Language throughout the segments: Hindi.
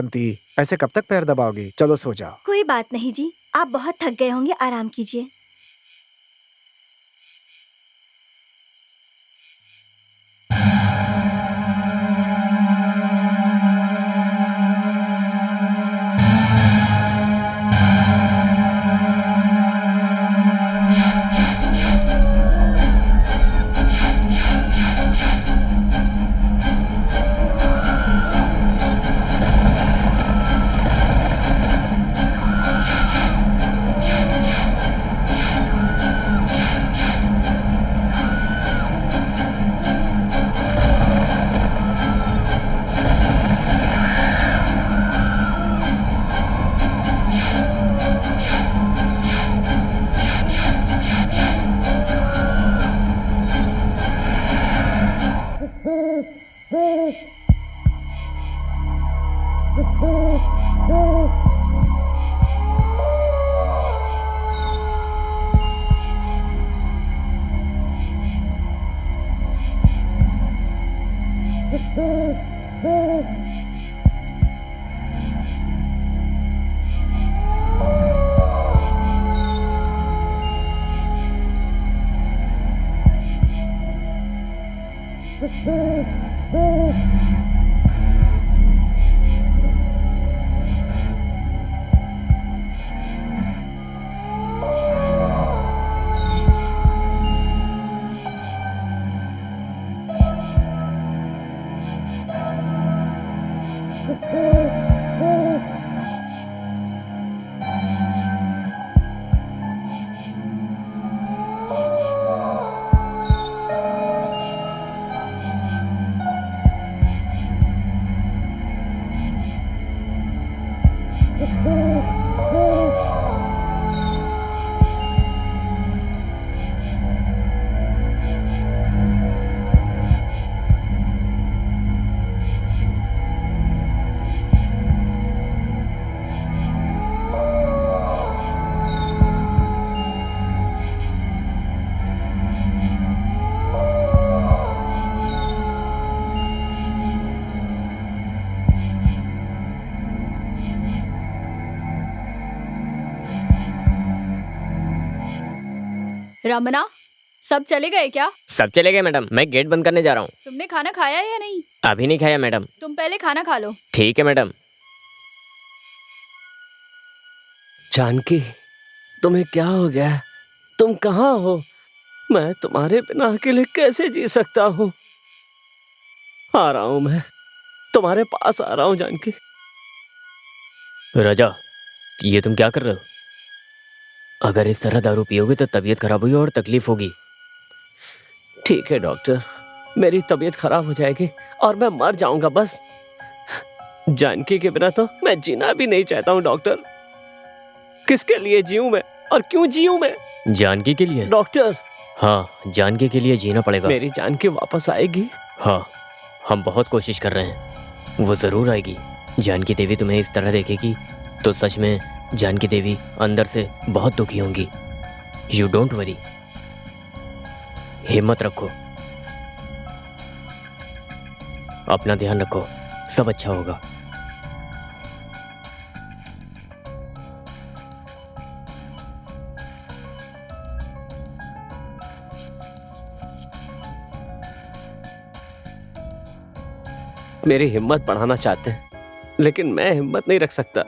बंती, ऐसे कब तक पैर दबाओगे? चलो सो जाओ। कोई बात नहीं जी, आप बहुत थक गए होंगे, आराम कीजिए। रमना, सब चले गए क्या? सब चले गए मैडम, मैं गेट बंद करने जा रहा हूँ। तुमने खाना खाया या नहीं? अभी नहीं खाया मैडम। तुम पहले खाना खा लो। ठीक है मैडम। जानकी, तुम्हें क्या हो गया? तुम कहाँ हो? मैं तुम्हारे बिना अकेले कैसे जी सकता हूँ? आ रहा हूँ, मैं तुम्हारे पास आ रहा हूँ जानकी। राजा, ये तुम क्या कर रहे हो? अगर इस तरह दारू पियोगे तो तबीयत खराब होगी और तकलीफ होगी। ठीक है डॉक्टर, मेरी तबीयत खराब हो जाएगी और मैं मर जाऊंगा बस। जानकी के बिना तो मैं जीना भी नहीं चाहता हूँ डॉक्टर। किसके लिए जीऊं मैं और क्यों जीऊं मैं? जानकी के लिए। डॉक्टर, हाँ, जानकी के लिए जीना पड़ेगा। मेरी जानकी वापस आएगी? हाँ, हम बहुत कोशिश कर रहे हैं, वो जरूर आएगी। जानकी देवी तुम्हें इस तरह देखेगी तो सच में जानकी देवी अंदर से बहुत दुखी होंगी। यू डोंट वरी, हिम्मत रखो, अपना ध्यान रखो, सब अच्छा होगा। मेरी हिम्मत बढ़ाना चाहते हैं, लेकिन मैं हिम्मत नहीं रख सकता।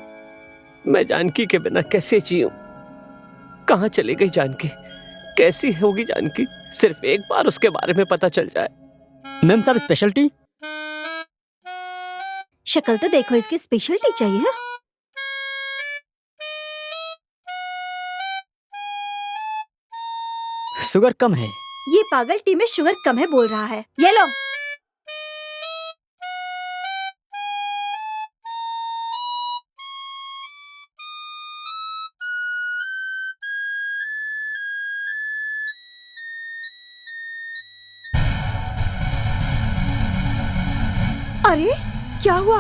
मैं जानकी के बिना कैसे जीऊं? कहाँ चली गई जानकी? कैसी होगी जानकी? सिर्फ एक बार उसके बारे में पता चल जाए। मैम साहब, स्पेशलिटी? शक्ल तो देखो, इसकी स्पेशलिटी चाहिए। शुगर कम है। ये पागल टी में शुगर कम है बोल रहा है। ये लो। अरे क्या हुआ?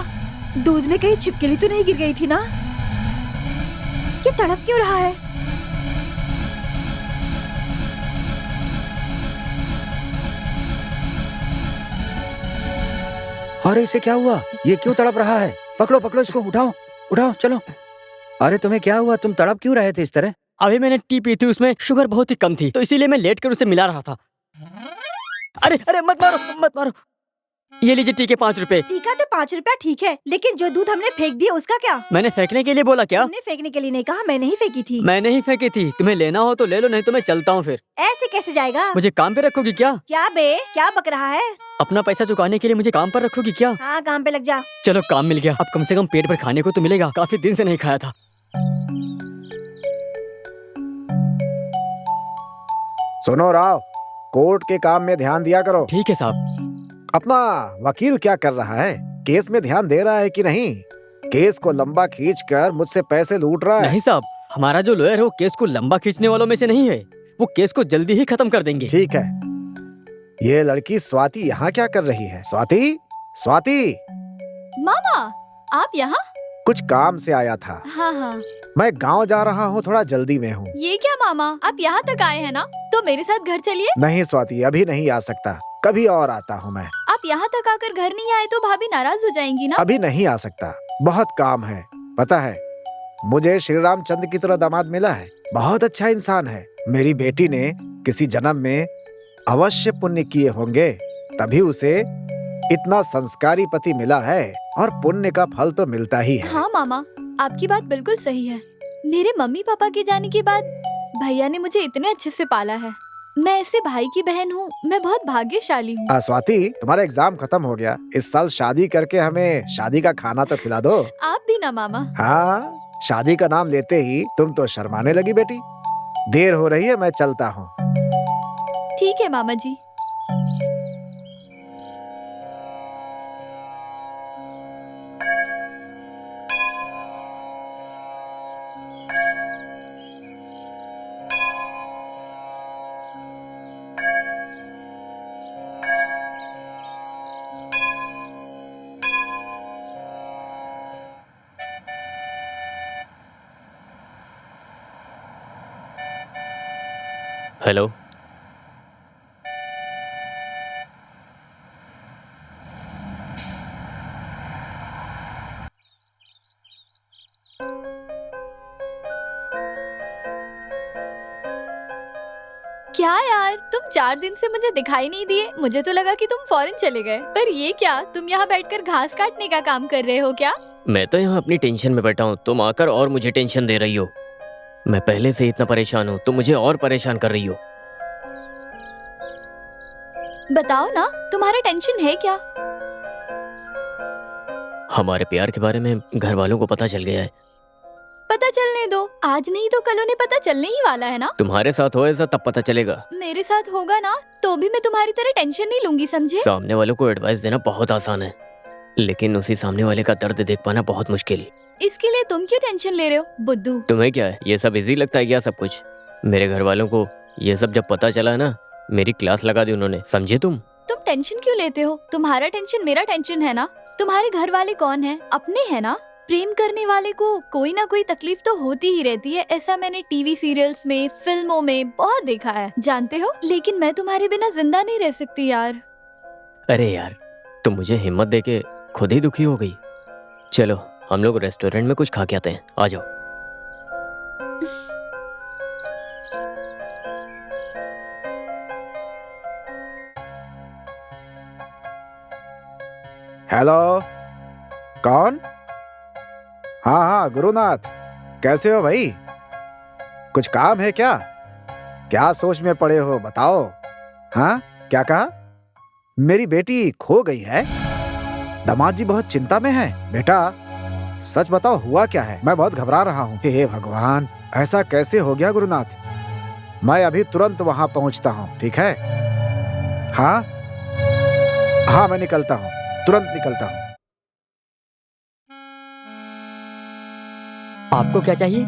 दूध में कहीं छिपकली तो नहीं गिर गई थी ना? ये तड़प क्यों रहा है? अरे इसे क्या हुआ? ये क्यों तड़प रहा है? पकड़ो पकड़ो इसको, उठाओ उठाओ, चलो। अरे तुम्हें क्या हुआ, तुम तड़प क्यों रहे थे इस तरह? अभी मैंने टी पी थी, उसमें शुगर बहुत ही कम थी, तो इसीलिए मैं लेट कर उसे मिला रहा था। अरे अरे मत मारो मत मारो। ये लीजिए टी के 5 रुपए। टीका तो 5 रुपया ठीक है, लेकिन जो दूध हमने फेंक दिया उसका क्या? मैंने फेंकने के लिए बोला क्या? तुमने फेंकने के लिए नहीं कहा, मैंने ही फेंकी थी। मैंने ही फेंकी थी। तुम्हें लेना हो तो ले लो, नहीं तो मैं चलता हूँ फिर। ऐसे कैसे जाएगा? मुझे काम पे रखोगी क्या? क्या बे, क्या बक रहा है? अपना पैसा चुकाने के लिए मुझे काम पर रखोगी क्या? हाँ, काम पे लग जा। चलो काम मिल गया, अब कम से कम पेट भर खाने को तो मिलेगा, काफी दिन से नहीं खाया था। सुनो राव, कोर्ट के काम में ध्यान दिया करो। ठीक है साहब। अपना वकील क्या कर रहा है? केस में ध्यान दे रहा है कि नहीं? केस को लंबा खींचकर मुझसे पैसे लूट रहा है। नहीं साहब, हमारा जो लॉयर है वो केस को लंबा खींचने वालों में से नहीं है, वो केस को जल्दी ही खत्म कर देंगे। ठीक है, ये लड़की स्वाति यहाँ क्या कर रही है? स्वाति, स्वाति, मामा आप यहाँ? कुछ काम से आया था। हाँ हाँ। मैं गांव जा रहा हूँ, थोड़ा जल्दी में हूँ। ये क्या मामा, आप यहाँ तक आए हैं ना, तो मेरे साथ घर चलिए। नहीं स्वाति, अभी नहीं आ सकता, कभी और आता हूँ मैं। आप यहाँ तक आकर घर नहीं आए तो भाभी नाराज हो जाएंगी ना। अभी नहीं आ सकता, बहुत काम है। पता है, मुझे श्री रामचंद्र की तरह दामाद मिला है, बहुत अच्छा इंसान है। मेरी बेटी ने किसी जन्म में अवश्य पुण्य किए होंगे, तभी उसे इतना संस्कारी पति मिला है, और पुण्य का फल तो मिलता ही है। हाँ मामा, आपकी बात बिल्कुल सही है। मेरे मम्मी पापा के जाने के बाद भैया ने मुझे इतने अच्छे से पाला है। मैं ऐसे भाई की बहन हूँ, मैं बहुत भाग्यशाली हूँ। स्वाति, तुम्हारा एग्जाम खत्म हो गया, इस साल शादी करके हमें शादी का खाना तो खिला दो। आप भी ना मामा। हाँ, शादी का नाम लेते ही तुम तो शर्माने लगी बेटी। देर हो रही है, मैं चलता हूँ। ठीक है मामा जी। हेलो। क्या यार, तुम 4 दिन से मुझे दिखाई नहीं दिए। मुझे तो लगा कि तुम फॉरेन चले गए, पर ये क्या, तुम यहाँ बैठकर घास काटने का काम कर रहे हो क्या? मैं तो यहाँ अपनी टेंशन में बैठा हूँ, तुम आकर और मुझे टेंशन दे रही हो। मैं पहले से इतना परेशान हूँ, तुम मुझे और परेशान कर रही हो। बताओ ना, तुम्हारा टेंशन है क्या? हमारे प्यार के बारे में घर वालों को पता चल गया है। पता चलने दो, आज नहीं तो कल उन्हें पता चलने ही वाला है ना। तुम्हारे साथ हो ऐसा तब पता चलेगा। मेरे साथ होगा ना, तो भी मैं तुम्हारी तरह टेंशन नहीं लूंगी, समझे? सामने वालों को एडवाइस देना बहुत आसान है, लेकिन उसी सामने वाले का दर्द देख पाना बहुत मुश्किल। इसके लिए तुम क्यों टेंशन ले रहे हो बुद्धू? तुम्हें क्या है, ये सब इजी लगता है क्या सब कुछ? मेरे घर वालों को ये सब जब पता चला ना, मेरी क्लास लगा दी उन्होंने, समझे तुम? तुम टेंशन क्यों लेते हो? तुम्हारा टेंशन मेरा टेंशन है ना। तुम्हारे घर वाले कौन है? अपने है ना। प्रेम करने वाले को कोई ना कोई तकलीफ तो होती ही रहती है, ऐसा मैंने टीवी सीरियल्स में, फिल्मों में बहुत देखा है, जानते हो। लेकिन मैं तुम्हारे बिना जिंदा नहीं रह सकती यार। अरे यार, तुम मुझे हिम्मत देके खुद ही दुखी हो गई। चलो हम लोग रेस्टोरेंट में कुछ खा के आते हैं, आ जाओ। हेलो, कौन? हाँ हाँ गुरुनाथ, कैसे हो भाई? कुछ काम है क्या? क्या सोच में पड़े हो, बताओ। हाँ, क्या कहा? मेरी बेटी खो गई है? दामाद जी बहुत चिंता में है। बेटा सच बताओ, हुआ क्या है? मैं बहुत घबरा रहा हूँ। हे भगवान, ऐसा कैसे हो गया गुरुनाथ? मैं अभी तुरंत वहां पहुंचता हूँ, ठीक है? हाँ हाँ, मैं निकलता हूँ, तुरंत निकलता हूँ। आपको क्या चाहिए?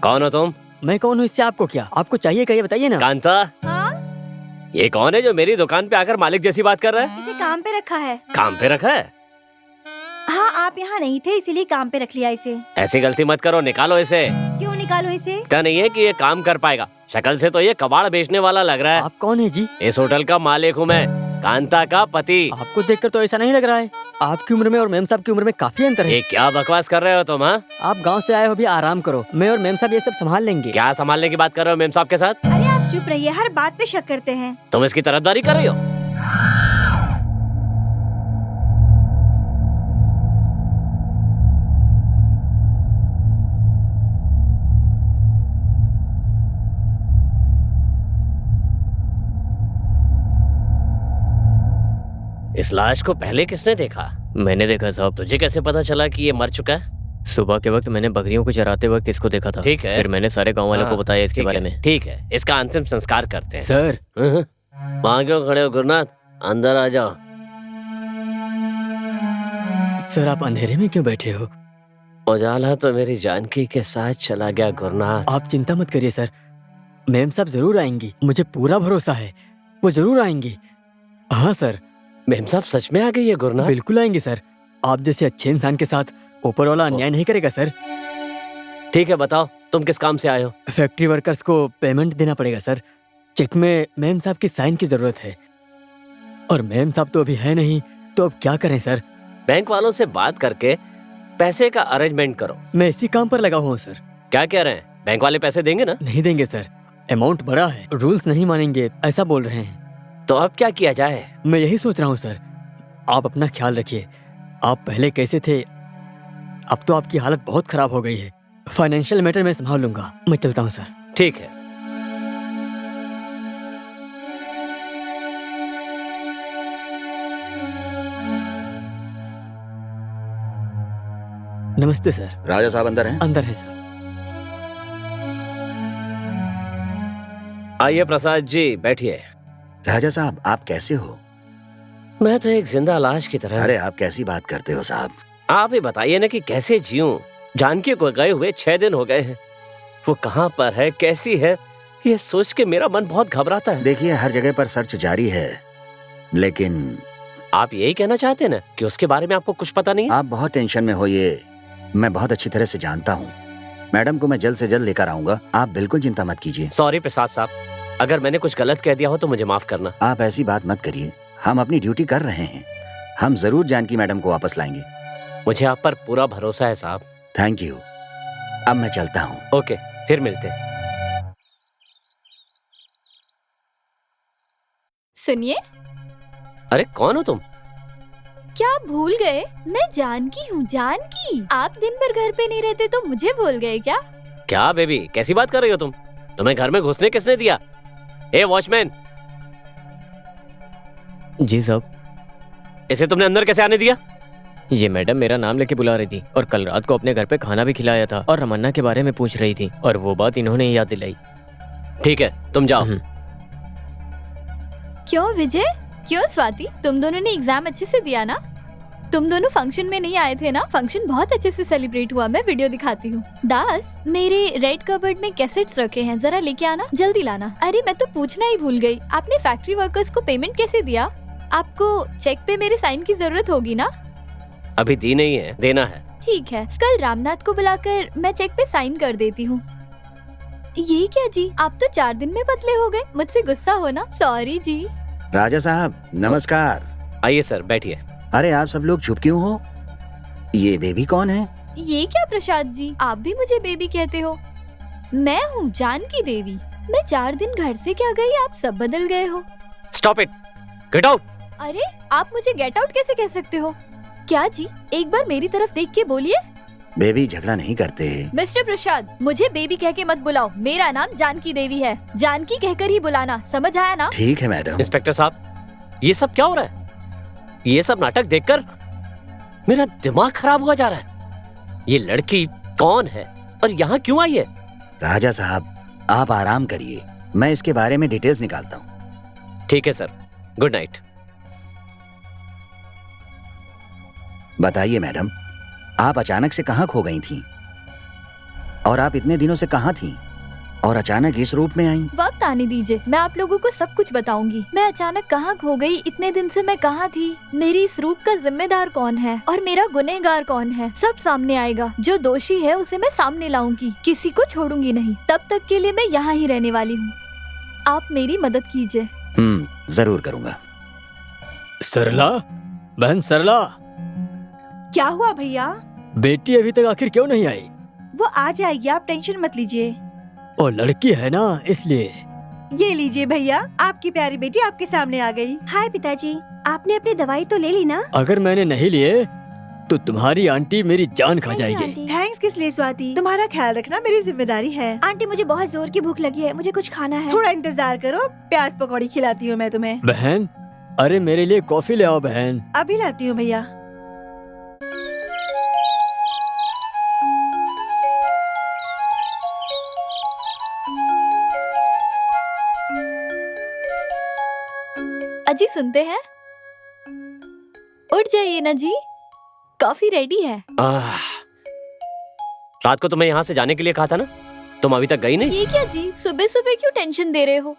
कौन हो तुम? मैं कौन हूँ, इससे आपको क्या? आपको चाहिए क्या, ये बताइए ना। कांता, हाँ, ये कौन है जो मेरी दुकान पे आकर मालिक जैसी बात कर रहा है? इसे काम पे रखा है। काम पे रखा है? हाँ, आप यहाँ नहीं थे इसीलिए काम पे रख लिया इसे। ऐसी गलती मत करो, निकालो इसे। क्यों निकालो इसे? क्या नहीं है कि ये काम कर पाएगा? शक्ल से तो ये कबाड़ बेचने वाला लग रहा है। आप कौन है जी? इस होटल का मालिक हूँ मैं। कांता का पति। आपको देखकर तो ऐसा नहीं लग रहा है। आपकी उम्र में और मेम साहब की उम्र में काफी अंतर है। ये क्या बकवास कर रहे हो तुम? हाँ, आप गांव से आए हो, भी आराम करो। मैं और मेम साहब ये सब संभाल लेंगे। क्या संभालने की बात कर रहे हो मेम साहब के साथ? अरे आप चुप रहिए, हर बात पे शक करते हैं। तुम इसकी तरफदारी कर रही हो? इस लाश को पहले किसने देखा? मैंने देखा साहब। तुझे कैसे पता चला कि ये मर चुका है? सुबह के वक्त मैंने बकरियों को चराते वक्त इसको देखा था। ठीक है। फिर मैंने सारे गांव वालों को हाँ, बताया इसके ठीक बारे है, में। ठीक है, इसका अंतिम संस्कार करते हैं। सर, वहाँ क्यों खड़े हो गुरुनाथ? अंदर आ जाओ। सर आप अंधेरे में क्यों बैठे हो? उजाला तो मेरी जानकी के साथ चला गया गुरुनाथ। आप चिंता मत करिए सर, मैम साहब जरूर आएंगी। मुझे पूरा भरोसा है, वो जरूर आएंगी। हाँ सर। मेम साहब सच में आ गई है गुरुनाथ? बिल्कुल आएंगे सर। आप जैसे अच्छे इंसान के साथ ऊपर वाला अन्याय नहीं करेगा सर। ठीक है, बताओ तुम किस काम से आए हो? फैक्ट्री वर्कर्स को पेमेंट देना पड़ेगा सर। चेक में मैम साहब की साइन की जरूरत है, और मैम साहब तो अभी है नहीं, तो अब क्या करें सर? बैंक वालों से बात करके पैसे का अरेंजमेंट करो। मैं इसी काम पर लगा हुआ हूँ सर। क्या कह रहे हैं? बैंक वाले पैसे देंगे ना? नहीं देंगे सर, अमाउंट बड़ा है, रूल्स नहीं मानेंगे ऐसा बोल रहे हैं। तो अब क्या किया जाए? मैं यही सोच रहा हूँ सर, आप अपना ख्याल रखिए। आप पहले कैसे थे, अब तो आपकी हालत बहुत खराब हो गई है। फाइनेंशियल मैटर मैं संभाल लूंगा। मैं चलता हूँ सर। ठीक है। नमस्ते सर। राजा साहब अंदर हैं? अंदर है सर। आइए प्रसाद जी, बैठिए। राजा साहब आप कैसे हो? मैं तो एक जिंदा लाश की तरह। अरे आप कैसी बात करते हो साहब? आप ही बताइए ना कि कैसे जीऊं? जानकी को गए हुए 6 दिन हो गए हैं। वो कहाँ पर है, कैसी है, ये सोच के मेरा मन बहुत घबराता है। देखिए हर जगह पर सर्च जारी है, लेकिन आप यही कहना चाहते हैं ना कि उसके बारे में आपको कुछ पता नहीं है? आप बहुत टेंशन में हो, ये मैं बहुत अच्छी तरह से जानता हूँ। मैडम को मैं जल्द से जल्द लेकर आऊंगा, आप बिल्कुल चिंता मत कीजिए। सॉरी प्रसाद साहब, अगर मैंने कुछ गलत कह दिया हो तो मुझे माफ करना। आप ऐसी बात मत करिए, हम अपनी ड्यूटी कर रहे हैं। हम जरूर जानकी मैडम को वापस लाएंगे। मुझे आप पर पूरा भरोसा है साहब। Thank you. अब मैं चलता हूँ। ओके, फिर मिलते हैं। सुनिए, अरे कौन हो तुम? क्या आप भूल गए? मैं जानकी हूँ, जानकी। आप दिन भर घर पे नहीं रहते तो मुझे भूल गए क्या? क्या बेबी, कैसी बात कर रही हो तुम? तुम्हें घर में घुसने किसने दिया? ए वॉचमैन, जी साहब। इसे तुमने अंदर कैसे आने दिया? ये मैडम मेरा नाम लेके बुला रही थी, और कल रात को अपने घर पे खाना भी खिलाया था, और रमन्ना के बारे में पूछ रही थी, और वो बात इन्होंने याद दिलाई। ठीक है, तुम जाओ। क्यों विजय, क्यों स्वाति, तुम दोनों ने एग्जाम अच्छे से दिया ना? तुम दोनों फंक्शन में नहीं आए थे ना? फंक्शन बहुत अच्छे से सेलिब्रेट हुआ, मैं वीडियो दिखाती हूँ। दास, मेरे रेड कबर्ड में कैसेट्स रखे हैं, जरा लेके आना, जल्दी लाना। अरे मैं तो पूछना ही भूल गई, आपने फैक्ट्री वर्कर्स को पेमेंट कैसे दिया? आपको चेक पे मेरे साइन की जरूरत होगी ना? अभी दी नहीं है, देना है। ठीक है, कल रामनाथ को बुलाकर मैं चेक पे साइन कर देती हूँ। ये क्या जी, आप तो 4 दिन में पतले हो गए, मुझसे गुस्सा हो ना? सॉरी जी। राजा साहब नमस्कार। आइए सर, बैठिए। अरे आप सब लोग चुप क्यों हो? ये बेबी कौन है? ये क्या प्रसाद जी, आप भी मुझे बेबी कहते हो? मैं हूँ जानकी देवी। मैं 4 दिन घर से क्या गई, आप सब बदल गए हो। Stop it, get out. अरे आप मुझे गेट आउट कैसे कह सकते हो? क्या जी, एक बार मेरी तरफ देख के बोलिए। बेबी झगड़ा नहीं करते। मिस्टर प्रसाद, मुझे बेबी कह के मत बुलाओ, मेरा नाम जानकी देवी है। जानकी कहकर ही बुलाना, समझ आया ना? ठीक है मैडम। इंस्पेक्टर साहब, ये सब क्या हो रहा है? ये सब नाटक देखकर मेरा दिमाग खराब हुआ जा रहा है। ये लड़की कौन है और यहाँ क्यों आई है? राजा साहब आप आराम करिए, मैं इसके बारे में डिटेल्स निकालता हूँ। ठीक है सर, गुड नाइट। बताइए मैडम, आप अचानक से कहाँ खो गई थीं? और आप इतने दिनों से कहाँ थीं? और अचानक इस रूप में आई? वक्त आने दीजिए, मैं आप लोगों को सब कुछ बताऊंगी। मैं अचानक कहाँ खो गई, इतने दिन से मैं कहाँ थी, मेरी इस रूप का जिम्मेदार कौन है और मेरा गुनहगार कौन है, सब सामने आएगा। जो दोषी है उसे मैं सामने लाऊंगी, किसी को छोड़ूंगी नहीं। तब तक के लिए मैं यहाँ ही रहने वाली हूँ। आप मेरी मदद कीजिए। जरूर करूँगा। सरला, बहन सरला, क्या हुआ भैया? बेटी अभी तक आखिर क्यों नहीं आई? वो आ जाएगी, आप टेंशन मत लीजिए। और लड़की है ना, इसलिए। ये लीजिए भैया, आपकी प्यारी बेटी आपके सामने आ गई। हाय पिताजी, आपने अपनी दवाई तो ले ली ना? अगर मैंने नहीं लिए तो तुम्हारी आंटी मेरी जान खा जाएगी। थैंक्स किस लिए स्वाति, तुम्हारा ख्याल रखना मेरी जिम्मेदारी है। आंटी मुझे बहुत जोर की भूख लगी है, मुझे कुछ खाना है। थोड़ा इंतजार करो, प्याज पकौड़ी खिलाती हूँ मैं तुम्हें। बहन, अरे मेरे लिए कॉफी ले आओ बहन। अभी लाती हूँ भैया। अजी सुनते हैं? उठ जाइए ना जी, कॉफी रेडी है। रात को तुम्हें यहाँ से जाने के लिए कहा था ना, तुम अभी तक गई नहीं। ये क्या जी, सुबह सुबह क्यों टेंशन दे रहे हो?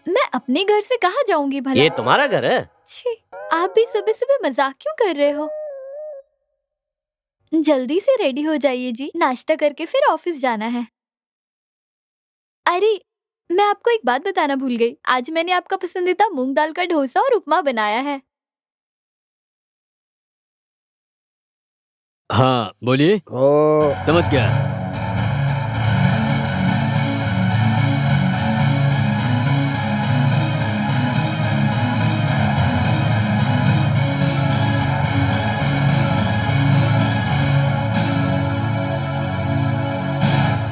मैं अपने घर से कहाँ जाऊंगी भला? ये तुम्हारा घर है। छी, आप भी सुबह सुबह मजाक क्यों कर रहे हो? जल्दी से रेडी हो जाइए जी, नाश्ता करके फिर ऑफिस जाना है। अरे मैं आपको एक बात बताना भूल गई, आज मैंने आपका पसंदीदा मूंग दाल का डोसा और उपमा बनाया है। हाँ बोलिए। ओ समझ गया।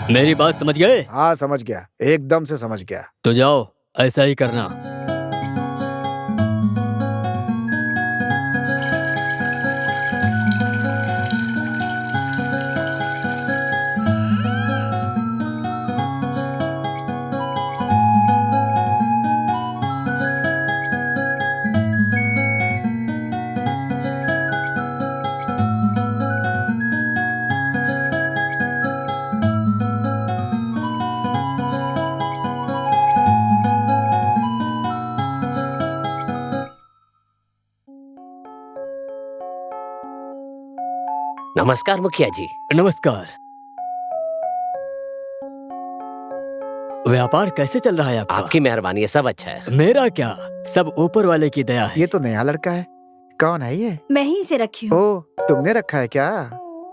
मेरी बात समझ गए? हाँ समझ गया, एकदम से समझ गया। तो जाओ, ऐसा ही करना। नमस्कार मुखिया जी। नमस्कार। व्यापार कैसे चल रहा है आपका? आपकी मेहरबानी है, सब अच्छा है। मेरा क्या, सब ऊपर वाले की दया है। ये तो नया लड़का है, कौन है ये? मैं ही इसे रखी हूँ। ओ, तुमने रखा है क्या?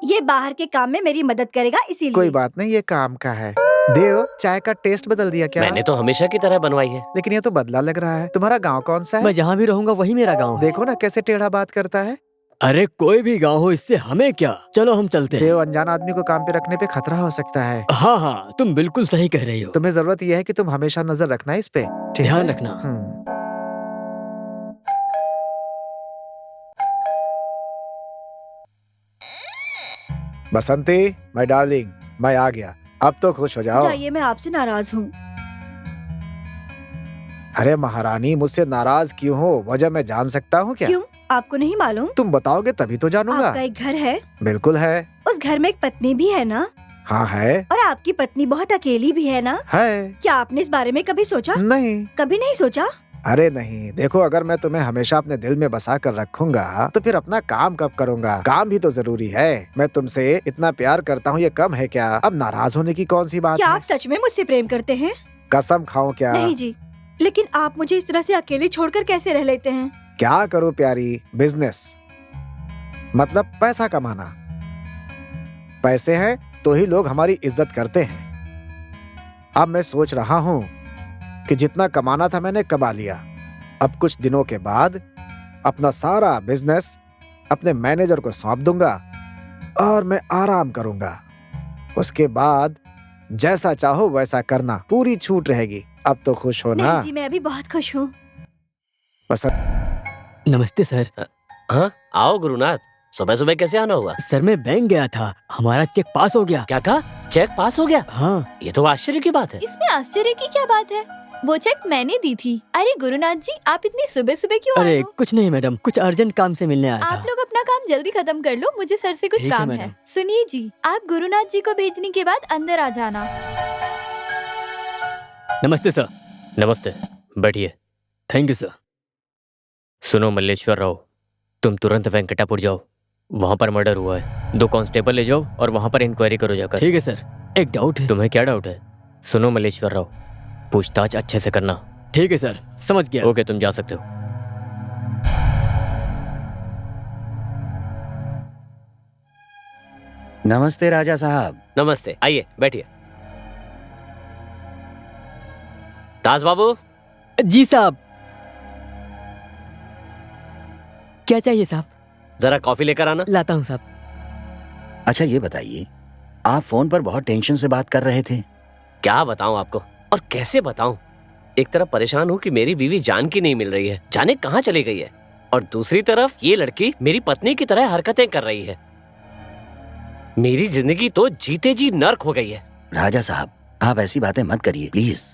ये बाहर के काम में मेरी मदद करेगा, इसीलिए। कोई बात नहीं, ये काम का है। देव, चाय का टेस्ट बदल दिया क्या? मैंने तो हमेशा की तरह बनवाई है। लेकिन ये तो बदला लग रहा है। तुम्हारा गांव कौन सा है? मैं जहाँ भी रहूंगा वही मेरा गांव है। देखो ना कैसे टेढ़ा बात करता है। अरे कोई भी गांव हो, इससे हमें क्या, चलो हम चलते हैं। देव, अनजान आदमी को काम पे रखने पे खतरा हो सकता है। हाँ हाँ, तुम बिल्कुल सही कह रही हो। तुम्हें जरूरत यह है कि तुम हमेशा नजर रखना इस पे, ठीक ध्यान है? रखना। बसंती, माय डार्लिंग, मैं आ गया। अब तो खुश हो जाओ। जाइए, मैं आपसे नाराज हूँ। अरे महारानी, मुझसे नाराज क्यों हो? वजह मैं जान सकता हूँ क्या? क्यों, आपको नहीं मालूम? तुम बताओगे तभी तो जानूंगा। आपका एक घर है, बिल्कुल है। उस घर में एक पत्नी भी है ना? हाँ है। और आपकी पत्नी बहुत अकेली भी है ना? है। क्या आपने इस बारे में कभी सोचा? नहीं। कभी नहीं सोचा? अरे नहीं, देखो अगर मैं तुम्हें हमेशा अपने दिल में बसा कर रखूंगा तो फिर अपना काम कब करूंगा? काम भी तो जरूरी है। मैं तुमसे इतना प्यार करता हूँ, ये कम है क्या? अब नाराज होने की कौन सी बात क्या है? आप सच में मुझसे प्रेम करते हैं? कसम खाऊं क्या? नहीं जी, लेकिन आप मुझे इस तरह से अकेले छोड़कर कैसे रह लेते हैं? क्या करूं प्यारी, बिजनेस मतलब पैसा कमाना। पैसे हैं तो ही लोग हमारी इज्जत करते हैं। अब मैं सोच रहा हूँ कि जितना कमाना था मैंने कमा लिया। अब कुछ दिनों के बाद अपना सारा बिजनेस अपने मैनेजर को सौंप दूंगा और मैं आराम करूंगा। उसके बाद जैसा चाहो वैसा करना, पूरी छूट रहेगी। अब तो खुश हो ना? नहीं जी, मैं अभी बहुत खुश हूँ। नमस्ते सर। हाँ, आओ गुरुनाथ। सुबह सुबह कैसे आना हुआ? सर मैं बैंक गया था, हमारा चेक पास हो गया। क्या कहा? चेक पास हो गया? हाँ। ये तो आश्चर्य की बात है। इसमें आश्चर्य की क्या बात है? वो चेक मैंने दी थी। अरे गुरुनाथ जी, आप इतनी सुबह सुबह क्यों आए अरे हो? कुछ नहीं मैडम, कुछ अर्जेंट काम से मिलने आया आप था। लोग अपना काम जल्दी खत्म कर लो, मुझे सर से कुछ ठीक है, काम है। मैडम। सुनिए जी, आप गुरुनाथ जी को भेजने के बाद अंदर आ जाना। नमस्ते सर। नमस्ते, बैठिए। Thank you sir. सुनो मल्लेश्वर राव, तुम तुरंत वेंकटापुर जाओ, वहाँ पर मर्डर हुआ है। 2 कांस्टेबल ले जाओ और वहाँ पर इंक्वायरी करो जाकर। ठीक है सर, एक डाउट है। तुम्हें क्या डाउट है? सुनो मल्लेश्वर राव, पूछताछ अच्छे से करना। ठीक है सर, समझ गया। ओके, तुम जा सकते हो। नमस्ते राजा साहब। नमस्ते, आइए बैठिए। दास बाबू, जी साहब। क्या चाहिए साहब? जरा कॉफी लेकर आना। लाता हूँ साहब। अच्छा ये बताइए, आप फोन पर बहुत टेंशन से बात कर रहे थे। क्या बताऊं आपको, और कैसे बताऊं। एक तरफ परेशान हूं कि मेरी बीवी जानकी नहीं मिल रही है, जाने कहां चली गई है, और दूसरी तरफ ये लड़की मेरी पत्नी की तरह हरकतें कर रही है। मेरी जिंदगी तो जीते जी नर्क हो गई है। राजा साहब, आप ऐसी बातें मत करिए प्लीज।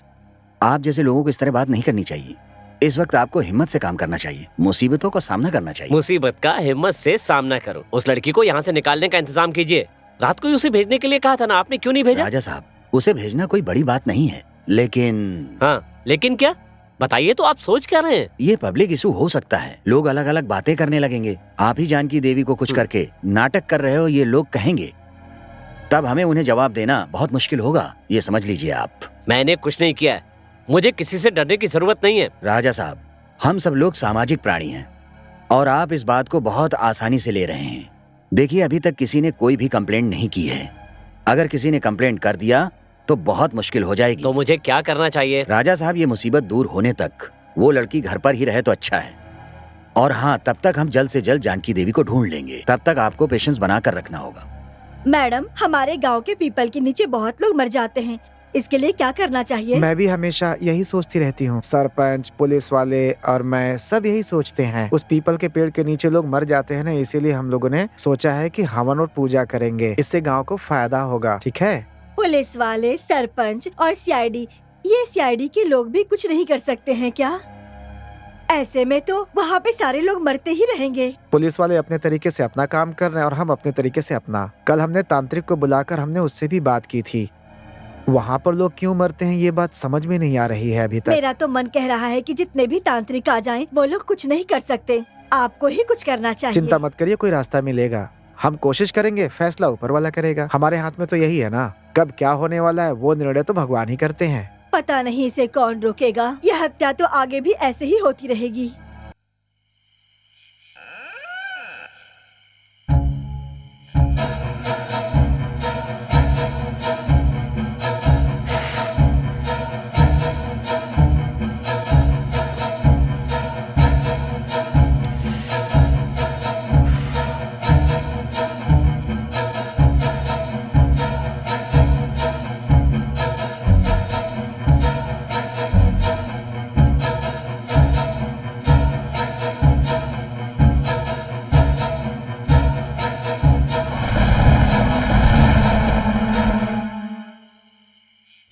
आप जैसे लोगों को इस तरह बात नहीं करनी चाहिए। इस वक्त आपको हिम्मत से काम करना चाहिए, मुसीबतों का सामना करना चाहिए। मुसीबत का हिम्मत से सामना करो। उस लड़की को यहाँ से निकालने का इंतजाम कीजिए। रात को ही उसे भेजने के लिए कहा था ना, आपने क्यों नहीं भेजा? राजा साहब, उसे भेजना कोई बड़ी बात नहीं है, लेकिन हाँ, लेकिन क्या? बताइए तो, आप सोच क्या रहे हैं? ये पब्लिक इशू हो सकता है। लोग अलग अलग बातें करने लगेंगे। आप ही जानकी देवी को कुछ करके नाटक कर रहे हो, ये लोग कहेंगे। तब हमें उन्हें जवाब देना बहुत मुश्किल होगा, ये समझ लीजिए आप। मैंने कुछ नहीं किया है, मुझे किसी से डरने की जरूरत नहीं है। राजा साहब, हम सब लोग सामाजिक प्राणी हैं और आप इस बात को बहुत आसानी से ले रहे हैं। देखिए, अभी तक किसी ने कोई भी कंप्लेंट नहीं की है। अगर किसी ने कंप्लेंट कर दिया तो बहुत मुश्किल हो जाएगी। तो मुझे क्या करना चाहिए? राजा साहब, ये मुसीबत दूर होने तक वो लड़की घर पर ही रहे तो अच्छा है। और हाँ, तब तक हम जल्द से जल्द जानकी देवी को ढूंढ लेंगे। तब तक आपको पेशेंस बनाकर रखना होगा। मैडम, हमारे गांव के पीपल के नीचे बहुत लोग मर जाते हैं, इसके लिए क्या करना चाहिए? मैं भी हमेशा यही सोचती रहती हूँ। सरपंच, पुलिस वाले और मैं सब यही सोचते हैं। उस पीपल के पेड़ के नीचे लोग मर जाते हैं ना, इसीलिए हम लोगों ने सोचा है कि हवन और पूजा करेंगे। इससे गांव को फायदा होगा। ठीक है? पुलिस वाले, सरपंच और सीआईडी, ये सीआईडी के लोग भी कुछ नहीं कर सकते हैं क्या? ऐसे में तो वहाँ पे सारे लोग मरते ही रहेंगे। पुलिस वाले अपने तरीके से अपना काम कर रहे हैं और हम अपने तरीके से अपना। कल हमने तांत्रिक को बुलाकर हमने उससे भी बात की थी। वहाँ पर लोग क्यों मरते हैं ये बात समझ में नहीं आ रही है अभी तक। मेरा तो मन कह रहा है कि जितने भी तांत्रिक आ जाएं, वो लोग कुछ नहीं कर सकते। आपको ही कुछ करना चाहिए। चिंता मत करिए, कोई रास्ता मिलेगा। हम कोशिश करेंगे, फैसला ऊपर वाला करेगा। हमारे हाथ में तो यही है ना। कब क्या होने वाला है वो निर्णय तो भगवान ही करते हैं। पता नहीं इसे कौन रोकेगा। यह हत्या तो आगे भी ऐसे ही होती रहेगी।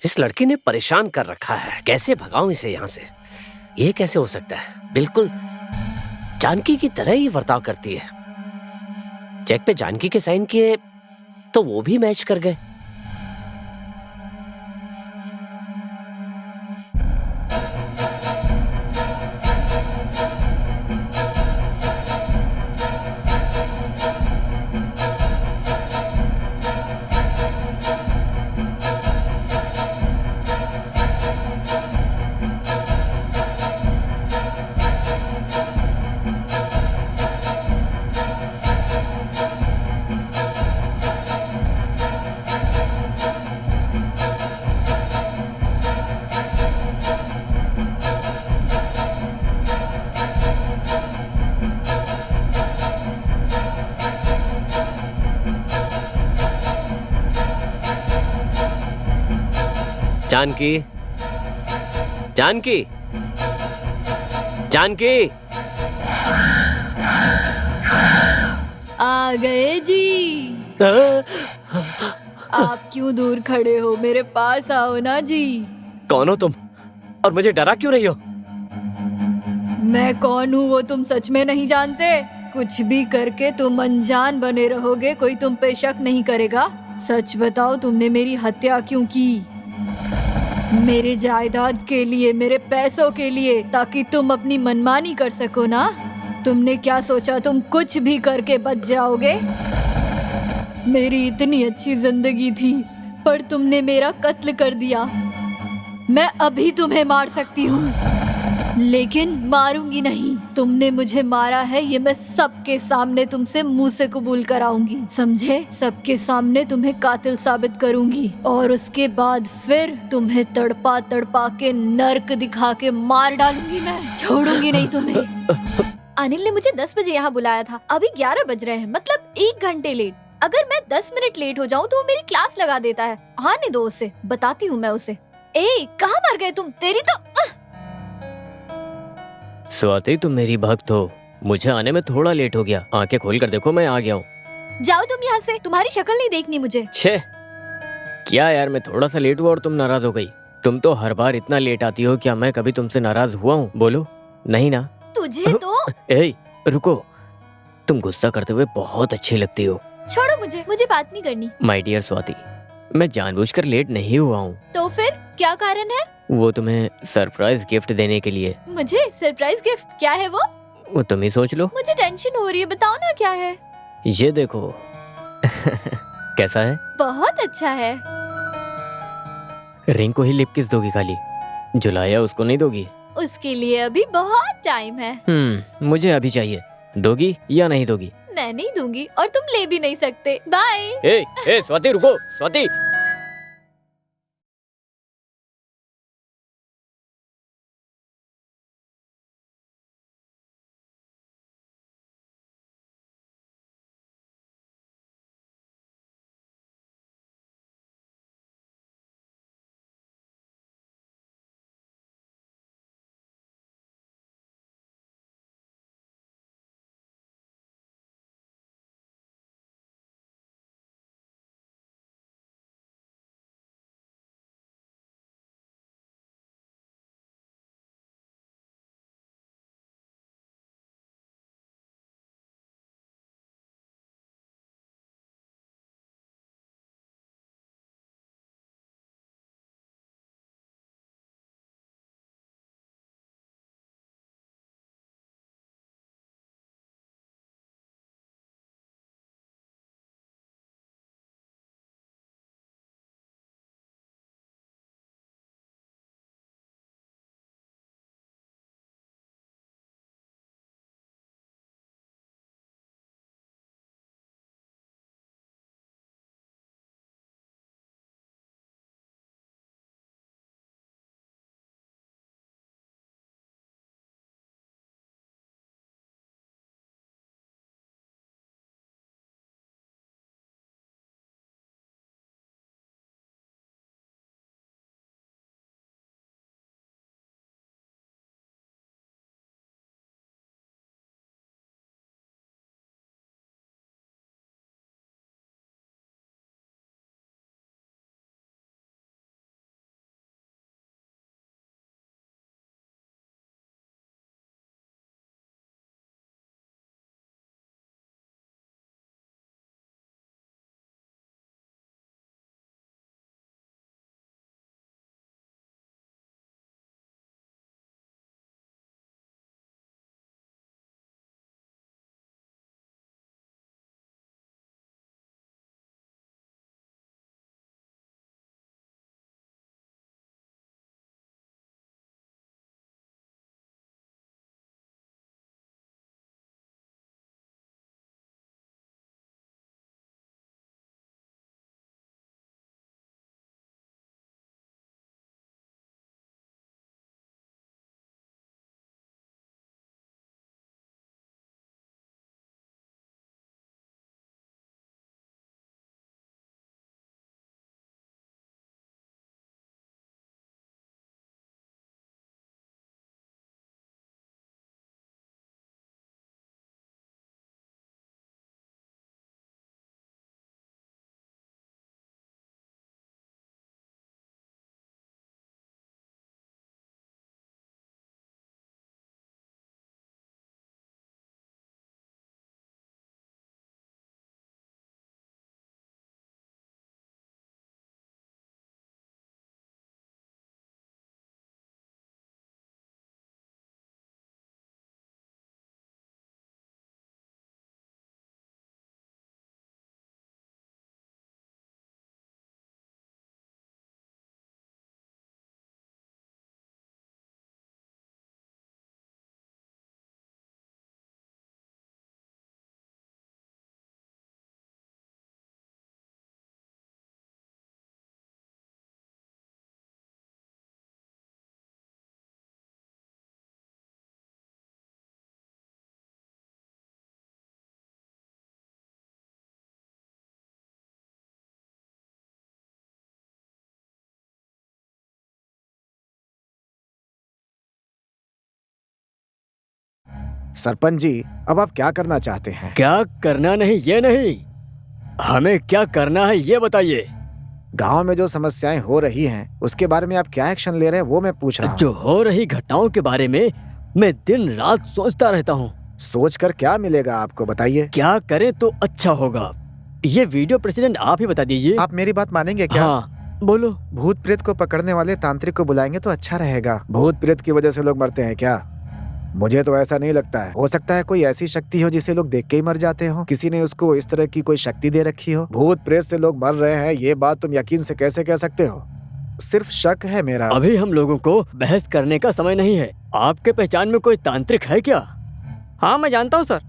इस लड़की ने परेशान कर रखा है, कैसे भगाऊं इसे यहाँ से? ये कैसे हो सकता है? बिल्कुल जानकी की तरह ही बर्ताव करती है। चेक पे जानकी के साइन किए तो वो भी मैच कर गए। जानकी, जानकी, जानकी। आ गए जी। आप क्यों दूर खड़े हो? मेरे पास आओ ना जी। कौन हो तुम और मुझे डरा क्यों रही हो? मैं कौन हूँ वो तुम सच में नहीं जानते? कुछ भी करके तुम अनजान बने रहोगे, कोई तुम पे शक नहीं करेगा। सच बताओ, तुमने मेरी हत्या क्यों की? मेरे जायदाद के लिए, मेरे पैसों के लिए, ताकि तुम अपनी मनमानी कर सको ना? तुमने क्या सोचा तुम कुछ भी करके बच जाओगे? मेरी इतनी अच्छी जिंदगी थी पर तुमने मेरा कत्ल कर दिया। मैं अभी तुम्हें मार सकती हूँ। लेकिन मारूंगी नहीं। तुमने मुझे मारा है, ये मैं सबके सामने तुमसे मुंह से कबूल कराऊंगी, समझे? सबके सामने तुम्हें कातिल साबित करूंगी और उसके बाद फिर तुम्हें तड़पा तड़पा के नर्क दिखा के मार डालूंगी। मैं छोड़ूंगी नहीं तुम्हें। अनिल ने मुझे 10 बजे यहाँ बुलाया था, अभी 11 बज रहे हैं, मतलब 1 घंटे लेट। अगर मैं 10 मिनट लेट हो जाऊँ तो वो मेरी क्लास लगा देता है। आने दो उसे, बताती हूँ मैं उसे। ए, कहाँ मर गए तुम? तेरी तो स्वाति, तुम मेरी भक्त हो। मुझे आने में थोड़ा लेट हो गया। आंखें खोल कर देखो, मैं आ गया हूँ। जाओ तुम यहाँ से, तुम्हारी शक्ल नहीं देखनी मुझे। छे, क्या यार, मैं थोड़ा सा लेट हुआ और तुम नाराज हो गई। तुम तो हर बार इतना लेट आती हो, क्या मैं कभी तुमसे नाराज हुआ हूँ? बोलो। नहीं ना? तुझे तो ए, रुको, तुम गुस्सा करते हुए बहुत अच्छी लगती हो। छोड़ो मुझे बात नहीं करनी। माय डियर स्वाति, मैं जानबूझकर लेट नहीं हुआ हूँ। तो फिर क्या कारण है? वो तुम्हें सरप्राइज गिफ्ट देने के लिए। मुझे सरप्राइज गिफ्ट? क्या है वो तुम ही सोच लो। मुझे टेंशन हो रही है, बताओ ना क्या है। ये देखो। कैसा है? बहुत अच्छा है। रिंग को ही लिप किस दोगी खाली? जुलाया उसको नहीं दोगी? उसके लिए अभी बहुत टाइम है। मुझे अभी चाहिए। दोगी या नहीं दोगी? मैं नहीं दूंगी और तुम ले भी नहीं सकते। बाय। ए स्वाति, रुको स्वाति। सरपंच जी, अब आप क्या करना चाहते हैं? क्या करना नहीं ये नहीं, हमें क्या करना है ये बताइए। गांव में जो समस्याएं हो रही हैं उसके बारे में आप क्या एक्शन ले रहे हैं वो मैं पूछ रहा हूँ। जो हो रही घटनाओं के बारे में मैं दिन रात सोचता रहता हूँ। सोचकर क्या मिलेगा आपको, बताइए। क्या करें तो अच्छा होगा, ये वीडियो प्रेसिडेंट आप ही बता दीजिए। आप मेरी बात मानेंगे क्या? हाँ बोलो। भूत प्रेत को पकड़ने वाले तांत्रिक को बुलाएंगे तो अच्छा रहेगा। भूत प्रेत की वजह से लोग मरते हैं क्या? मुझे तो ऐसा नहीं लगता है। हो सकता है कोई ऐसी शक्ति हो जिसे लोग देख के ही मर जाते हो। किसी ने उसको इस तरह की कोई शक्ति दे रखी हो। भूत प्रेत से लोग मर रहे हैं ये बात तुम यकीन से कैसे कह सकते हो? सिर्फ शक है मेरा। अभी हम लोगों को बहस करने का समय नहीं है। आपके पहचान में कोई तांत्रिक है क्या? हाँ मैं जानता हूँ सर।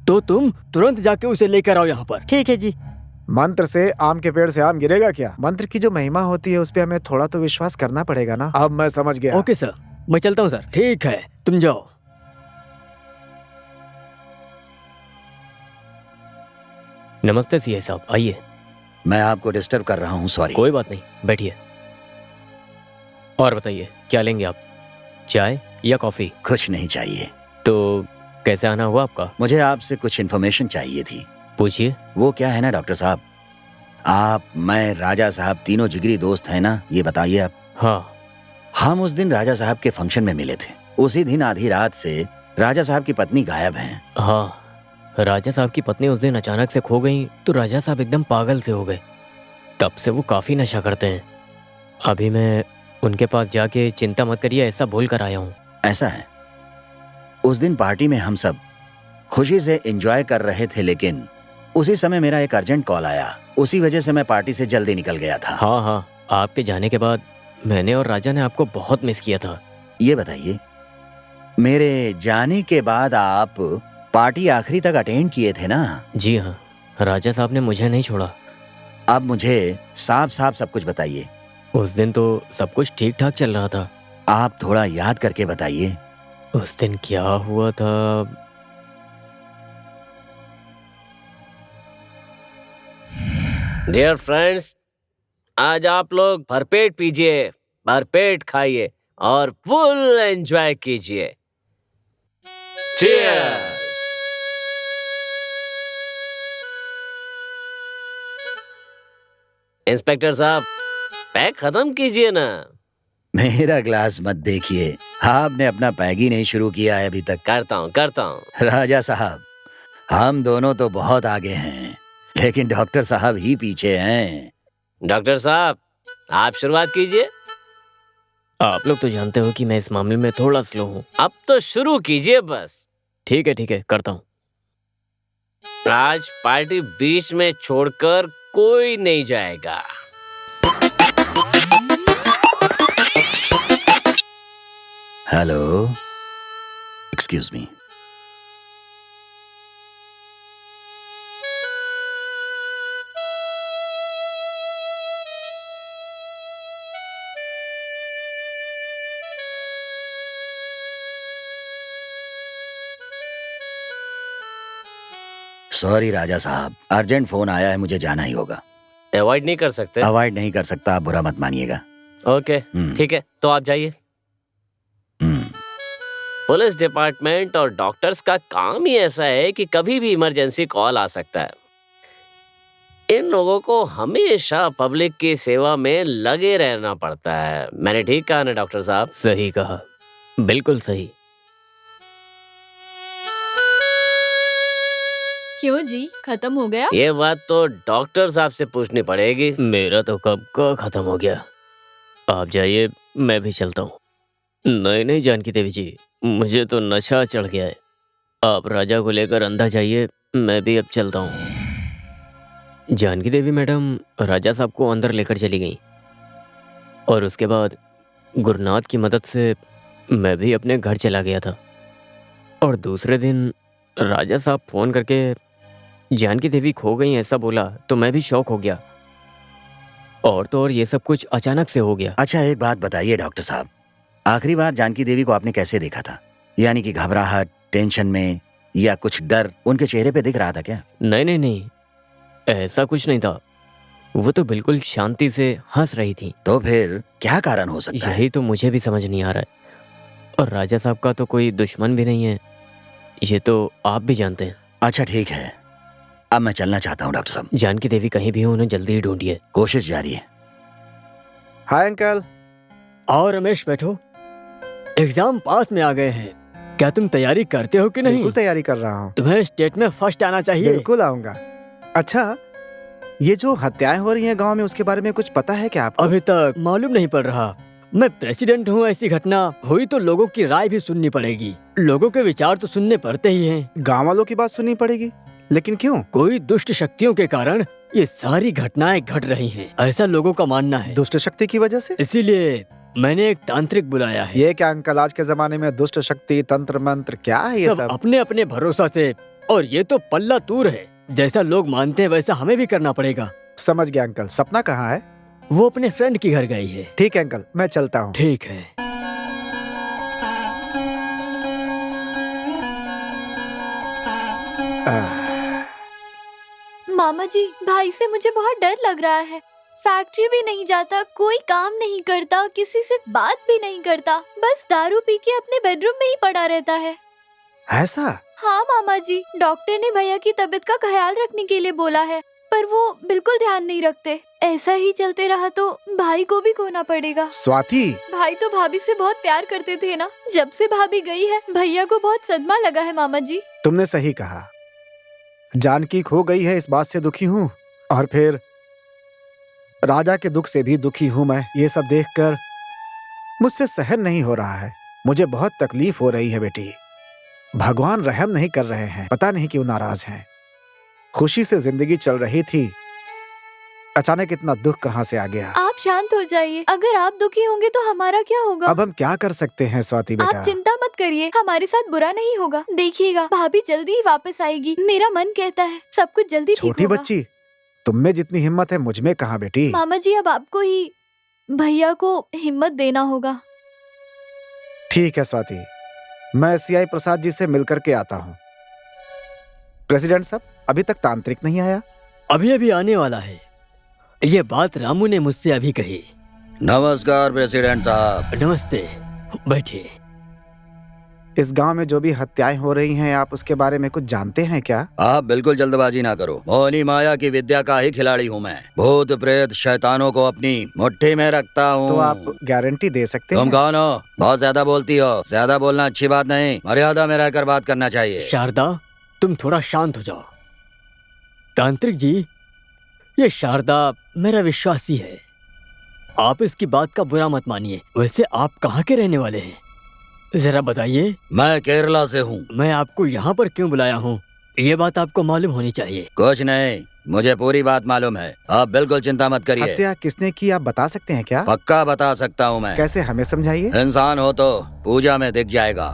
तो तुम तुरंत जाके उसे लेकर आओ यहाँ पर। ठीक है जी। मंत्र से आम के पेड़ से आम गिरेगा क्या? मंत्र की जो महिमा होती है उस पे हमें थोड़ा तो विश्वास करना पड़ेगा ना। अब मैं समझ गया। ओके सर, मैं चलता हूँ सर। ठीक है तुम जाओ। नमस्ते सीए साहब, आइए। मैं आपको डिस्टर्ब कर रहा हूँ, सॉरी। कोई बात नहीं, बैठिए। और बताइए क्या लेंगे आप, चाय या कॉफी? कुछ नहीं चाहिए। तो कैसे आना हुआ आपका? मुझे आपसे कुछ इन्फॉर्मेशन चाहिए थी। पूछिए। वो क्या है ना डॉक्टर साहब, आप, मैं, राजा साहब तीनों जिगरी दोस्त हैं ना, ये बताइए आप। हाँ। हम उस दिन राजा साहब के फंक्शन में मिले थे। उसी दिन आधी रात से राजा साहब की पत्नी गायब हैं। हाँ, राजा साहब की पत्नी उस दिन अचानक से खो गई तो राजा साहब एकदम पागल से हो गए। तब से वो काफी नशा करते हैं। अभी मैं उनके पास जाके चिंता मत करिए ऐसा बोल कर आया हूँ। ऐसा है, उस दिन पार्टी में हम सब खुशी से एंजॉय कर रहे थे, लेकिन उसी समय मेरा एक अर्जेंट कॉल आया। उसी वजह से मैं पार्टी से जल्दी निकल गया था। हाँ हाँ, आपके जाने के बाद मैंने और राजा ने आपको बहुत मिस किया था। ये बताइए, मेरे जाने के बाद आप पार्टी आखिरी तक अटेंड किए थे ना? जी हाँ, राजा साहब ने मुझे नहीं छोड़ा। अब मुझे साफ साफ सब कुछ बताइए। उस दिन तो सब कुछ ठीक ठाक चल रहा था। आप थोड़ा याद करके बताइए। उस दिन क्या हुआ था? डियर फ्रेंड्स, आज आप लोग भरपेट पीजिए, भरपेट खाइए और फुल एंजॉय कीजिए। चीयर्स। इंस्पेक्टर साहब, पैक खत्म कीजिए ना। मेरा ग्लास मत देखिए, आपने अपना पैग ही नहीं शुरू किया है अभी तक। करता हूँ। राजा साहब, हम दोनों तो बहुत आगे हैं, लेकिन डॉक्टर साहब ही पीछे हैं। डॉक्टर साहब, आप शुरुआत कीजिए। आप लोग तो जानते हो कि मैं इस मामले में थोड़ा स्लो हूँ। अब तो शुरू कीजिए बस। ठीक है, करता हूँ। आज पार्टी बीच में छोड़कर कोई नहीं जाएगा। Hello, excuse me. सॉरी राजा साहब, अर्जेंट फोन आया है, मुझे जाना ही होगा। अवॉइड नहीं कर सकते? अवॉइड नहीं कर सकता, आप बुरा मत मानिएगा। ओके, ठीक है, तो आप जाइए। पुलिस डिपार्टमेंट और डॉक्टर्स का काम ही ऐसा है कि कभी भी इमरजेंसी कॉल आ सकता है। इन लोगों को हमेशा पब्लिक की सेवा में लगे रहना पड़ता है। मैंने ठीक कहा ना डॉक्टर साहब? सही कहा, बिल्कुल सही। क्यों जी, खत्म हो गया? ये बात तो डॉक्टर साहब से पूछनी पड़ेगी। मेरा तो कब का खत्म हो गया। आप जाइए, मैं भी चलता हूँ। नहीं जानकी देवी जी, मुझे तो नशा चढ़ गया है। आप राजा को लेकर अंदर जाइए, मैं भी अब चलता हूँ। जानकी देवी मैडम राजा साहब को अंदर लेकर चली गई और उसके बाद गुरुनाथ की मदद से मैं भी अपने घर चला गया था। और दूसरे दिन राजा साहब फोन करके जानकी देवी खो गई ऐसा बोला तो मैं भी शॉक हो गया। और तो और ये सब कुछ अचानक से हो गया। अच्छा एक बात बताइए डॉक्टर साहब, आखिरी बार जानकी देवी को आपने कैसे देखा था? यानी कि घबराहट, टेंशन में, या कुछ डर उनके चेहरे पे दिख रहा था क्या? नहीं, ऐसा कुछ नहीं था। वो तो बिल्कुल शांति से हंस रही थी। तो फिर क्या कारण हो सकता है? यही तो मुझे भी समझ नहीं आ रहा है। और राजा साहब का तो कोई दुश्मन भी नहीं है, ये तो आप भी जानते हैं। अच्छा ठीक है, अब मैं चलना चाहता हूँ डॉक्टर साहब। जानकी देवी कहीं भी हो, उन्हें जल्दी ही ढूंढिए। कोशिश जारी है। Hi uncle. और रमेश बैठो, एग्जाम पास में आ गए हैं। क्या तुम तैयारी करते हो कि नहीं? बिल्कुल तैयारी कर रहा हूँ। तुम्हें स्टेट में फर्स्ट आना चाहिए। बिल्कुल आऊंगा। अच्छा, ये जो हत्याएं हो रही हैं गांव में, उसके बारे में कुछ पता है क्या आपको? अभी तक मालूम नहीं पड़ रहा। मैं प्रेसिडेंट हूँ, ऐसी घटना हुई तो लोगों की राय भी सुननी पड़ेगी। लोगों के विचार तो सुनने पड़ते ही हैं। गांव वालों की बात सुननी पड़ेगी, लेकिन क्यों? कोई दुष्ट शक्तियों के कारण ये सारी घटनाएं घट रही हैं, ऐसा लोगों का मानना है। दुष्ट शक्ति की वजह से? इसीलिए मैंने एक तांत्रिक बुलाया है। ये क्या अंकल, आज के जमाने में दुष्ट शक्ति, तंत्र मंत्र, क्या है ये सब सब? अपने अपने भरोसा से, और ये तो पल्ला तूर है। जैसा लोग मानते हैं वैसा हमें भी करना पड़ेगा। समझ गया अंकल। सपना कहाँ है? वो अपने फ्रेंड के घर गई है। ठीक है अंकल, मैं चलता हूँ। ठीक है। मामा जी, भाई से मुझे बहुत डर लग रहा है। फैक्ट्री भी नहीं जाता, कोई काम नहीं करता, किसी से बात भी नहीं करता, बस दारू पी के अपने बेडरूम में ही पड़ा रहता है। ऐसा? हाँ मामा जी, डॉक्टर ने भैया की तबीयत का ख्याल रखने के लिए बोला है, पर वो बिल्कुल ध्यान नहीं रखते। ऐसा ही चलते रहा तो भाई को भी खोना पड़ेगा। स्वाति, भाई तो भाभी से बहुत प्यार करते थे ना। जब से भाभी गई है, भैया को बहुत सदमा लगा है मामा जी। तुमने सही कहा। जानकी खो गई है, इस बात से दुखी हूँ, और फिर राजा के दुख से भी दुखी हूँ मैं। ये सब देखकर मुझसे सहन नहीं हो रहा है। मुझे बहुत तकलीफ हो रही है बेटी। भगवान रहम नहीं कर रहे हैं, पता नहीं क्यों नाराज हैं। खुशी से जिंदगी चल रही थी, अचानक इतना दुख कहाँ से आ गया? आप शांत हो जाइए। अगर आप दुखी होंगे तो हमारा क्या होगा? अब हम क्या कर सकते हैं स्वाति बेटा? आप चिंता मत करिए, हमारे साथ बुरा नहीं होगा। देखिएगा, भाभी जल्दी ही वापस आएगी। मेरा मन कहता है सब कुछ जल्दी ठीक छोटी होगा। बच्ची, तुम में जितनी हिम्मत है मुझ में कहाँ बेटी? मामा जी, अब आपको ही भैया को हिम्मत देना होगा। ठीक है स्वाति, मैं सीआई प्रसाद जी से मिलकर के आता हूँ। प्रेसिडेंट साहब, अभी तक तांत्रिक नहीं आया? अभी अभी आने वाला है। ये बात रामू ने मुझसे अभी कही। नमस्कार प्रेसिडेंट साहब। नमस्ते, बैठिए। इस गांव में जो भी हत्याएं हो रही हैं, आप उसके बारे में कुछ जानते हैं क्या? आप बिल्कुल जल्दबाजी ना करो। मोहिनी माया की विद्या का ही खिलाड़ी हूँ मैं। भूत प्रेत शैतानों को अपनी मुट्ठी में रखता हूँ। तो आप गारंटी दे सकते तुम हैं? कौन हो? बहुत ज्यादा बोलती हो। ज्यादा बोलना अच्छी बात नहीं, मर्यादा में रहकर बात करना चाहिए। शारदा, तुम थोड़ा शांत हो जाओ। तांत्रिक जी, ये शारदा मेरा विश्वासी है। आप इसकी बात का बुरा मत मानिए। वैसे आप कहाँ के रहने वाले हैं, जरा बताइए। मैं केरला से हूँ। मैं आपको यहाँ पर क्यों बुलाया हूँ, ये बात आपको मालूम होनी चाहिए। कुछ नहीं, मुझे पूरी बात मालूम है। आप बिल्कुल चिंता मत करिए। हत्या किसने की आप बता सकते हैं क्या? पक्का बता सकता हूँ मैं। कैसे, हमें समझाइए। इंसान हो तो पूजा में दिख जाएगा,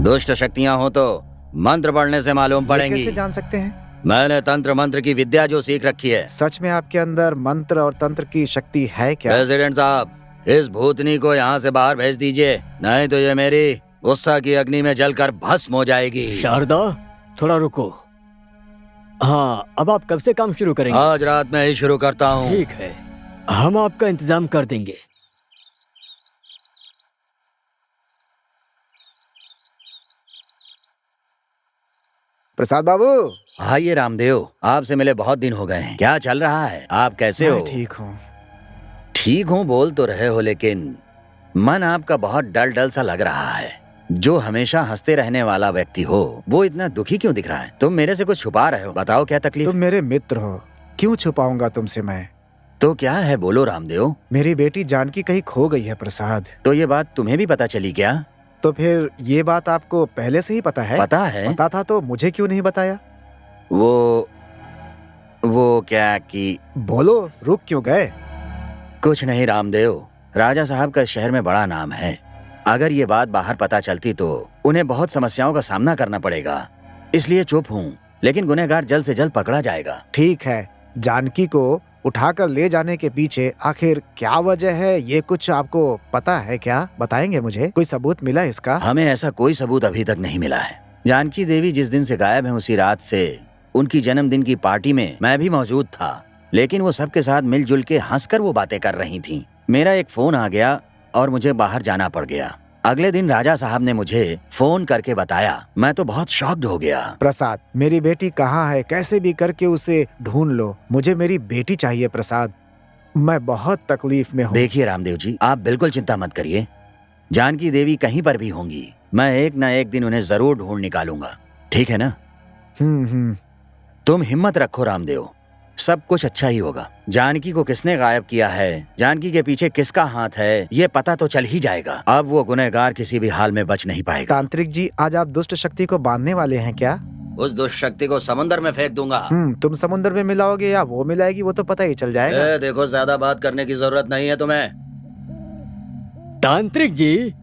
दुष्ट शक्तियाँ हो तो मंत्र पढ़ने से मालूम ये पड़ेंगी। कैसे जान सकते हैं? मैंने तंत्र मंत्र की विद्या जो सीख रखी है। सच में आपके अंदर मंत्र और तंत्र की शक्ति है क्या? प्रेसिडेंट साहब, इस भूतनी को यहाँ से बाहर भेज दीजिए, नहीं तो ये मेरी गुस्सा की अग्नि में जलकर भस्म हो जाएगी। शारदा, थोड़ा रुको। हाँ, अब आप कब से काम शुरू करेंगे? आज रात में ही शुरू करता हूँ। ठीक है, हम आपका इंतजाम कर देंगे। प्रसाद बाबू। हाँ, ये रामदेव, आपसे मिले बहुत दिन हो गए हैं। क्या चल रहा है? आप कैसे हो? मैं ठीक हूँ। ठीक हूँ बोल तो रहे हो, लेकिन मन आपका बहुत डल डल सा लग रहा है। जो हमेशा हंसते रहने वाला व्यक्ति हो, वो इतना दुखी क्यों दिख रहा है? तुम मेरे से कुछ छुपा रहे हो, बताओ क्या तकलीफ? तुम मेरे मित्र हो, क्यों छुपाऊंगा तुमसे मैं? तो क्या है, बोलो रामदेव। मेरी बेटी जानकी कहीं खो गई है प्रसाद। तो ये बात तुम्हें भी पता चली क्या? तो फिर ये बात आपको पहले से ही पता है? पता है। पता था तो मुझे क्यों नहीं बताया? वो क्या कि बोलो, रुक क्यों गए? कुछ नहीं रामदेव, राजा साहब का शहर में बड़ा नाम है। अगर ये बात बाहर पता चलती तो उन्हें बहुत समस्याओं का सामना करना पड़ेगा, इसलिए चुप हूँ। लेकिन गुनहगार जल्द से जल्द पकड़ा जाएगा। ठीक है, जानकी को उठाकर ले जाने के पीछे आखिर क्या वजह है, ये कुछ आपको पता है क्या? बताएंगे मुझे? कोई सबूत मिला इसका? हमें ऐसा कोई सबूत अभी तक नहीं मिला है। जानकी देवी जिस दिन से गायब है, उसी रात से उनकी जन्मदिन की पार्टी में मैं भी मौजूद था, लेकिन वो सबके साथ मिलजुल के हंसकर वो बातें कर रही थीं। मेरा एक फोन आ गया और मुझे बाहर जाना पड़ गया। अगले दिन राजा साहब ने मुझे फोन करके बताया। मैं तो बहुत शॉक्ड हो गया। प्रसाद, मेरी बेटी कहाँ है? कैसे भी करके उसे ढूंढ लो। मुझे मेरी बेटी चाहिए प्रसाद। मैं बहुत तकलीफ में हूँ। देखिए रामदेव जी, आप बिल्कुल चिंता मत करिए। जानकी देवी कहीं पर भी होंगी, मैं एक न एक दिन उन्हें जरूर ढूंढ निकालूंगा। ठीक है ना? तुम हिम्मत रखो रामदेव, सब कुछ अच्छा ही होगा। जानकी को किसने गायब किया है, जानकी के पीछे किसका हाथ है, ये पता तो चल ही जाएगा। अब वो गुनहगार किसी भी हाल में बच नहीं पाएगा। तांत्रिक जी, आज आप दुष्ट शक्ति को बांधने वाले हैं क्या? उस दुष्ट शक्ति को समुद्र में फेंक दूंगा। तुम समुद्र में मिलाओगे या वो मिलाएगी, वो तो पता ही चल जाएगा। देखो, ज्यादा बात करने की जरूरत नहीं है तुम्हें। तांत्रिक जी,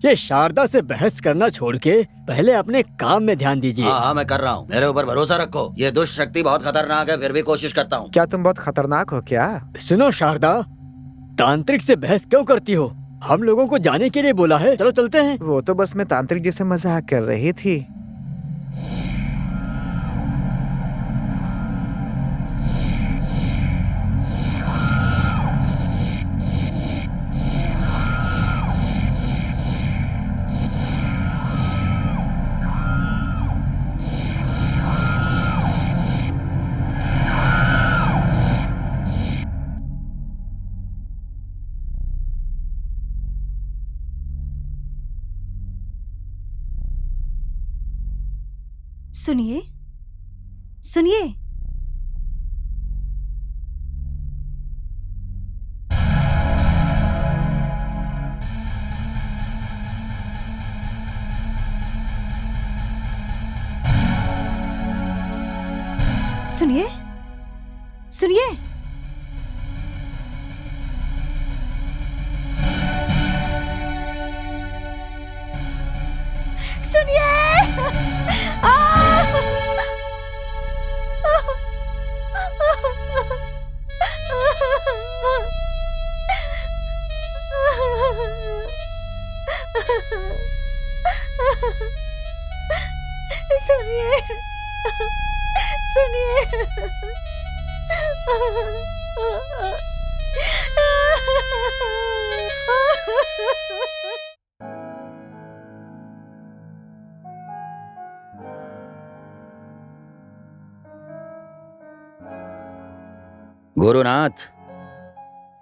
ये शारदा से बहस करना छोड़ के पहले अपने काम में ध्यान दीजिए। हाँ, मैं कर रहा हूँ, मेरे ऊपर भरोसा रखो। ये दुष्ट शक्ति बहुत खतरनाक है, फिर भी कोशिश करता हूँ। क्या तुम बहुत खतरनाक हो क्या? सुनो शारदा, तांत्रिक से बहस क्यों करती हो? हम लोगों को जाने के लिए बोला है, चलो चलते हैं। वो तो बस मैं तांत्रिक जी से मजाक कर रही थी। सुनिए, सुनिए। सुनिए, सुनिए। सुनिए। सुनिए, सुनिए। गुरुनाथ,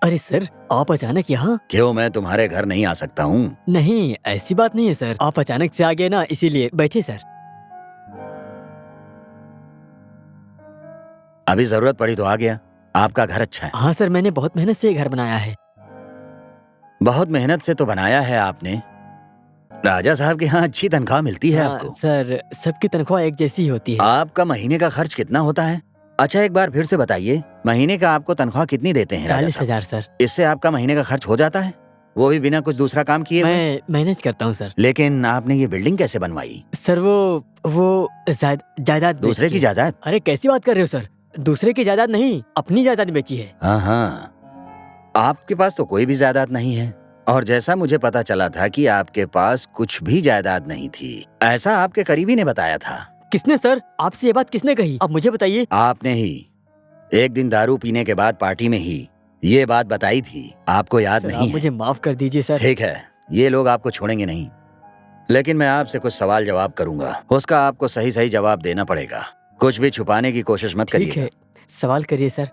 अरे सर, आप अचानक यहाँ? क्यों, मैं तुम्हारे घर नहीं आ सकता हूँ? नहीं, ऐसी बात नहीं है सर, आप अचानक से आ गए ना, इसीलिए। बैठिए सर। अभी जरूरत पड़ी तो आ गया। आपका घर अच्छा है। हाँ सर, मैंने बहुत मेहनत से ये घर बनाया है। बहुत मेहनत से तो बनाया है आपने। राजा साहब के यहाँ अच्छी तनख्वाह मिलती है हाँ, आपको। सर, सबकी तनख्वाह एक जैसी ही होती है। आपका महीने का खर्च कितना होता है? अच्छा, एक बार फिर से बताइए, महीने का आपको तनख्वाह कितनी देते हैं? 40,000 सर। इससे आपका महीने का खर्च हो जाता है, वो भी बिना कुछ दूसरा काम किए? मैं मैनेज करता हूँ सर। लेकिन आपने ये बिल्डिंग कैसे बनवाई? सर, वो जायदाद दूसरे की जायदाद? अरे कैसी बात कर रहे हो सर? दूसरे की जायदाद नहीं, अपनी जायदाद बेची है। हाँ हाँ, आपके पास तो कोई भी जायदाद नहीं है, और जैसा मुझे पता चला था कि आपके पास कुछ भी जायदाद नहीं थी, ऐसा आपके करीबी ने बताया था। किसने सर? आपसे ये बात किसने कही? अब मुझे बताइए। आपने ही। एक दिन दारू पीने के बाद पार्टी में ही ये बात बताई थी, आपको याद नहीं है? मुझे माफ कर दीजिए सर। ठीक है, ये लोग आपको छोड़ेंगे नहीं, लेकिन मैं आपसे कुछ सवाल जवाब करूंगा, उसका आपको सही सही जवाब देना पड़ेगा। कुछ भी छुपाने की कोशिश मत ठीक करिए। है, सवाल करिए सर।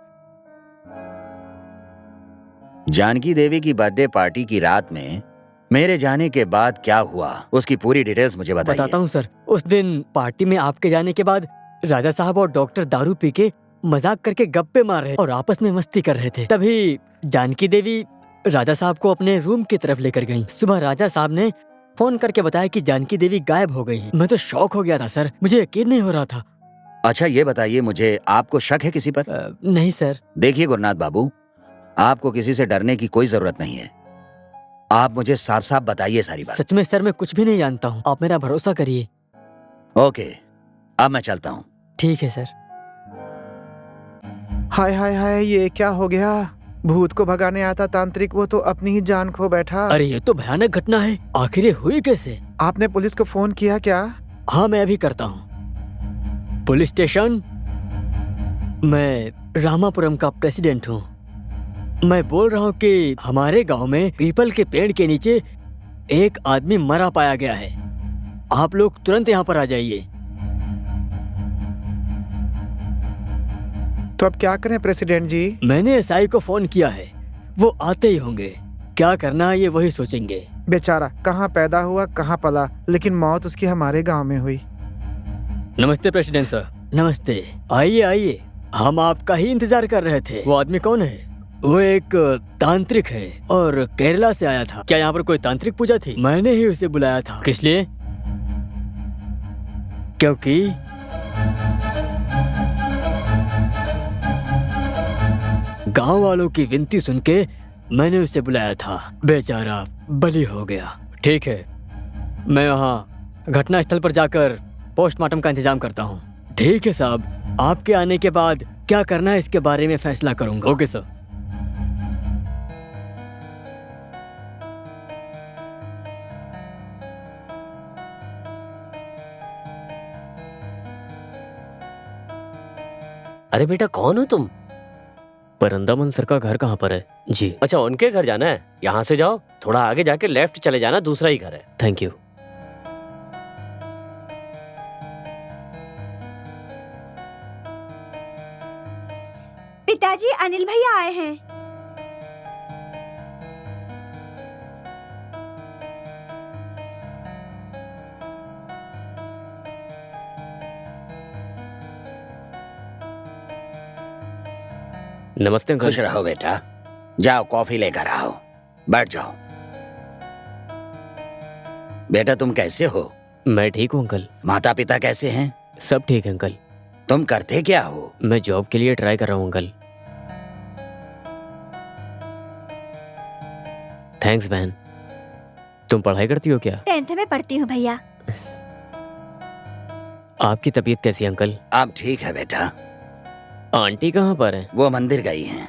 जानकी देवी की बर्थडे पार्टी की रात में मेरे जाने के बाद क्या हुआ, उसकी पूरी डिटेल्स मुझे बताइए। बताता हूँ सर। उस दिन पार्टी में आपके जाने के बाद राजा साहब और डॉक्टर दारू पी के मजाक करके गप्पे मार रहे और आपस में मस्ती कर रहे थे। तभी जानकी देवी राजा साहब को अपने रूम की तरफ लेकर गईं। सुबह राजा साहब ने फोन करके बताया कि जानकी देवी गायब हो गई हैं। मैं तो शॉक हो गया था सर, मुझे यकीन नहीं हो रहा था। अच्छा, ये बताइए मुझे, आपको शक है किसी पर? नहीं सर। देखिए गुरुनाथ बाबू, आपको किसी से डरने की कोई जरूरत नहीं है। आप मुझे साफ साफ बताइए सारी बात। सच में सर, मैं कुछ भी नहीं जानता हूँ, आप मेरा भरोसा करिए। ओके, अब मैं चलता हूँ। ठीक है सर। हाय हाय हाय, ये क्या हो गया? भूत को भगाने आता तांत्रिक, वो तो अपनी ही जान खो बैठा। अरे ये तो भयानक घटना है, आखिर ये हुई कैसे? आपने पुलिस को फोन किया क्या? हाँ, मैं अभी करता हूँ। पुलिस स्टेशन, मैं रामापुरम का प्रेसिडेंट हूँ। मैं बोल रहा हूँ कि हमारे गांव में पीपल के पेड़ के नीचे एक आदमी मरा पाया गया है। आप लोग तुरंत यहाँ पर आ जाइए। तो अब क्या करें प्रेसिडेंट जी? मैंने एसआई को फोन किया है, वो आते ही होंगे। क्या करना है ये वही सोचेंगे। बेचारा कहाँ पैदा हुआ कहाँ पला, लेकिन मौत उसकी हमारे गांव में हुई। नमस्ते प्रेसिडेंट सर। नमस्ते, आइए आइए, हम आपका ही इंतजार कर रहे थे। वो आदमी कौन है? वो एक तांत्रिक है और केरला से आया था। क्या यहाँ पर कोई तांत्रिक पूजा थी? मैंने ही उसे बुलाया था। किस लिए? क्योंकि गांव वालों की विनती सुन के मैंने उसे बुलाया था। बेचारा बलि हो गया। ठीक है, मैं वहाँ घटनास्थल पर जाकर पोस्टमार्टम का इंतजाम करता हूँ। ठीक है साहब, आपके आने के बाद क्या करना है इसके बारे में फैसला करूंगा। Okay sir. अरे बेटा, कौन हो तुम? परंदामन सर का घर कहाँ पर है जी? अच्छा, उनके घर जाना है। यहाँ से जाओ, थोड़ा आगे जाके लेफ्ट चले जाना, दूसरा ही घर है। Thank you. पिताजी, अनिल भैया आए हैं। नमस्ते अंकल। खुश रहो बेटा, जाओ कॉफी लेकर आओ, बैठ जाओ। बेटा तुम कैसे हो? मैं ठीक हूँ अंकल। माता पिता कैसे हैं? सब ठीक है अंकल। तुम करते क्या हो? मैं जॉब के लिए ट्राई कर रहा हूँ अंकल। थैंक्स बहन। तुम पढ़ाई करती हो क्या? 10th में पढ़ती हूँ भैया। आपकी तबीयत कैसी है अंकल? अब ठीक है बेटा। आंटी कहाँ पर है? वो मंदिर गई हैं,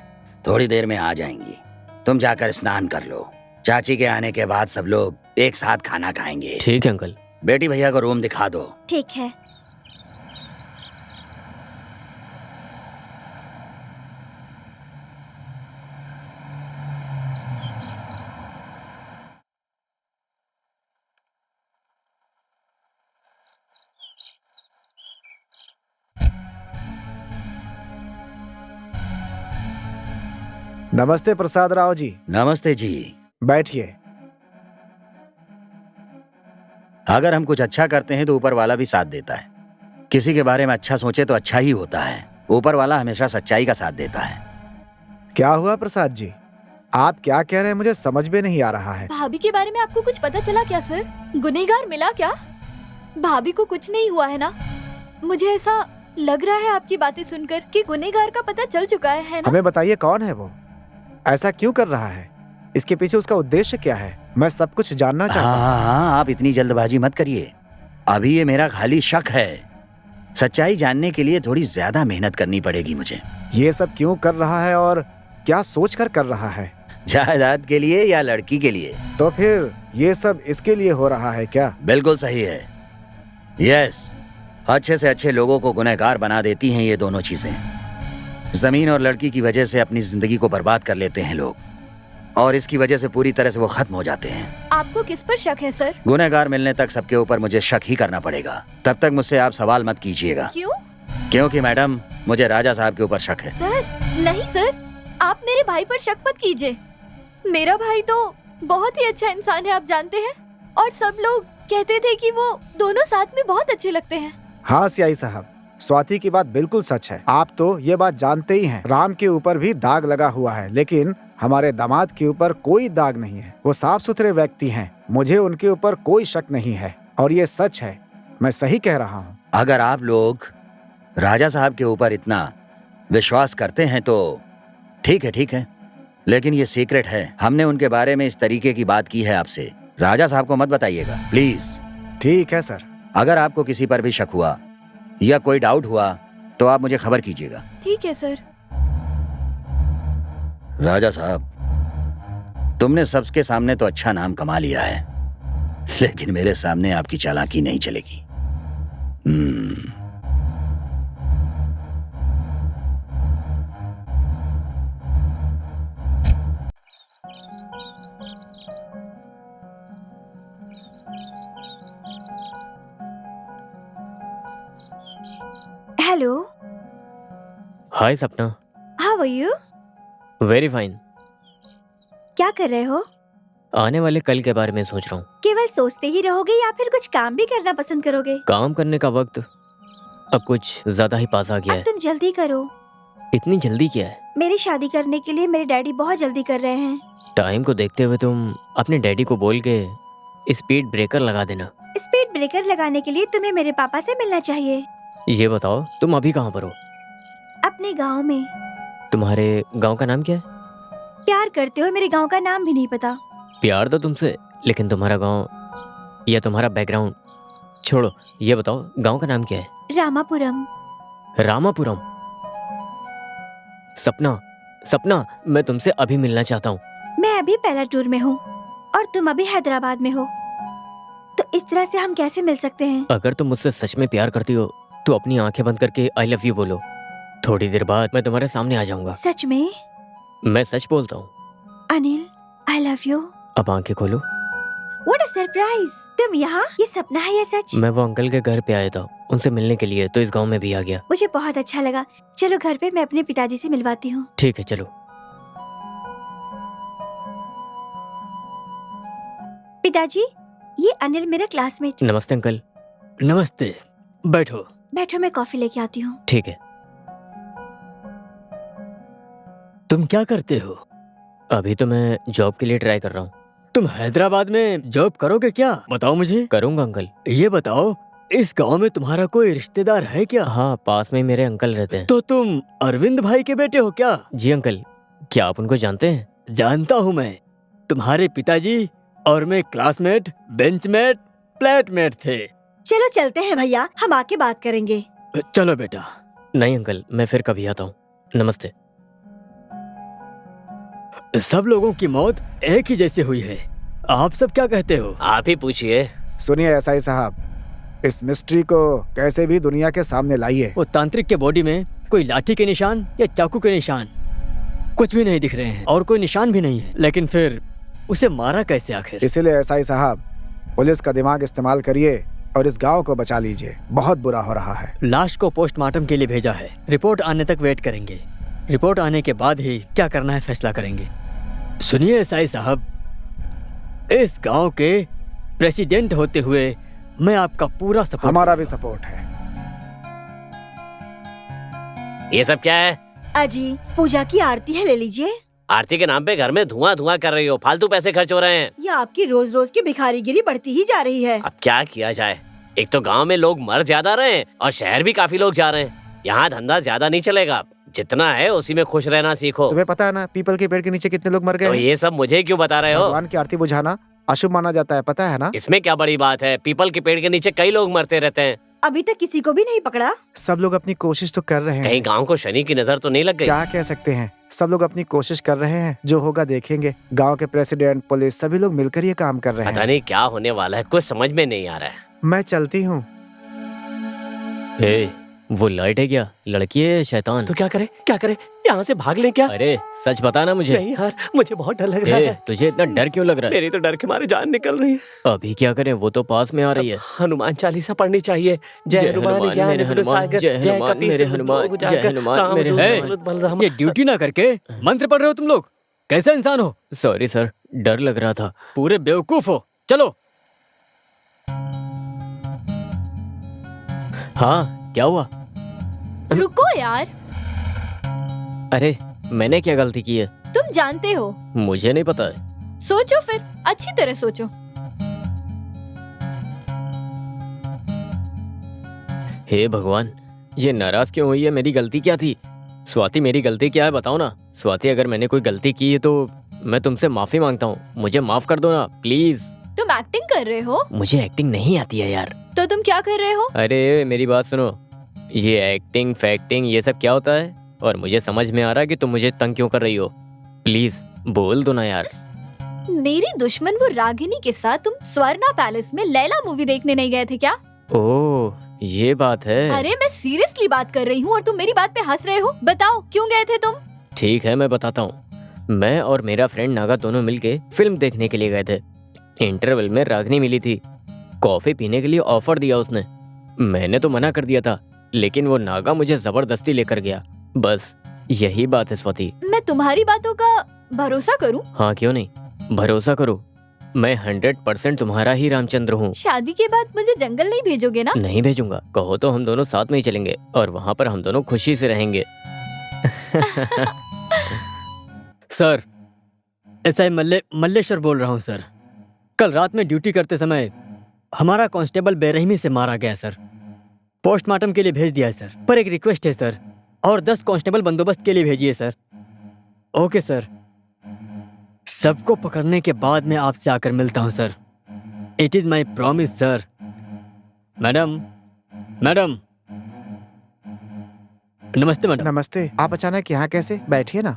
थोड़ी देर में आ जाएंगी। तुम जाकर स्नान कर लो, चाची के आने के बाद सब लोग एक साथ खाना खाएंगे। ठीक है अंकल। बेटी भैया को रूम दिखा दो। ठीक है। नमस्ते प्रसाद राव जी। नमस्ते जी। बैठिए। अगर हम कुछ अच्छा करते हैं तो ऊपर वाला भी साथ देता है। किसी के बारे में अच्छा सोचे तो अच्छा ही होता है। ऊपर वाला हमेशा सच्चाई का साथ देता है। क्या हुआ प्रसाद जी? आप क्या कह रहे हैं मुझे समझ में नहीं आ रहा है। भाभी के बारे में आपको कुछ पता चला क्या सर? गुनहगार मिला क्या? भाभी को कुछ नहीं हुआ है ना? मुझे ऐसा लग रहा है आपकी बातें सुनकर कि गुनहगार का पता चल चुका है ना? हमें बताइए कौन है वो, ऐसा क्यों कर रहा है, इसके पीछे उसका उद्देश्य क्या है? मैं सब कुछ जानना चाहता हूँ। हाँ, आप इतनी जल्दबाजी मत करिए। अभी ये मेरा खाली शक है। सच्चाई जानने के लिए थोड़ी ज्यादा मेहनत करनी पड़ेगी मुझे। ये सब क्यों कर रहा है और क्या सोचकर कर रहा है? जायदाद के लिए या लड़की के लिए? तो फिर ये सब इसके लिए हो रहा है क्या? बिल्कुल सही है। यस, अच्छे से अच्छे लोगों को गुनहगार बना देती हैं ये दोनों चीजें। जमीन और लड़की की वजह से अपनी जिंदगी को बर्बाद कर लेते हैं लोग, और इसकी वजह से पूरी तरह से वो खत्म हो जाते हैं। आपको किस पर शक है सर? गुनहगार मिलने तक सबके ऊपर मुझे शक ही करना पड़ेगा। तब तक मुझसे आप सवाल मत कीजिएगा। क्यों? क्योंकि मैडम, मुझे राजा साहब के ऊपर शक है। सर, नहीं सर, आप मेरे भाई पर शक मत कीजिए। मेरा भाई तो बहुत ही अच्छा इंसान है, आप जानते हैं। और सब लोग कहते थे कि वो दोनों साथ में बहुत अच्छे लगते हैं। हाँ सियाई साहब, स्वाति की बात बिल्कुल सच है। आप तो ये बात जानते ही हैं, राम के ऊपर भी दाग लगा हुआ है, लेकिन हमारे दामाद के ऊपर कोई दाग नहीं है। वो साफ सुथरे व्यक्ति हैं, मुझे उनके ऊपर कोई शक नहीं है, और ये सच है, मैं सही कह रहा हूँ। अगर आप लोग राजा साहब के ऊपर इतना विश्वास करते हैं तो ठीक है, लेकिन ये सीक्रेट है। हमने उनके बारे में इस तरीके की बात की है आपसे। राजा साहब को मत बताइएगा प्लीज। ठीक है सर। अगर आपको किसी पर भी शक हुआ या कोई डाउट हुआ तो आप मुझे खबर कीजिएगा। ठीक है सर। राजा साहब, तुमने सबके सामने तो अच्छा नाम कमा लिया है, लेकिन मेरे सामने आपकी चालाकी नहीं चलेगी। Hello, hi Sapna. How are you? Very fine. क्या कर रहे हो? आने वाले कल के बारे में सोच रहा हूँ। केवल सोचते ही रहोगे या फिर कुछ काम भी करना पसंद करोगे? काम करने का वक्त अब कुछ ज्यादा ही पास आ गया अब है। तुम जल्दी करो। इतनी जल्दी क्या है? मेरी शादी करने के लिए मेरे डैडी बहुत जल्दी कर रहे हैं। टाइम को देखते हुए तुम अपने डैडी को बोल के स्पीड ब्रेकर लगा देना। स्पीड ब्रेकर लगाने के लिए तुम्हें मेरे पापा से मिलना चाहिए। ये बताओ तुम अभी कहाँ पर हो? अपने गांव में। तुम्हारे गांव का नाम क्या है? प्यार करते हो, मेरे गांव का नाम भी नहीं पता। प्यार तो तुमसे, लेकिन तुम्हारा गांव या तुम्हारा बैकग्राउंड छोड़ो। ये बताओ गांव का नाम क्या है? रामापुरम। रामापुरम। सपना, सपना, मैं तुमसे अभी मिलना चाहता हूँ। मैं अभी पहला टूर में हूँ और तुम अभी हैदराबाद में हो, तो इस तरह से हम कैसे मिल सकते हैं? अगर तुम मुझसे सच में प्यार करती हो तो अपनी आंखें बंद करके आई लव यू बोलो। थोड़ी देर बाद मैं तुम्हारे सामने आ जाऊंगा। सच में? मैं सच बोलता हूँ। Anil, I love you. अब आंखें खोलो। What a surprise! तुम यहाँ? ये सपना है या सच? मैं वो अंकल के घर पे आया था उनसे मिलने के लिए, तो इस गांव में भी आ गया। मुझे बहुत अच्छा लगा। चलो घर पे मैं अपने पिताजी से मिलवाती हूँ। ठीक है चलो। पिताजी, ये अनिल मेरा क्लासमेट। नमस्ते अंकल। नमस्ते, बैठो। बैठो, मैं कॉफी लेके आती हूँ। ठीक है। तुम क्या करते हो? अभी तो मैं जॉब के लिए ट्राई कर रहा हूँ। तुम हैदराबाद में जॉब करोगे क्या? बताओ मुझे। करूँगा अंकल। ये बताओ, इस गांव में तुम्हारा कोई रिश्तेदार है क्या? हाँ, पास में ही मेरे अंकल रहते हैं। तो तुम अरविंद भाई के बेटे हो क्या? जी अंकल। क्या आप उनको जानते हैं? जानता हूँ मैं। तुम्हारे पिताजी और मैं क्लासमेट, बेंचमेट, फ्लैटमेट थे। चलो चलते हैं भैया, हम आके बात करेंगे। चलो बेटा। नहीं अंकल, मैं फिर कभी आता हूँ। नमस्ते। सब लोगों की मौत एक ही जैसे हुई है, आप सब क्या कहते हो? आप ही पूछिए। सुनिए एसआई साहब, इस मिस्ट्री को कैसे भी दुनिया के सामने लाइए। वो तांत्रिक के बॉडी में कोई लाठी के निशान या चाकू के निशान कुछ भी नहीं दिख रहे हैं और कोई निशान भी नहीं है, लेकिन फिर उसे मारा कैसे आखिर? इसीलिए एसआई साहब, पुलिस का दिमाग इस्तेमाल करिए और इस गांव को बचा लीजिए। बहुत बुरा हो रहा है। लाश को पोस्टमार्टम के लिए भेजा है, रिपोर्ट आने तक वेट करेंगे। रिपोर्ट आने के बाद ही क्या करना है फैसला करेंगे। सुनिए एसआई साहब, इस गांव के प्रेसिडेंट होते हुए मैं आपका पूरा सपोर्ट। हमारा भी सपोर्ट है। ये सब क्या है? अजी, पूजा की आरती है, ले लीजिए। आरती के नाम पे घर में धुआं धुआं कर रही हो, फालतू पैसे खर्च हो रहे हैं। ये आपकी रोज रोज की भिखारीगिरी बढ़ती ही जा रही है। अब क्या किया जाए? एक तो गांव में लोग मर ज्यादा रहे हैं और शहर भी काफी लोग जा रहे हैं। यहाँ धंधा ज्यादा नहीं चलेगा, जितना है उसी में खुश रहना सीखो। तुम्हें पता है ना पीपल के पेड़ के नीचे कितने लोग मर गए तो हैं? ये सब मुझे क्यों बता रहे हो? भगवान की आरती बुझाना अशुभ माना जाता है, पता है ना? इसमें क्या बड़ी बात है? पीपल के पेड़ के नीचे कई लोग मरते रहते हैं। अभी तक किसी को भी नहीं पकड़ा। सब लोग अपनी कोशिश तो कर रहे हैं। कहीं गांव को शनि की नजर तो नहीं लग गई? क्या कह सकते हैं, सब लोग अपनी कोशिश कर रहे हैं, जो होगा देखेंगे। गांव के प्रेसिडेंट, पुलिस, सभी लोग मिलकर ये काम कर रहे पता हैं। नहीं क्या होने वाला है, कुछ समझ में नहीं आ रहा है। मैं चलती हूँ। हे, वो लाइट है क्या? लड़की है या शैतान? तो क्या करे? क्या करे? यहाँ से भाग लें क्या? अरे सच बता ना मुझे। नहीं यार, मुझे बहुत डर लग रहा हे, है। तुझे इतना डर क्यों लग रहा है? मेरी तो डर के मारे जान निकल रही है। अभी क्या करें, वो तो पास में आ रही है। हनुमान चालीसा पढ़नी चाहिए। जय हनुमान ज्ञान मेरे गुण हनुमान, सागर, जय जय हनुमान, कपीस मेरे तिहुँ हनुमान, लोक जय उजागर, हनुमान, राम मेरे दूत हनुमान। अमृत बलधामा। ये ड्यूटी ना करके मंत्र पढ़ रहे हो तुम लोग? कैसे इंसान हो? सॉरी सर, डर लग रहा था। पूरे बेवकूफ हो। चलो। हाँ, क्या हुआ? रुको यार, अरे मैंने क्या गलती की है? तुम जानते हो। मुझे नहीं पता है। सोचो फिर, अच्छी तरह सोचो। हे भगवान, ये नाराज क्यों हुई है? मेरी गलती क्या थी? स्वाति, मेरी गलती क्या है बताओ ना। स्वाति, अगर मैंने कोई गलती की है तो मैं तुमसे माफी मांगता हूँ, मुझे माफ कर दो ना प्लीज। तुम एक्टिंग कर रहे हो? मुझे एक्टिंग नहीं आती है यार। तो तुम क्या कर रहे हो? अरे मेरी बात सुनो, ये एक्टिंग फैक्टिंग ये सब क्या होता है? और मुझे समझ में आ रहा है कि तुम मुझे तंग क्यों कर रही हो। प्लीज बोल दो ना यार। मेरी दुश्मन वो रागिनी के साथ तुम स्वर्णा पैलेस में लैला मूवी देखने नहीं गए थे क्या? ओह, ये बात है। अरे मैं सीरियसली बात कर रही हूँ और तुम मेरी बात पे हंस रहे हो। बताओ क्यों गए थे तुम? ठीक है, मैं बताता हूँ। मैं और मेरा फ्रेंड नागा दोनों मिलके फिल्म देखने के लिए गए थे। इंटरवल में रागिनी मिली थी, कॉफी पीने के लिए ऑफर दिया उसने। मैंने तो मना कर दिया था, लेकिन वो नागा मुझे जबरदस्ती लेकर गया। बस यही बात है स्वाति। मैं तुम्हारी बातों का भरोसा करूं? हाँ क्यों नहीं, भरोसा करो। मैं 100% तुम्हारा ही रामचंद्र हूँ। शादी के बाद मुझे जंगल नहीं भेजोगे ना? नहीं भेजूंगा। कहो तो हम दोनों साथ में ही चलेंगे और वहाँ पर हम दोनों खुशी से रहेंगे। सर, एसआई मल्लेश्वर बोल रहा हूँ सर। कल रात में ड्यूटी करते समय हमारा कांस्टेबल बेरहमी से मारा गया सर। पोस्टमार्टम के लिए भेज दिया है सर, पर एक रिक्वेस्ट है सर, और 10 कांस्टेबल बंदोबस्त के लिए भेजिए सर। Okay sir. सबको पकड़ने के बाद मैं आपसे आकर मिलता हूँ sir. It is my promise sir. Madam, madam, नमस्ते मैडम। नमस्ते। आप अचानक यहाँ कैसे? बैठिए ना।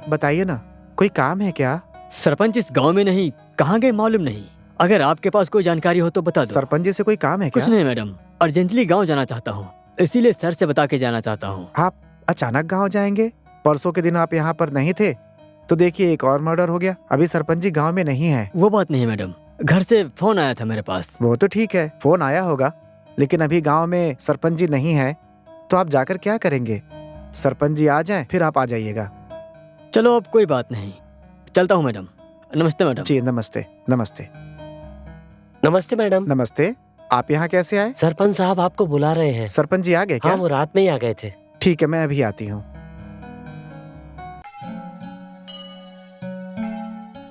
बताइए ना, कोई काम है क्या? सरपंच इस गांव में नहीं, कहाँ गए मालूम नहीं। अगर आपके पास कोई जानकारी हो तो बता दो। सरपंच जी से कोई काम है क्या? कुछ नहीं मैडम, अर्जेंटली गांव जाना चाहता हूँ, इसीलिए सर से बता के जाना चाहता हूँ। आप अचानक गांव जाएंगे? परसों के दिन आप यहाँ पर नहीं थे तो देखिए एक और मर्डर हो गया। अभी सरपंच जी गांव में नहीं है। वो बात नहीं मैडम, घर से फोन आया था मेरे पास। वो तो ठीक है, फोन आया होगा, लेकिन अभी गांव में सरपंच जी नहीं है तो आप जाकर क्या करेंगे? सरपंच जी आ जाएं फिर आप आ जाइएगा। चलो अब कोई बात नहीं, चलता हूँ मैडम। नमस्ते मैडम। जी नमस्ते। नमस्ते। नमस्ते मैडम। नमस्ते। आप यहाँ कैसे आए? सरपंच साहब आपको बुला रहे हैं। सरपंच जी आ गए क्या? हाँ, वो रात में ही आ गए थे। ठीक है, मैं अभी आती हूँ।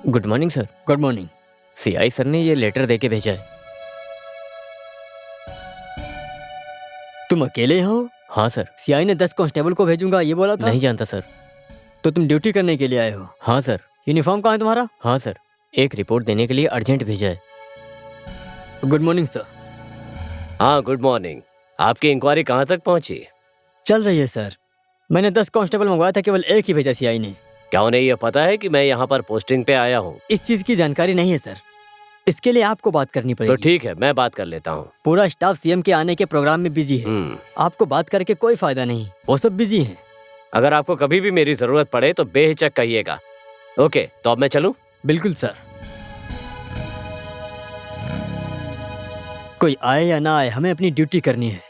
Good morning sir. Good morning. CI sir ने ये लेटर दे के भेजा है। तुम अकेले हो? हाँ सर। सीआई ने 10 कांस्टेबल को भेजूंगा ये बोला था। नहीं जानता सर। तो तुम ड्यूटी करने के लिए आए हो? हाँ सर। यूनिफॉर्म कहाँ है तुम्हारा? हाँ सर, एक रिपोर्ट देने के लिए अर्जेंट भेजा है। Good morning sir. हाँ गुड मॉर्निंग। आपकी इंक्वायरी कहाँ तक पहुँची? चल रही है सर। मैंने 10 कांस्टेबल मंगवाया था, केवल एक ही भेजा सीआई ने। क्या उन्हें ये पता है कि मैं यहाँ पर पोस्टिंग पे आया हूँ? इस चीज की जानकारी नहीं है सर, इसके लिए आपको बात करनी तो पड़ेगी। ठीक है, मैं बात कर लेता हूँ। पूरा स्टाफ सीएम के आने के प्रोग्राम में बिजी है, आपको बात करके कोई फायदा नहीं, वो सब बिजी हैं। अगर आपको कभी भी मेरी जरूरत पड़े तो बेहिचक कहिएगा। ओके, तो अब मैं चलूं? बिल्कुल सर। कोई आए या ना आए, हमें अपनी ड्यूटी करनी है।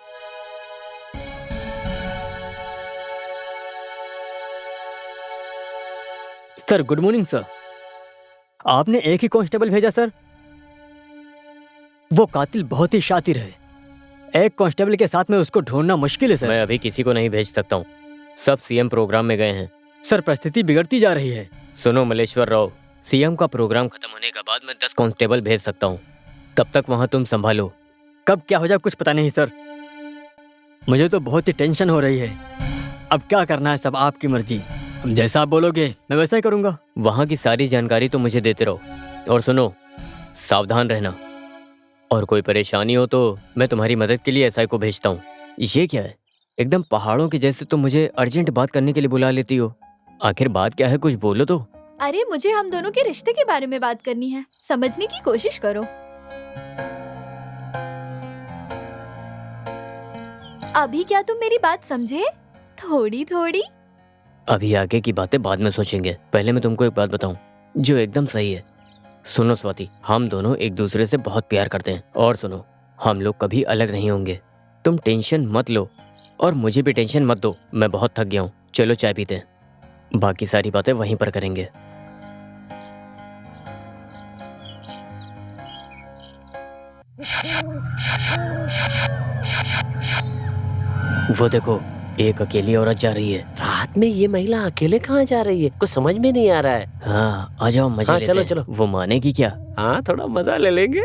Sir good morning sir. आपने एक ही कांस्टेबल भेजा सर? वो कातिल बहुत ही शातिर है, एक कांस्टेबल के साथ में उसको ढूंढना मुश्किल है सर। मैं अभी किसी को नहीं भेज सकता हूँ, सब सीएम प्रोग्राम में गए हैं। सर परिस्थिति बिगड़ती जा रही है। सुनो मल्लेश्वर राव, सीएम का प्रोग्राम खत्म होने के बाद मैं 10 कांस्टेबल भेज सकता हूँ, तब तक वहाँ तुम संभालो। कब क्या हो जाए कुछ पता नहीं सर, मुझे तो बहुत ही टेंशन हो रही है। अब क्या करना है सब आपकी मर्जी, जैसा आप बोलोगे मैं वैसा ही करूँगा। वहाँ की सारी जानकारी तो मुझे देते रहो, और सुनो सावधान रहना, और कोई परेशानी हो तो मैं तुम्हारी मदद के लिए एसआई को भेजता हूँ। ये क्या है, एकदम पहाड़ों के जैसे तुम मुझे अर्जेंट बात करने के लिए बुला लेती हो। आखिर बात क्या है, कुछ बोलो तो। अरे मुझे हम दोनों के रिश्ते के बारे में बात करनी है, समझने की कोशिश करो। अभी क्या तुम मेरी बात समझे? थोड़ी थोड़ी। अभी आगे की बातें बाद में सोचेंगे, पहले मैं तुमको एक बात बताऊं जो एकदम सही है। सुनो स्वाति, हम दोनों एक दूसरे से बहुत प्यार करते हैं, और सुनो हम लोग कभी अलग नहीं होंगे। तुम टेंशन मत लो और मुझे भी टेंशन मत दो, मैं बहुत थक गया हूँ। चलो चाय पीते हैं, बाकी सारी बातें वहीं पर करेंगे। वो देखो, एक अकेली औरत जा रही है। रात में ये महिला अकेले कहाँ जा रही है, कुछ समझ में नहीं आ रहा है। हाँ आ जाओ, मजा हाँ, लेते चलो, हैं। चलो। वो मानेगी क्या? हाँ, थोड़ा मजा ले लेंगे।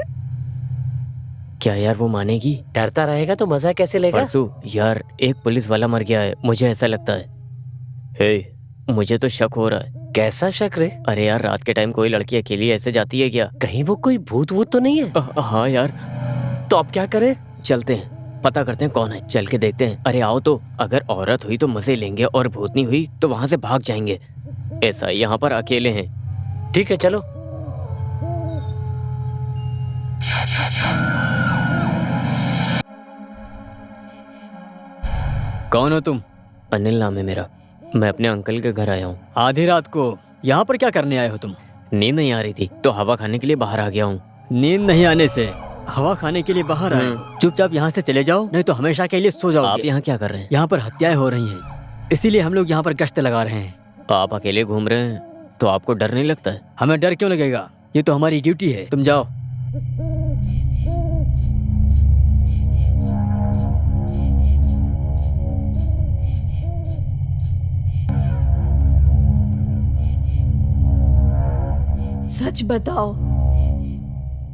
क्या यार वो मानेगी? डरता रहेगा तो मजा कैसे लेगा? परसों यार एक पुलिस वाला मर गया है, मुझे ऐसा लगता है। हे, मुझे तो शक हो रहा है। कैसा शक रे? अरे यार रात के टाइम कोई लड़की अकेली ऐसे जाती है क्या? कहीं वो कोई भूत वूत तो नहीं है? हाँ यार। तो अब क्या करें? चलते हैं, पता करते हैं कौन है, चल के देखते हैं। अरे आओ तो, अगर औरत हुई तो मजे लेंगे और भूतनी हुई तो वहां से भाग जाएंगे। ऐसा यहाँ पर अकेले हैं। ठीक है चलो। कौन हो तुम? अनिल नाम है मेरा, मैं अपने अंकल के घर आया हूँ। आधी रात को यहाँ पर क्या करने आए हो तुम? नींद नहीं आ रही थी तो हवा खाने के लिए बाहर आ गया हूँ। नींद नहीं आने से हवा खाने के लिए बाहर आए हो। चुपचाप यहाँ से चले जाओ, नहीं तो हमेशा के लिए सो आप जाओगे। यहाँ क्या कर रहे हैं? यहाँ पर हत्याएं हो रही हैं, इसीलिए हम लोग यहाँ पर गश्त लगा रहे हैं। आप अकेले घूम रहे हैं तो आपको डर नहीं लगता है? हमें डर क्यों लगेगा, ये तो हमारी ड्यूटी है। तुम जाओ। सच बताओ,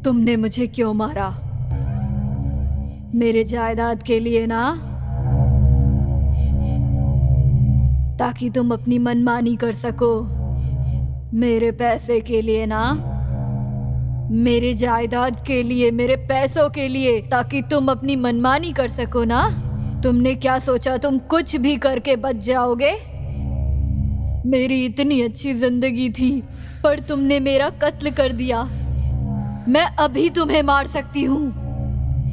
तुमने मुझे क्यों मारा? मेरे जायदाद के लिए ना? ताकि तुम अपनी मनमानी कर सको। मेरे पैसे के लिए ना? मेरे जायदाद के लिए, मेरे पैसों के लिए, ताकि तुम अपनी मनमानी कर सको ना? तुमने क्या सोचा तुम कुछ भी करके बच जाओगे? मेरी इतनी अच्छी जिंदगी थी, पर तुमने मेरा कत्ल कर दिया। मैं अभी तुम्हें मार सकती हूँ,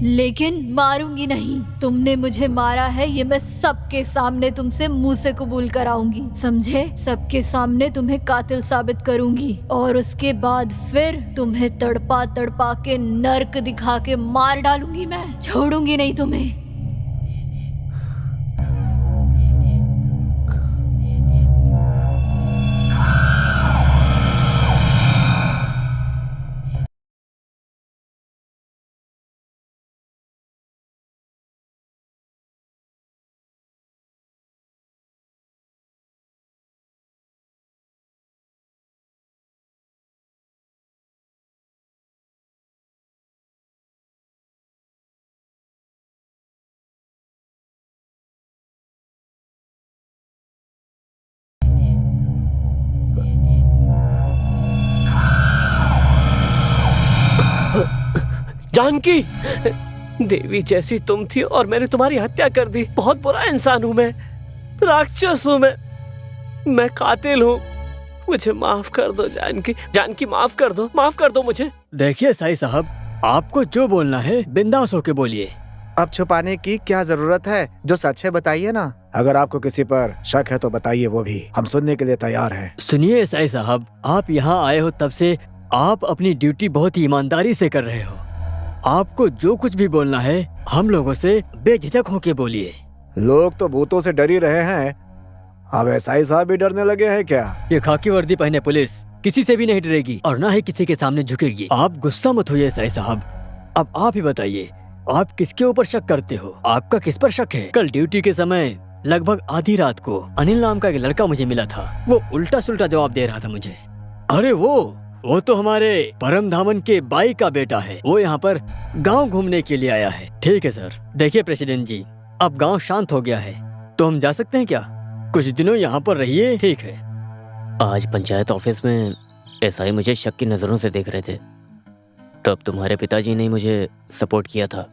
लेकिन मारूंगी नहीं। तुमने मुझे मारा है, ये मैं सबके सामने तुमसे मुंह से कबूल कराऊंगी, समझे? सबके सामने तुम्हें कातिल साबित करूंगी, और उसके बाद फिर तुम्हें तड़पा तड़पा के नर्क दिखा के मार डालूंगी। मैं छोड़ूंगी नहीं तुम्हें। जानकी, देवी जैसी तुम थी और मैंने तुम्हारी हत्या कर दी। बहुत बुरा इंसान हूं मैं, राक्षस हूं मैं कातिल हूं। मुझे माफ कर दो जानकी, जानकी माफ कर दो मुझे। देखिए साईं साहब, आपको जो बोलना है बिंदास होके बोलिए। अब छुपाने की क्या जरूरत है? जो सच है बताइए ना। अगर आपको किसी पर शक है तो बताइए, वो भी हम सुनने के लिए तैयार हैं। सुनिए साईं साहब, आप यहाँ आए हो तब से आप अपनी ड्यूटी बहुत ही ईमानदारी से कर रहे हो। आपको जो कुछ भी बोलना है हम लोगों से बेझिझक होके बोलिए। लोग तो भूतों से डर ही रहे हैं, अब एसआई साहब भी डरने लगे हैं क्या? ये खाकी वर्दी पहने पुलिस किसी से भी नहीं डरेगी और ना ही किसी के सामने झुकेगी। आप गुस्सा मत होइए साईं साहब। अब आप ही बताइए, आप किसके ऊपर शक करते हो? आपका किस पर शक है? कल ड्यूटी के समय लगभग आधी रात को अनिल नाम का एक लड़का मुझे मिला था। वो उल्टा सुल्टा जवाब दे रहा था मुझे। अरे वो तो हमारे परम धामन के बाई का बेटा है। वो यहाँ पर गांव घूमने के लिए आया है। ठीक है सर। देखिए प्रेसिडेंट जी, अब गांव शांत हो गया है तो हम जा सकते हैं क्या? कुछ दिनों यहाँ पर रहिए। ठीक है। आज पंचायत ऑफिस में एसआई मुझे शक की नजरों से देख रहे थे, तब तुम्हारे पिताजी ने मुझे सपोर्ट किया था।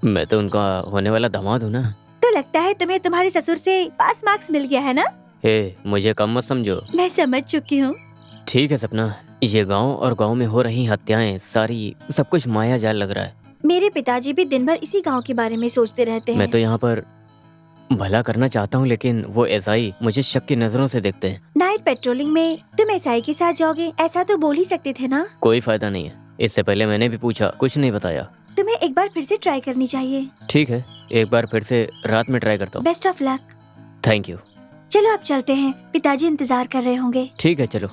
मैं तो उनका होने वाला दामाद हूँ ना। तो लगता है तुम्हें तुम्हारे ससुर से पास मार्क्स मिल गया है ना? हे, मुझे कम मत समझो। मैं समझ चुकी हूँ। ठीक है सपना, ये गांव और गांव में हो रही हत्याएं सारी सब कुछ माया जाल लग रहा है। मेरे पिताजी भी दिन भर इसी गांव के बारे में सोचते रहते हैं। मैं तो यहाँ पर भला करना चाहता हूँ, लेकिन वो एसआई मुझे शक की नजरों से देखते हैं। नाइट पेट्रोलिंग में तुम एसआई के साथ जाओगे, ऐसा तो बोल ही सकते थे ना? कोई फायदा नहीं है। इससे पहले मैंने भी पूछा, कुछ नहीं बताया। तुम्हें एक बार फिर से ट्राई करनी चाहिए। ठीक है, एक बार फिर से रात में ट्राई करता हूँ। Best of luck. Thank you. चलो अब चलते हैं, पिताजी इंतजार कर रहे होंगे। ठीक है, चलो।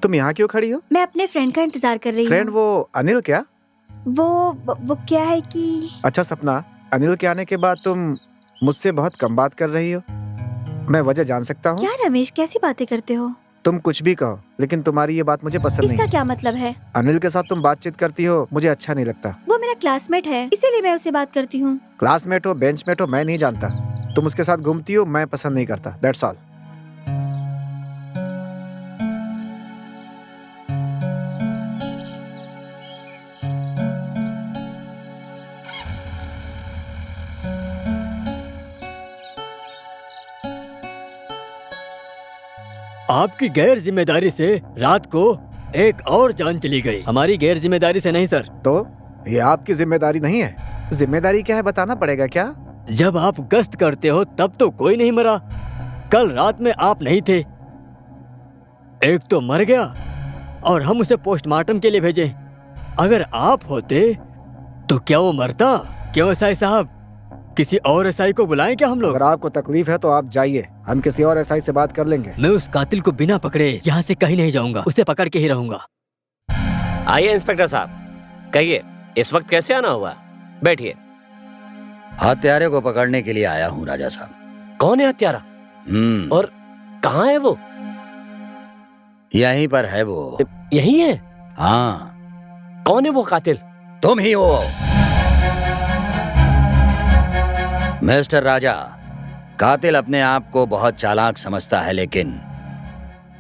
तुम यहाँ क्यों खड़ी हो? मैं अपने फ्रेंड का इंतजार कर रही फ्रेंड हूँ। वो अनिल क्या? वो क्या है कि अच्छा सपना, अनिल के आने के बाद तुम मुझसे बहुत कम बात कर रही हो। मैं वजह जान सकता हूँ? क्या रमेश, कैसी बातें करते हो? तुम कुछ भी कहो, लेकिन तुम्हारी ये बात मुझे पसंद इसका नहीं। क्या मतलब है? अनिल के साथ तुम बातचीत करती हो, मुझे अच्छा नहीं लगता। वो मेरा क्लासमेट है, इसीलिए मैं उससे बात करती हूँ। क्लासमेट हो, बेंचमेट हो, मैं नहीं जानता। तुम उसके साथ घूमती हो, मैं पसंद नहीं करता। That's all. आपकी गैर जिम्मेदारी से रात को एक और जान चली गई। हमारी गैर जिम्मेदारी से नहीं सर। तो ये आपकी जिम्मेदारी नहीं है? जिम्मेदारी क्या है बताना पड़ेगा क्या? जब आप गश्त करते हो तब तो कोई नहीं मरा। कल रात में आप नहीं थे, एक तो मर गया और हम उसे पोस्टमार्टम के लिए भेजे। अगर आप होते तो क्या वो मरता? क्यों एसआई साहब, किसी और एसआई को बुलाएं क्या हम लोग? अगर आपको तकलीफ है तो आप जाइए, हम किसी और एसआई से बात कर लेंगे। मैं उस कातिल को बिना पकड़े यहाँ से कहीं नहीं जाऊंगा, उसे पकड़ के ही रहूंगा। आइए इंस्पेक्टर साहब, कहिए इस वक्त कैसे आना हुआ? बैठिए। हत्यारे को पकड़ने के लिए आया हूँ राजा साहब। कौन है हत्यारा और कहाँ है वो? यहीं पर है वो। यही है? हाँ। कौन है वो कातिल? तुम ही हो मिस्टर राजा। कातिल अपने आप को बहुत चालाक समझता है, लेकिन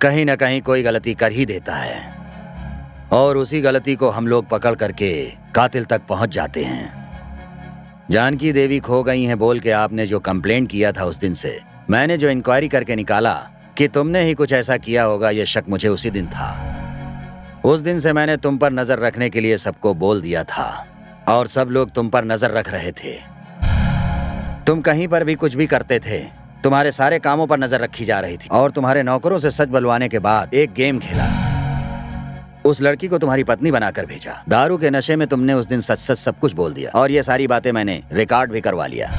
कहीं न कहीं कोई गलती कर ही देता है और उसी गलती को हम लोग पकड़ करके कातिल तक पहुंच जाते हैं। जानकी देवी खो गई हैं बोल के आपने जो कंप्लेंट किया था, उस दिन से मैंने जो इंक्वायरी करके निकाला कि तुमने ही कुछ ऐसा किया होगा, यह शक मुझे उसी दिन था। उस दिन से मैंने तुम पर नजर रखने के लिए सबको बोल दिया था और सब लोग तुम पर नजर रख रहे थे। तुम कहीं पर भी कुछ भी करते थे, तुम्हारे सारे कामों पर नजर रखी जा रही थी और तुम्हारे नौकरों से सच बुलवाने के बाद एक गेम खेला। उस लड़की को तुम्हारी पत्नी बनाकर भेजा। दारू के नशे में तुमने उस दिन सच सच सब कुछ बोल दिया और ये सारी बातें मैंने रिकॉर्ड भी करवा लिया।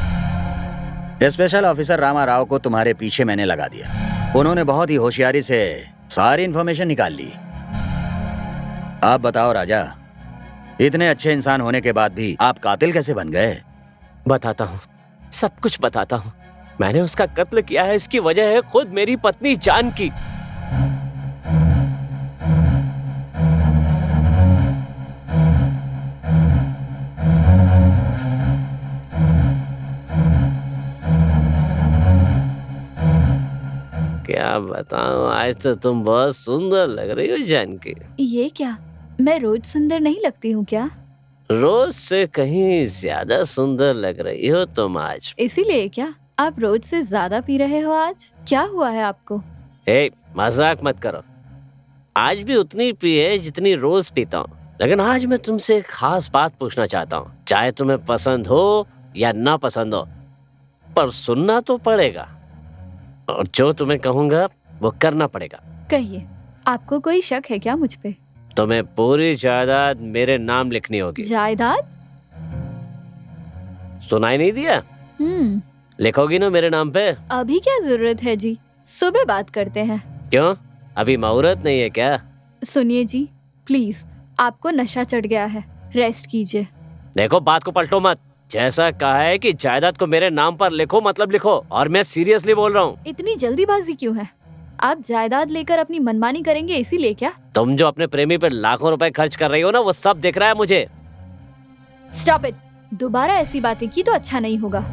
स्पेशल ऑफिसर रामा राव को तुम्हारे पीछे मैंने लगा दिया। उन्होंने बहुत ही होशियारी से सारी इंफॉर्मेशन निकाल ली। आप बताओ राजा, इतने अच्छे इंसान होने के बाद भी आप कातिल कैसे बन गए? बताता हूँ, सब कुछ बताता हूँ। मैंने उसका कत्ल किया है, इसकी वजह है खुद मेरी पत्नी जानकी। क्या बताऊं, आज तो तुम बहुत सुंदर लग रही हो जानकी। ये क्या, मैं रोज सुंदर नहीं लगती हूँ क्या? रोज से कहीं ज्यादा सुंदर लग रही हो तुम आज। इसीलिए क्या आप रोज से ज्यादा पी रहे हो आज? क्या हुआ है आपको? ए, मजाक मत करो। आज भी उतनी पिए जितनी रोज पीता हूँ, लेकिन आज मैं तुमसे एक खास बात पूछना चाहता हूँ। चाहे तुम्हें पसंद हो या ना पसंद हो, पर सुनना तो पड़ेगा और जो तुम्हें कहूँगा वो करना पड़ेगा। कहिए, आपको कोई शक है क्या मुझ पे? तुम्हें पूरी जायदाद मेरे नाम लिखनी होगी। जायदाद? सुनाई नहीं दिया? लिखोगी ना मेरे नाम पे? अभी क्या जरूरत है जी, सुबह बात करते हैं। क्यों, अभी मुहूर्त नहीं है क्या? सुनिए जी, प्लीज, आपको नशा चढ़ गया है, रेस्ट कीजिए। देखो, बात को पलटो मत। जैसा कहा है कि जायदाद को मेरे नाम पर लिखो, मतलब लिखो, और मैं सीरियसली बोल रहा हूँ। इतनी जल्दीबाजी क्यों है? आप जायदाद लेकर अपनी मनमानी करेंगे इसीलिए क्या? तुम जो अपने प्रेमी पर लाखों रुपए खर्च कर रही हो ना, वो सब दिख रहा है मुझे। Stop it. दोबारा ऐसी बातें की तो अच्छा नहीं होगा।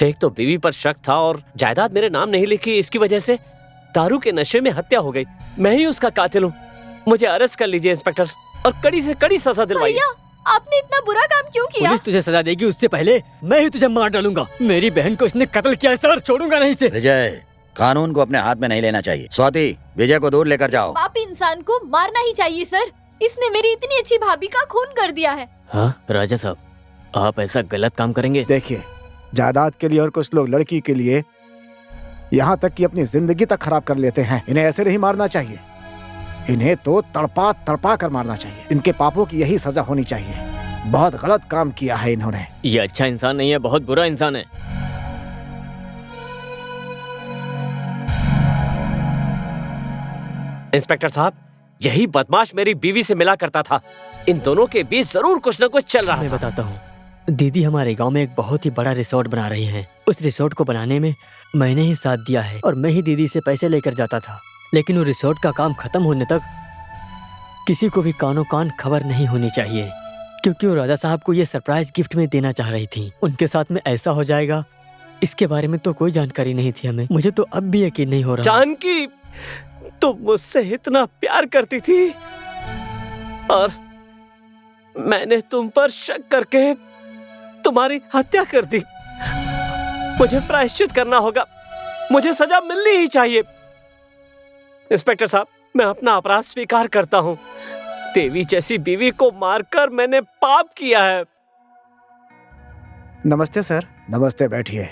एक तो बीवी पर शक था और जायदाद मेरे नाम नहीं लिखी, इसकी वजह से दारू के नशे में हत्या हो गई। मैं ही उसका कातिल हूँ। मुझे अरेस्ट कर लीजिए इंस्पेक्टर और कड़ी से कड़ी सजा दिलवाइए। भैया आपने इतना बुरा काम क्यों किया? पुलिस तुझे सजा देगी उससे पहले मैं ही तुझे मार डालूंगा। मेरी बहन को इसने कत्ल किया है सर, छोड़ूंगा नहीं इसे। विजय, कानून को अपने हाथ में नहीं लेना चाहिए। स्वाति, विजय को दूर लेकर जाओ। पापी इंसान को मारना ही चाहिए सर। इसने मेरी इतनी अच्छी भाभी का खून कर दिया है। हाँ राजा साहब, आप ऐसा गलत काम करेंगे? देखिए, जायदाद के लिए और कुछ लोग लड़की के लिए यहाँ तक कि अपनी जिंदगी तक खराब कर लेते हैं। इन्हें ऐसे नहीं मारना चाहिए, इन्हें तो तड़पा तड़पा कर मारना चाहिए। इनके पापों की यही सजा होनी चाहिए। बहुत गलत काम किया है इन्होंने। ये अच्छा इंसान नहीं है, बहुत बुरा इंसान है। इंस्पेक्टर साहब, यही बदमाश मेरी बीवी से मिला करता था। इन दोनों के बीच जरूर कुछ न कुछ चल रहा मैं था। बताता हूँ। दीदी हमारे गांव में एक बहुत ही बड़ा रिसोर्ट बना रही हैं। उस रिसोर्ट को बनाने में मैंने ही साथ दिया है और मैं ही दीदी से पैसे लेकर जाता था। लेकिन वो रिसोर्ट का काम खत्म होने तक किसी को भी कानो कान खबर नहीं होनी चाहिए, क्योंकि वो राजा साहब को ये सरप्राइज गिफ्ट में देना चाह रही थी। उनके साथ में ऐसा हो जाएगा, इसके बारे में तो कोई जानकारी नहीं थी हमें। मुझे तो अब भी यकीन नहीं हो रहा। जानकी, तुम मुझसे इतना प्यार करती थी और मैंने तुम पर शक करके तुम्हारी हत्या कर दी। मुझे प्रायश्चित करना होगा, मुझे सजा मिलनी ही चाहिए। इंस्पेक्टर साहब, मैं अपना अपराध स्वीकार करता हूँ। देवी जैसी बीवी को मारकर मैंने पाप किया है। नमस्ते सर। नमस्ते, बैठिए।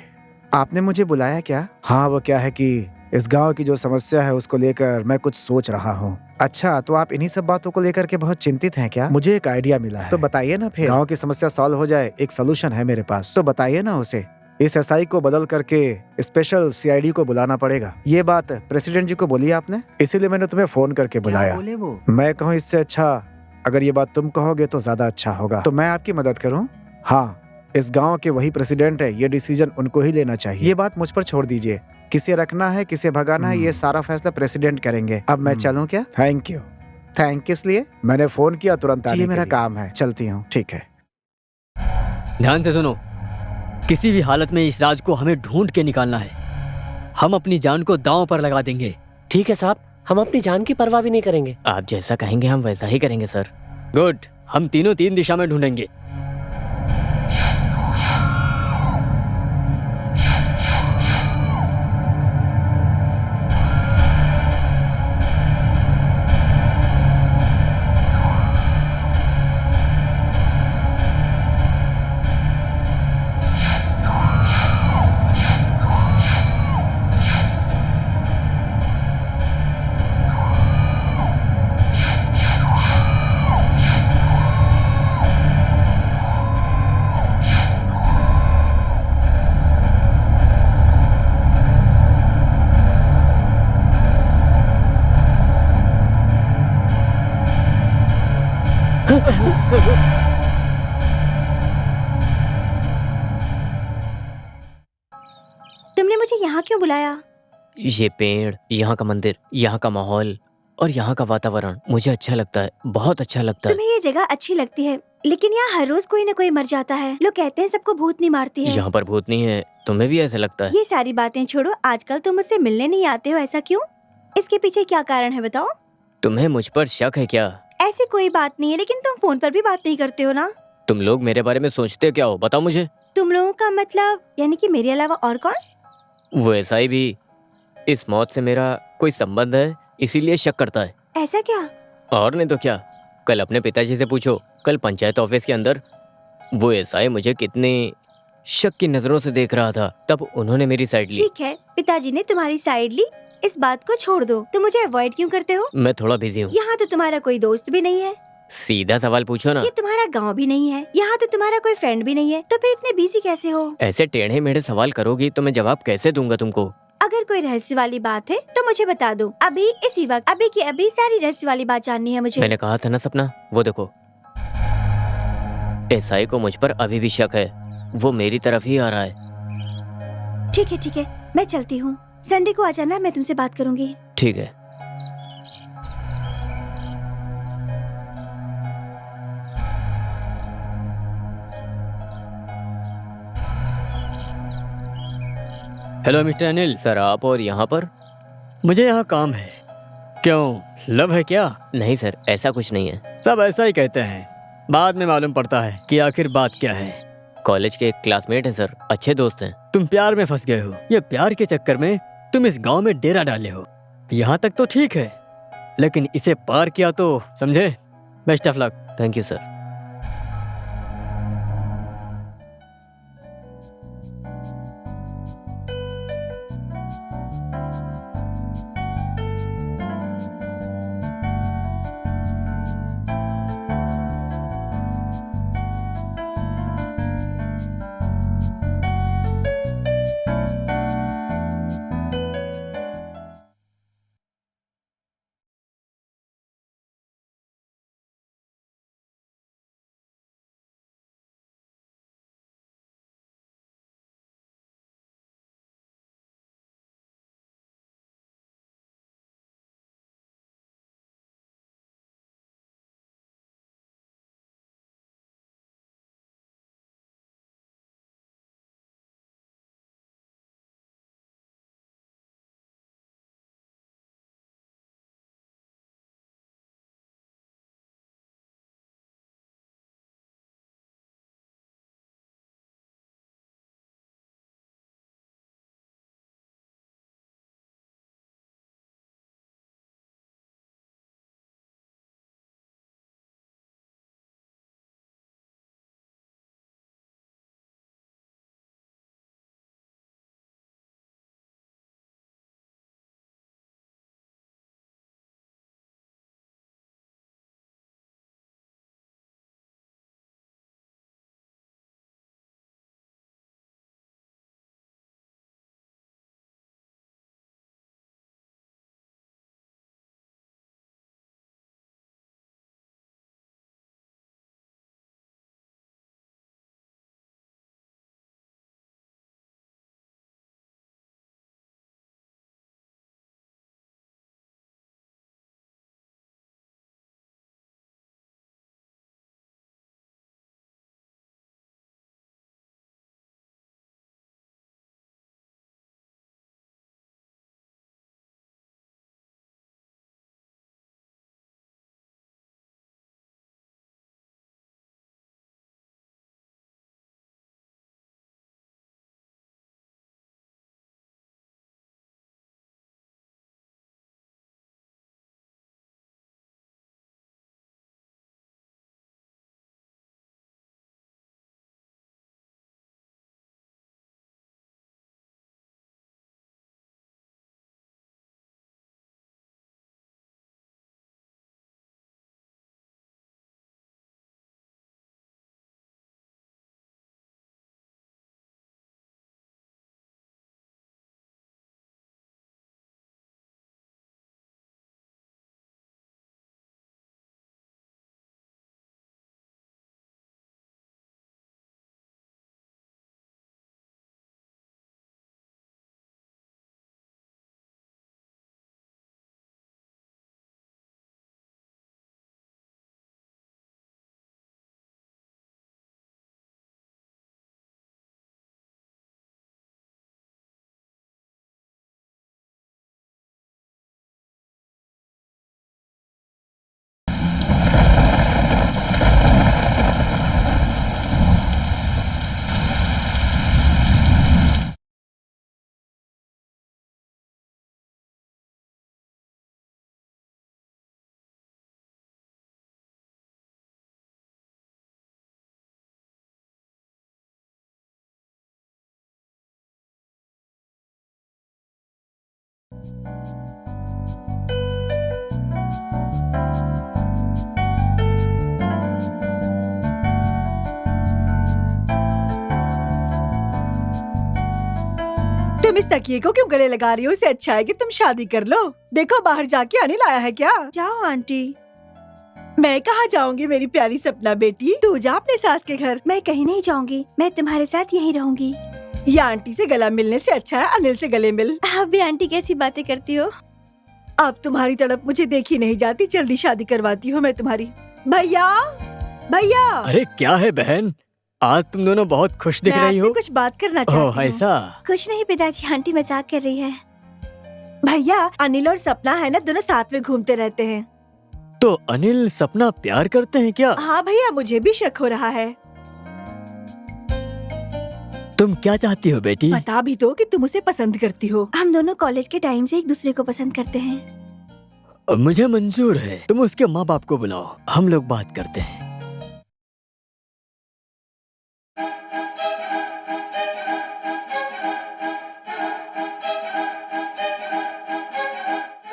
आपने मुझे बुलाया क्या? हाँ, वो क्या है कि इस गांव की जो समस्या है उसको लेकर मैं कुछ सोच रहा हूँ। अच्छा, तो आप इन्हीं सब बातों को लेकर के बहुत चिंतित हैं क्या? मुझे एक आइडिया मिला है। तो बताइए ना फिर। गांव की समस्या सॉल्व हो जाए, एक सोल्यूशन है मेरे पास, तो बताइए ना उसे। इस एसआई को बदल करके स्पेशल सीआईडी को बुलाना पड़ेगा। ये बात प्रेसिडेंट जी को बोली आपने? इसीलिए मैंने तुम्हें फोन करके बुलाया। बोले वो? मैं कहूँ इससे अच्छा अगर ये बात तुम कहोगे तो ज्यादा अच्छा होगा। तो मैं आपकी मदद करूँ? हाँ, इस गांव के वही प्रेसिडेंट है, ये डिसीजन उनको ही लेना चाहिए। ये बात मुझ पर छोड़ दीजिए। किसे रखना है, किसे भगाना है, ये सारा फैसला प्रेसिडेंट करेंगे। अब मैं चलूं क्या? Thank you. थैंक किस लिए? मैंने फोन किया तुरंत आने के लिए। मेरा काम है, चलती हूँ। ठीक है। ध्यान से सुनो, किसी भी हालत में इस राज को हमें ढूंढ के निकालना है। हम अपनी जान को दांव पर लगा देंगे। ठीक है साहब, हम अपनी जान की परवाह भी नहीं करेंगे। आप जैसा कहेंगे हम वैसा ही करेंगे सर। गुड, हम तीनों तीन दिशा में ढूंढेंगे। तुमने मुझे यहाँ क्यों बुलाया? ये पेड़, यहाँ का मंदिर, यहाँ का माहौल और यहाँ का वातावरण मुझे अच्छा लगता है, बहुत अच्छा लगता है। तुम्हें ये जगह अच्छी लगती है, लेकिन यहाँ हर रोज कोई न कोई मर जाता है। लोग कहते हैं सबको भूतनी मारती है। यहाँ पर भूत नहीं है, तुम्हें भी ऐसा लगता है? ये सारी बातें छोड़ो, आजकल तुम मुझसे मिलने नहीं आते हो, ऐसा क्यों? इसके पीछे क्या कारण है बताओ? तुम्हें मुझ पर शक है क्या? ऐसी कोई बात नहीं है, लेकिन तुम फोन पर भी बात नहीं करते हो ना। तुम लोग मेरे बारे में सोचते क्या हो, बताओ मुझे। तुम लोगों का मतलब यानी कि मेरे अलावा और कौन? वो एसआई भी इस मौत से मेरा कोई संबंध है इसीलिए शक करता है। ऐसा क्या? और नहीं तो क्या। कल अपने पिताजी से पूछो, कल पंचायत ऑफिस के अंदर वो एसआई मुझे कितनी शक की नजरों से देख रहा था, तब उन्होंने मेरी साइड ली। ठीक है, पिताजी ने तुम्हारी साइड ली, इस बात को छोड़ दो। तुम मुझे अवॉइड क्यों करते हो? मैं थोड़ा बिजी हूँ। यहाँ तो तुम्हारा कोई दोस्त भी नहीं है, सीधा सवाल पूछो ना। ये तुम्हारा गांव भी नहीं है, यहाँ तो तुम्हारा कोई फ्रेंड भी नहीं है, तो फिर इतने बिजी कैसे हो? ऐसे टेढ़े मेढ़े सवाल करोगी तो मैं जवाब कैसे दूंगा तुमको? अगर कोई रहस्य वाली बात है तो मुझे बता दो, अभी इसी वक्त, अभी की अभी सारी रहस्य वाली बात जाननी है मुझे। मैंने कहा था ना सपना, वो देखो एसआई को मुझ पर अभी भी शक है, वो मेरी तरफ ही आ रहा है। ठीक है, मैं चलती हूँ। संडे को आ जाना, मैं तुमसे बात करूंगी। ठीक है। Hello mister Anil. सर आप और यहाँ पर? मुझे यहाँ काम है। क्यों, लव है क्या? नहीं सर, ऐसा कुछ नहीं है। सब ऐसा ही कहते हैं, बाद में मालूम पड़ता है कि आखिर बात क्या है। कॉलेज के एक क्लासमेट हैं सर, अच्छे दोस्त हैं। तुम प्यार में फंस गए हो। ये प्यार के चक्कर में तुम इस गांव में डेरा डाले हो। यहाँ तक तो ठीक है, लेकिन इसे पार किया तो समझे। Best of luck. Thank you sir. तुम इस तकिए को क्यों गले लगा रही हो? इससे अच्छा है कि तुम शादी कर लो। देखो बाहर जाके अनिल आया है क्या? जाओ आंटी। मैं कहाँ जाऊंगी मेरी प्यारी सपना बेटी, तू जा अपने सास के घर। मैं कहीं नहीं जाऊंगी, मैं तुम्हारे साथ यहीं रहूंगी। या आंटी से गला मिलने से अच्छा है अनिल से गले मिल। आप भी आंटी कैसी बातें करती हो? अब तुम्हारी तड़प मुझे देखी नहीं जाती, जल्दी शादी करवाती हूँ मैं तुम्हारी। भैया भैया। अरे क्या है बहन, आज तुम दोनों बहुत खुश दिख मैं रही आपसे हो। कुछ बात करना चाहती ओह हूँ। ऐसा। कुछ नहीं पिताजी, आंटी मजाक कर रही है। भैया अनिल और सपना है ना, दोनों साथ में घूमते रहते हैं। तो अनिल सपना प्यार करते हैं क्या? हाँ भैया, मुझे भी शक हो रहा है। तुम क्या चाहती हो बेटी? बता भी दो कि तुम उसे पसंद करती हो। हम दोनों कॉलेज के टाइम से एक दूसरे को पसंद करते हैं। मुझे मंजूर है, तुम उसके माँ बाप को बुलाओ, हम लोग बात करते हैं।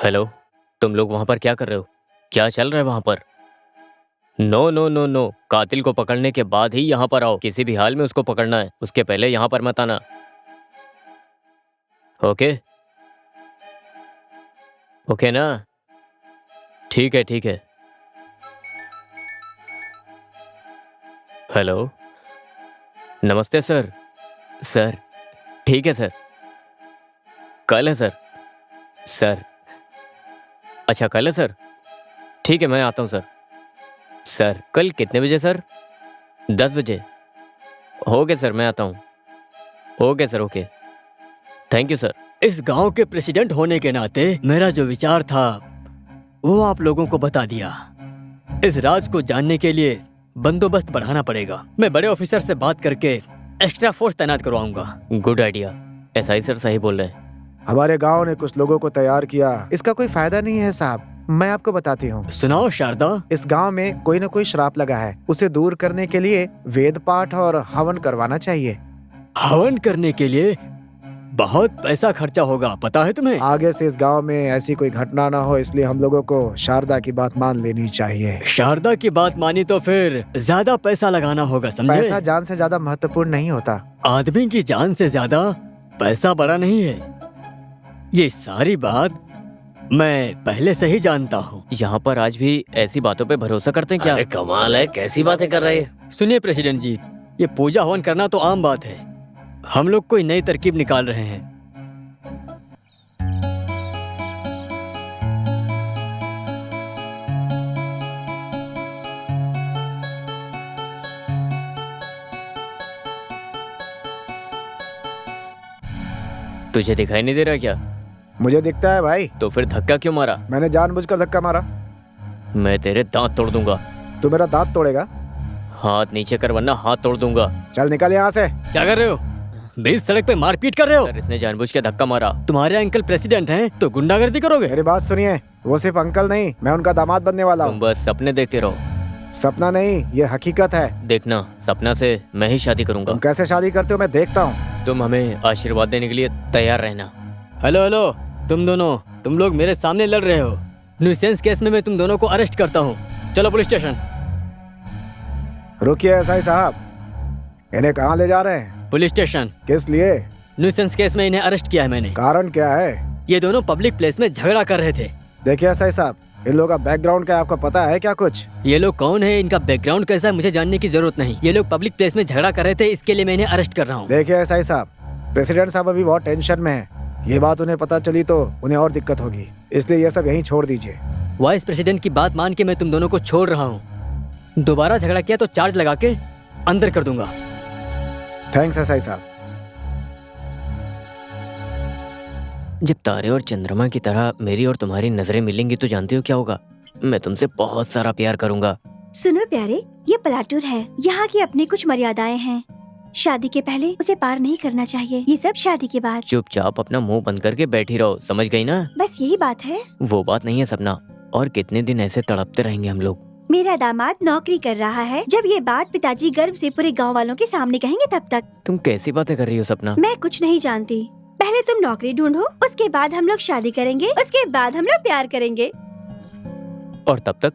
हेलो, तुम लोग वहां पर क्या कर रहे हो? क्या चल रहा है वहां पर? नो नो नो नो, कातिल को पकड़ने के बाद ही यहाँ पर आओ। किसी भी हाल में उसको पकड़ना है, उसके पहले यहाँ पर मत आना। ओके ओके ना? ठीक है ठीक है। हेलो, नमस्ते सर। सर ठीक है सर, कल है सर। सर अच्छा कल है सर, ठीक है मैं आता हूँ सर। सर कल कितने बजे सर? 10 बजे। ओके सर मैं आता हूँ। Okay sir okay, thank you sir. इस गांव के प्रेसिडेंट होने के नाते मेरा जो विचार था वो आप लोगों को बता दिया। इस राज को जानने के लिए बंदोबस्त बढ़ाना पड़ेगा। मैं बड़े ऑफिसर से बात करके एक्स्ट्रा फोर्स तैनात करवाऊंगा। गुड आइडिया, एसआई सर सही बोल रहे हैं। हमारे गांव ने कुछ लोगों को तैयार किया, इसका कोई फायदा नहीं है साहब। मैं आपको बताती हूँ। सुनाओ शारदा। इस गांव में कोई न कोई श्राप लगा है, उसे दूर करने के लिए वेद पाठ और हवन करवाना चाहिए। हवन करने के लिए बहुत पैसा खर्चा होगा, पता है तुम्हें? आगे से इस गांव में ऐसी कोई घटना ना हो, इसलिए हम लोगों को शारदा की बात मान लेनी चाहिए। शारदा की बात मानी तो फिर ज्यादा पैसा लगाना होगा, समझे? पैसा जान से ज्यादा महत्वपूर्ण नहीं होता। आदमी की जान से ज्यादा पैसा बड़ा नहीं है, ये सारी बात मैं पहले से ही जानता हूँ। यहाँ पर आज भी ऐसी बातों पे भरोसा करते हैं क्या? अरे कमाल है, कैसी बातें कर रहे हैं। सुनिए प्रेसिडेंट जी, ये पूजा हवन करना तो आम बात है, हम लोग कोई नई तरकीब निकाल रहे हैं। तुझे दिखाई नहीं दे रहा क्या? मुझे दिखता है भाई। तो फिर धक्का क्यों मारा? मैंने जानबूझकर धक्का मारा। मैं तेरे दांत तोड़ दूंगा। तू मेरा दांत तोड़ेगा? हाथ नीचे कर वरना हाथ तोड़ दूंगा। चल निकल यहाँ से। क्या कर रहे हो? बीच सड़क पे मारपीट कर रहे हो? सर इसने जानबूझ के धक्का मारा। तुम्हारे अंकल प्रेसिडेंट हैं तो गुंडागर्दी करोगे? मेरी बात सुनिए, वो सिर्फ अंकल नहीं, मैं उनका दामाद बनने वाला तुम हूँ। बस सपने देखते रहो। सपना नहीं, ये हकीकत है। देखना, सपना से मैं ही शादी करूंगा। तुम कैसे शादी करते हो मैं देखता हूँ। तुम हमें आशीर्वाद देने के लिए तैयार रहना। हेलो हेलो, तुम दोनों, तुम लोग मेरे सामने लड़ रहे हो। न्यूसेंस केस में मैं तुम दोनों को अरेस्ट करता हूँ। चलो पुलिस स्टेशन। रुकिए एसआई साहब, इन्हें कहाँ ले जा रहे हैं? Police station. किस लिए? न्यूसेंस केस में इन्हें अरेस्ट किया है मैंने। कारण क्या है? ये दोनों पब्लिक प्लेस में झगड़ा कर रहे थे। देखिए एसआई साहब, इन लोगों का बैकग्राउंड क्या है आपको पता है क्या कुछ? ये लोग कौन है, इनका बैकग्राउंड कैसा है मुझे जानने की जरूरत नहीं। ये लोग पब्लिक प्लेस में झगड़ा कर रहे थे, इसके लिए मैं इन्हें अरेस्ट कर रहा हूँ। देखिए एसआई साहब, प्रेसिडेंट साहब अभी बहुत टेंशन में है। ये बात उन्हें पता चली तो उन्हें और दिक्कत होगी, इसलिए ये सब यहीं छोड़ दीजिए। वाइस प्रेसिडेंट की बात मान के मैं तुम दोनों को छोड़ रहा हूँ। दोबारा झगड़ा किया तो चार्ज लगा के अंदर कर दूंगा। थैंक्स एसआई साहब। जब तारे और चंद्रमा की तरह मेरी और तुम्हारी नजरें मिलेंगी तो जानती हो क्या होगा? मैं तुमसे बहुत सारा प्यार करूंगा। सुनो प्यारे, ये पलाटूर है, यहाँ की अपनी कुछ मर्यादाएं हैं। शादी के पहले उसे पार नहीं करना चाहिए, ये सब शादी के बाद। चुपचाप अपना मुंह बंद करके बैठी रहो, समझ गई ना? बस यही बात है। वो बात नहीं है सपना। और कितने दिन ऐसे तड़पते रहेंगे हम लोग? मेरा दामाद नौकरी कर रहा है, जब ये बात पिताजी गर्व से पूरे गांव वालों के सामने कहेंगे तब तक। तुम कैसी बातें कर रही हो सपना? मैं कुछ नहीं जानती। पहले तुम नौकरी ढूंढो, उसके बाद हम लोग शादी करेंगे, उसके बाद हम लोग प्यार करेंगे। और तब तक?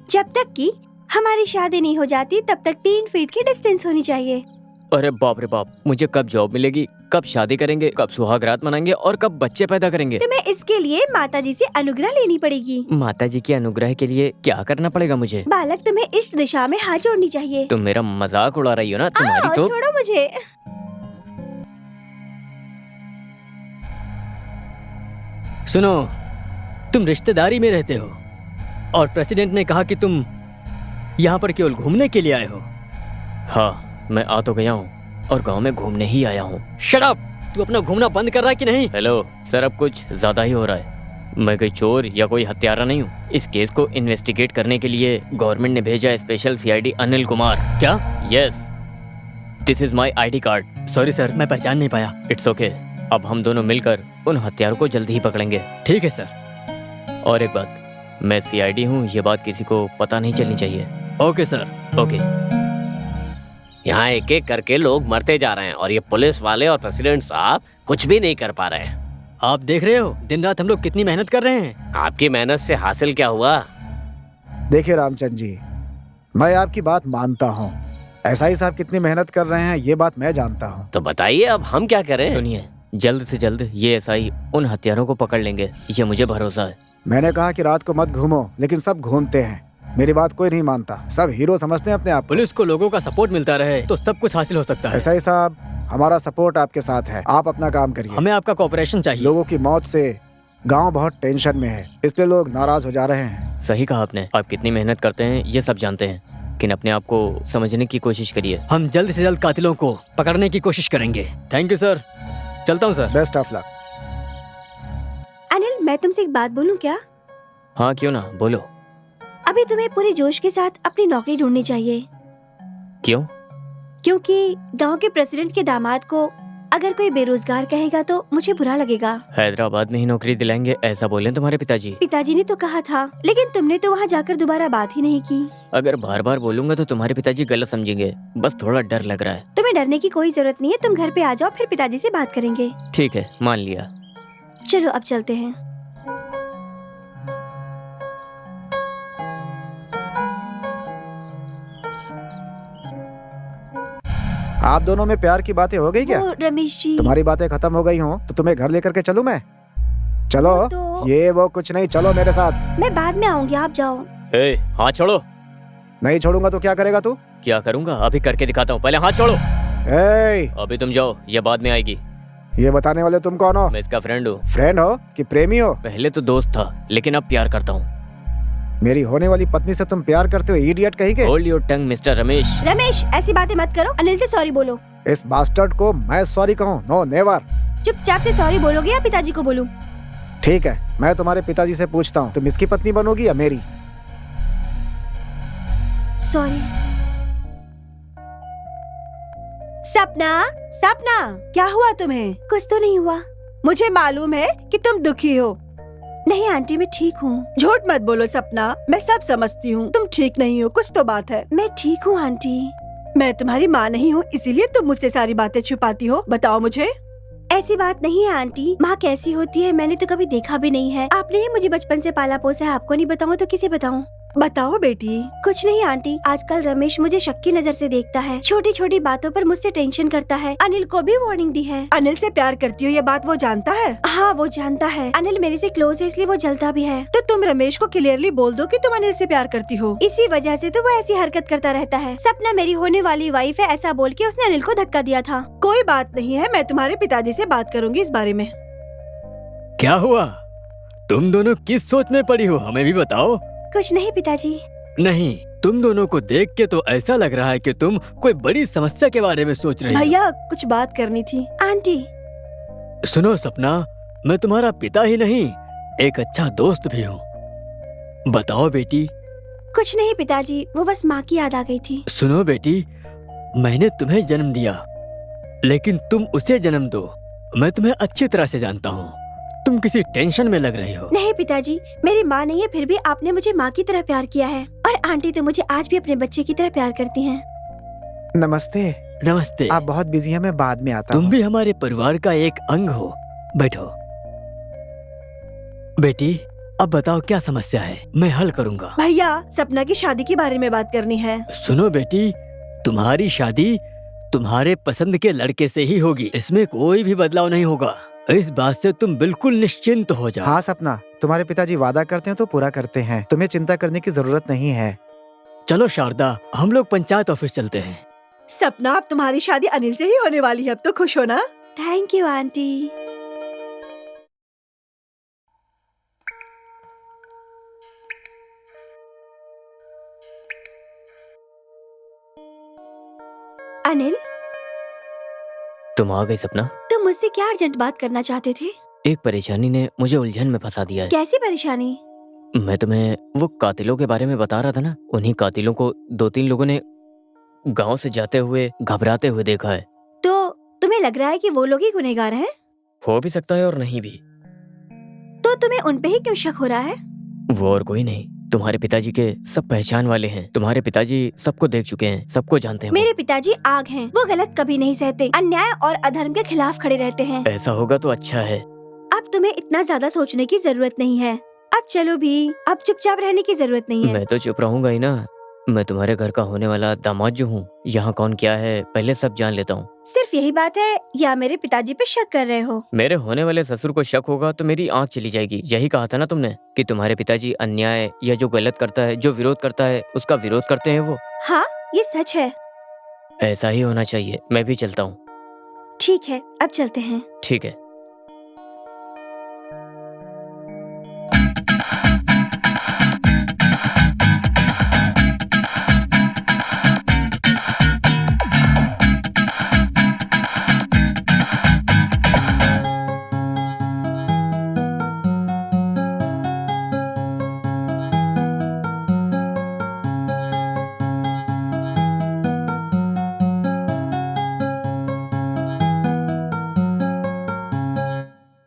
जब तक कि हमारी शादी नहीं हो जाती तब तक 3 फीट की डिस्टेंस होनी चाहिए। अरे बाप रे बाप, मुझे कब जॉब मिलेगी, कब शादी करेंगे, कब सुहागरात मनाएंगे और कब बच्चे पैदा करेंगे? तुम्हें इसके लिए माताजी से अनुग्रह लेनी पड़ेगी। माताजी के अनुग्रह के लिए क्या करना पड़ेगा मुझे? बालक, तुम्हें इष्ट दिशा में हाथ जोड़नी चाहिए। तुम मेरा मजाक उड़ा रही हो ना? तुम्हारी तो छोड़ो मुझे। सुनो, तुम रिश्तेदारी में रहते हो और प्रेसिडेंट ने कहा कि तुम यहाँ पर केवल घूमने के लिए आए हो। हाँ, मैं आ तो गया हूँ और गांव में घूमने ही आया हूँ। Shut up! तू अपना घूमना बंद कर रहा है कि नहीं? हेलो सर, अब कुछ ज़्यादा ही हो रहा है। मैं कोई चोर या कोई हत्यारा नहीं हूँ। इस केस को इन्वेस्टिगेट करने के लिए गवर्नमेंट ने भेजा है स्पेशल सीआईडी अनिल कुमार। क्या? Yes, this is my ID card. Sorry sir, मैं पहचान नहीं पाया। It's okay. अब हम दोनों मिलकर उन हत्यारों को जल्दी ही पकड़ेंगे। ठीक है सर। और एक बात, मैं CID हूँ, ये बात किसी को पता नहीं चलनी चाहिए। Okay sir. ओके। यहाँ एक एक करके लोग मरते जा रहे हैं और ये पुलिस वाले और प्रेसिडेंट साहब कुछ भी नहीं कर पा रहे हैं। आप देख रहे हो दिन रात हम लोग कितनी मेहनत कर रहे हैं। आपकी मेहनत से हासिल क्या हुआ? देखिए रामचंद जी, मैं आपकी बात मानता हूँ। SI साहब कितनी मेहनत कर रहे हैं ये बात मैं जानता हूँ। तो बताइए अब हम क्या करें? सुनिए, जल्द से जल्द ये SI उन हत्यारों को पकड़ लेंगे, ये मुझे भरोसा है। मैंने कहा कि रात को मत घूमो, लेकिन सब घूमते हैं। मेरी बात कोई नहीं मानता, सब हीरो समझते हैं अपने आप को। पुलिस को लोगों का सपोर्ट मिलता रहे तो सब कुछ हासिल हो सकता है। SI साहब, हमारा सपोर्ट आपके साथ है, आप अपना काम करिए। हमें आपका कोऑपरेशन चाहिए। लोगों की मौत से गांव बहुत टेंशन में है, इसलिए लोग नाराज हो जा रहे हैं। सही कहा आपने। आप कितनी मेहनत करते हैं ये सब जानते हैं, लेकिन अपने आप को समझने की कोशिश करिए। हम जल्द से जल्द कातिलों को पकड़ने की कोशिश करेंगे। Thank you sir. चलता हूँ sir. Best of luck. Anil, मैं तुमसे एक बात बोलूं क्या? हाँ क्यों ना, बोलो। अभी तुम्हें पूरे जोश के साथ अपनी नौकरी ढूंढनी चाहिए, क्यों? क्योंकि गांव के प्रेसिडेंट के दामाद को अगर कोई बेरोजगार कहेगा तो मुझे बुरा लगेगा। हैदराबाद में ही नौकरी दिलाएंगे ऐसा बोले तुम्हारे पिताजी। पिताजी ने तो कहा था, लेकिन तुमने तो वहाँ जाकर दोबारा बात ही नहीं की। अगर बार बार बोलूंगा तो तुम्हारे पिताजी गलत समझेंगे, बस थोड़ा डर लग रहा है। तुम्हें डरने की कोई जरूरत नहीं है, तुम घर पे आ जाओ, फिर पिताजी से बात करेंगे। ठीक है, मान लिया। चलो अब चलते हैं। आप दोनों में प्यार की बातें हो गई क्या? वो रमेश जी, तुम्हारी बातें खत्म हो गई हो तो तुम्हें घर लेकर के चलूं मैं? चलो। तो ये वो कुछ नहीं, चलो मेरे साथ। मैं बाद में आऊंगी, आप जाओ। ए, हाथ छोड़ो। नहीं छोड़ूंगा तो क्या करेगा तू? क्या करूंगा अभी करके दिखाता हूँ, पहले हाथ छोड़ो। ए, अभी तुम जाओ, ये बाद में आएगी। ये बताने वाले तुम कौन हो? मैं इसका फ्रेंड हूँ। फ्रेंड हो कि प्रेमी हो? पहले तो दोस्त था, लेकिन अब प्यार करता हूँ। मेरी होने वाली पत्नी से तुम प्यार करते हो, इडियट कहीं के? Hold your tongue mister Ramesh. Ramesh, ऐसी बातें मत करो, अनिल से सॉरी बोलो। इस बास्टर्ड को मैं सॉरी कहूँ? No never. चुपचाप से सॉरी बोलोगे या पिताजी को बोलूं? ठीक है, मैं तुम्हारे पिताजी से पूछता हूँ, तुम इसकी पत्नी बनोगी या मेरी? सॉरी। सपना, सपना, क्या हुआ तुम्हें? कुछ तो नहीं हुआ। मुझे मालूम है कि तुम दुखी हो। नहीं आंटी, मैं ठीक हूँ। झूठ मत बोलो सपना, मैं सब समझती हूँ। तुम ठीक नहीं हो, कुछ तो बात है। मैं ठीक हूँ आंटी। मैं तुम्हारी माँ नहीं हूँ, इसीलिए तुम मुझसे सारी बातें छुपाती हो। बताओ मुझे। ऐसी बात नहीं है आंटी, माँ कैसी होती है मैंने तो कभी देखा भी नहीं है। आपने ही मुझे बचपन से पाला पोसा है, आपको नहीं बताऊँ तो किसे बताऊँ? बताओ बेटी। कुछ नहीं आंटी, आजकल रमेश मुझे शक की नजर से देखता है, छोटी छोटी बातों पर मुझसे टेंशन करता है। अनिल को भी वार्निंग दी है। अनिल से प्यार करती हो ये बात वो जानता है? हाँ वो जानता है। अनिल मेरे से क्लोज है इसलिए वो जलता भी है। तो तुम रमेश को क्लियरली बोल दो कि तुम अनिल से प्यार करती हो। इसी वजह से तो वो ऐसी हरकत करता रहता है। सपना मेरी होने वाली वाइफ है ऐसा बोल के उसने अनिल को धक्का दिया था। कोई बात नहीं है, मैं तुम्हारे पिताजी से बात करूंगी इस बारे में। क्या हुआ? तुम दोनों किस सोच में पड़ी हो, हमें भी बताओ। कुछ नहीं पिताजी। नहीं, तुम दोनों को देख के तो ऐसा लग रहा है कि तुम कोई बड़ी समस्या के बारे में सोच रही हो। भैया कुछ बात करनी थी। आंटी। सुनो सपना, मैं तुम्हारा पिता ही नहीं एक अच्छा दोस्त भी हूँ। बताओ बेटी। कुछ नहीं पिताजी, वो बस माँ की याद आ गई थी। सुनो बेटी, मैंने तुम्हें जन्म दिया, लेकिन तुम उसे जन्म दो। मैं तुम्हें अच्छी तरह से जानता हूँ, तुम किसी टेंशन में लग रही हो। नहीं पिताजी, मेरी माँ नहीं है, फिर भी आपने मुझे माँ की तरह प्यार किया है। और आंटी तो मुझे आज भी अपने बच्चे की तरह प्यार करती हैं। नमस्ते। नमस्ते। आप बहुत बिजी हैं, मैं बाद में आता तुम हूँ। भी हमारे परिवार का एक अंग हो। बैठो। बेटी, अब बताओ क्या समस्या है, मैं हल करूँगा। भैया सपना की शादी के बारे में बात करनी है। सुनो बेटी, तुम्हारी शादी तुम्हारे पसंद के लड़के से ही होगी, इसमें कोई भी बदलाव नहीं होगा। इस बात से तुम बिल्कुल निश्चिंत हो जाओ। हाँ सपना, तुम्हारे पिताजी वादा करते हैं तो पूरा करते हैं, तुम्हें चिंता करने की जरूरत नहीं है। चलो शारदा, हम लोग पंचायत ऑफिस चलते हैं। सपना, अब तुम्हारी शादी अनिल से ही होने वाली है, अब तो खुश हो ना? Thank you aunty. अनिल, तुम आ गई सपना। तुम मुझसे क्या अर्जेंट बात करना चाहते थे? एक परेशानी ने मुझे उलझन में फंसा दिया है। कैसी परेशानी? मैं तुम्हें वो कातिलों के बारे में बता रहा था ना, उन्हीं कातिलों को 2-3 लोगों ने गांव से जाते हुए घबराते हुए देखा है। तो तुम्हें लग रहा है कि वो लोग ही गुनहगार हैं? हो भी सकता है और नहीं भी। तो तुम्हें उन पे ही क्यों शक हो रहा है? वो और कोई नहीं, तुम्हारे पिताजी के सब पहचान वाले हैं। तुम्हारे पिताजी सबको देख चुके हैं, सबको जानते हैं। मेरे पिताजी आग हैं। वो गलत कभी नहीं सहते, अन्याय और अधर्म के खिलाफ खड़े रहते हैं। ऐसा होगा तो अच्छा है। अब तुम्हें इतना ज्यादा सोचने की जरूरत नहीं है। अब चलो भी, अब चुपचाप रहने की जरूरत नहीं है। मैं तो चुप रहूंगा ही ना। मैं तुम्हारे घर का होने वाला दामाद जो हूँ, यहाँ कौन क्या है पहले सब जान लेता हूँ। सिर्फ यही बात है या मेरे पिताजी पे शक कर रहे हो? मेरे होने वाले ससुर को शक होगा तो मेरी आंख चली जाएगी। यही कहा था ना तुमने कि तुम्हारे पिताजी अन्याय या जो गलत करता है, जो विरोध करता है, उसका विरोध करते हैं वो। हाँ, ये सच है। ऐसा ही होना चाहिए। मैं भी चलता हूँ। ठीक है, अब चलते हैं। ठीक है।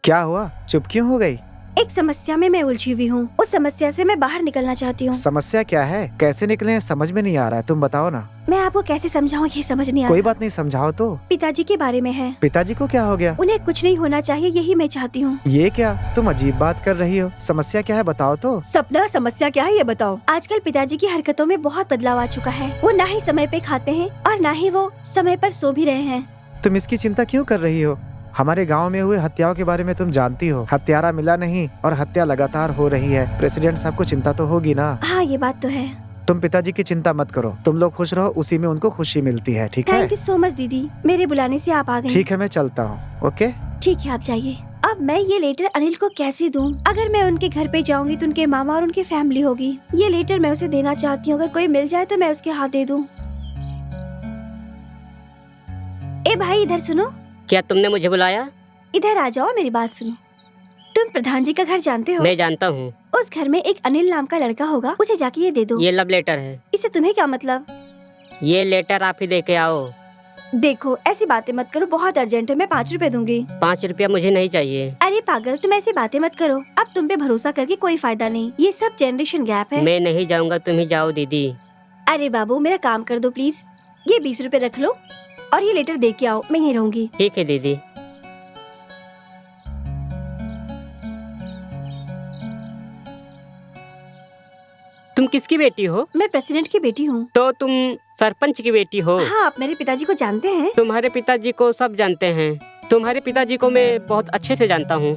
क्या हुआ, चुप क्यों हो गई? एक समस्या में मैं उलझी हुई हूँ। उस समस्या से मैं बाहर निकलना चाहती हूँ। समस्या क्या है? कैसे निकले समझ में नहीं आ रहा है, तुम बताओ ना। मैं आपको कैसे समझाऊं, ये समझ नहीं आ कोई रहा। बात नहीं, समझाओ तो। पिताजी के बारे में है। पिताजी को क्या हो गया? उन्हें कुछ नहीं होना चाहिए, यही मैं चाहती हूँ। ये क्या, तुम अजीब बात कर रही हो। समस्या क्या है, बताओ तो। सपना, समस्या क्या है ये बताओ। आजकल पिताजी की हरकतों में बहुत बदलाव आ चुका है। वो ना ही समय पे खाते हैं और ना ही वो समय पर सो भी रहे हैं। तुम इसकी चिंता क्यों कर रही हो? हमारे गांव में हुए हत्याओं के बारे में तुम जानती हो। हत्यारा मिला नहीं और हत्या लगातार हो रही है। प्रेसिडेंट साहब को चिंता तो होगी ना। हाँ, ये बात तो है। तुम पिताजी की चिंता मत करो, तुम लोग खुश रहो, उसी में उनको खुशी मिलती है। ठीक है? थैंक यू सो मच दीदी, मेरे बुलाने से आप आ गए। ठीक है, मैं चलता हूँ। ओके, ठीक है, आप जाइए। अब मैं ये लेटर अनिल को कैसे दूं? अगर मैं उनके घर पे जाऊंगी तो उनके मामा और उनकी फैमिली होगी। ये लेटर मैं उसे देना चाहती हूँ। अगर कोई मिल जाए तो मैं उसके हाथ दे दूं। ए भाई, इधर सुनो। क्या तुमने मुझे बुलाया? इधर आ जाओ, मेरी बात सुनो। तुम प्रधान जी का घर जानते हो? मैं जानता हूँ। उस घर में एक अनिल नाम का लड़का होगा, उसे जाके ये दे दो। ये लव लेटर है। इससे तुम्हें क्या मतलब? ये लेटर आप ही दे के आओ। देखो, ऐसी बातें मत करो, बहुत अर्जेंट है। मैं 5 रुपए दूंगी। 5 रुपया मुझे नहीं चाहिए। अरे पागल, तुम ऐसी बातें मत करो। अब तुम पे भरोसा करके कोई फायदा नहीं। ये सब जनरेशन गैप है। मैं नहीं जाऊँगा, तुम ही जाओ दीदी। अरे बाबू, मेरा काम कर दो प्लीज। ये 20 रुपए रख लो और ये लेटर दे के आओ। मैं यहीं रहूंगी। ठीक है दीदी। तुम किसकी बेटी हो? मैं प्रेसिडेंट की बेटी हूँ। तो तुम सरपंच की बेटी हो? हाँ, आप मेरे पिताजी को जानते हैं? तुम्हारे पिताजी को सब जानते हैं। तुम्हारे पिताजी को मैं बहुत अच्छे से जानता हूँ।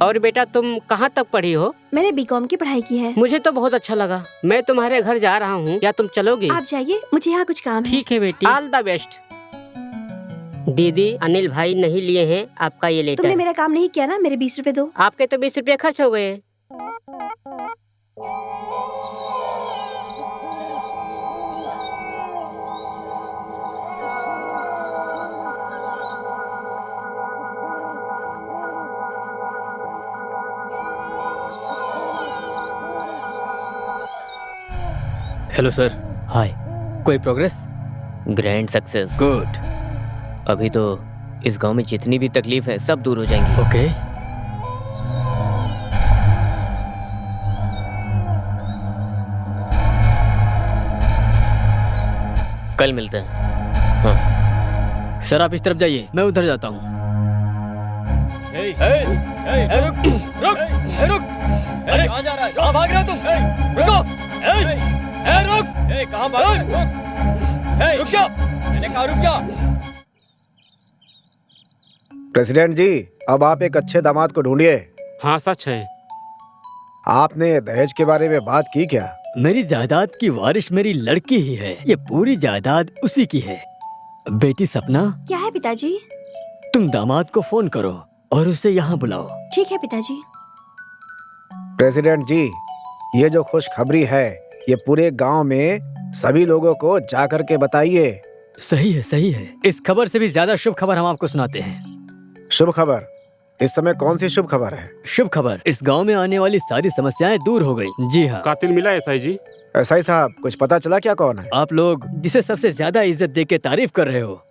और बेटा, तुम कहाँ तक पढ़ी हो? मैंने बीकॉम की पढ़ाई की है। मुझे तो बहुत अच्छा लगा। मैं तुम्हारे घर जा रहा हूँ, क्या तुम चलोगे? आप जाइए, मुझे यहाँ कुछ काम है। ठीक है बेटी, ऑल द बेस्ट। दीदी, अनिल भाई नहीं लिए हैं आपका ये लेटर। तुमने मेरा काम नहीं किया ना, मेरे 20 रुपए दो। आपके तो 20 रुपये खर्च हो गए। Hello sir. हाय। कोई प्रोग्रेस? Grand success. गुड। अभी तो इस गांव में जितनी भी तकलीफ है सब दूर हो जाएंगी। ओके। कल मिलते हैं। हाँ। सर, आप इस तरफ जाइए, मैं उधर जाता हूँ। रुक। अरे कहाँ जा रहा है? कहाँ भाग रहे हो तुम? रुको। रुक। कहाँ भाग रहे हो? रुक जा। मैंने कहा रुक जा। प्रेसिडेंट जी, अब आप एक अच्छे दामाद को ढूंढिए। हाँ, सच है। आपने दहेज के बारे में बात की क्या? मेरी जायदाद की वारिश मेरी लड़की ही है। ये पूरी जायदाद उसी की है। बेटी सपना। क्या है पिताजी? तुम दामाद को फोन करो और उसे यहाँ बुलाओ। ठीक है पिताजी। प्रेसिडेंट जी, ये जो खुशखबरी है ये पूरे गांव में सभी लोगों को जाकर के बताइए। सही है। इस खबर से भी ज्यादा शुभ खबर हम आपको सुनाते हैं। शुभ खबर? इस समय कौन सी शुभ खबर है? शुभ खबर, इस गांव में आने वाली सारी समस्याएं दूर हो गई। जी हाँ। कातिल मिला एसआई जी? एसआई साहब, कुछ पता चला क्या कौन है? आप लोग जिसे सबसे ज्यादा इज्जत दे के तारीफ कर रहे हो,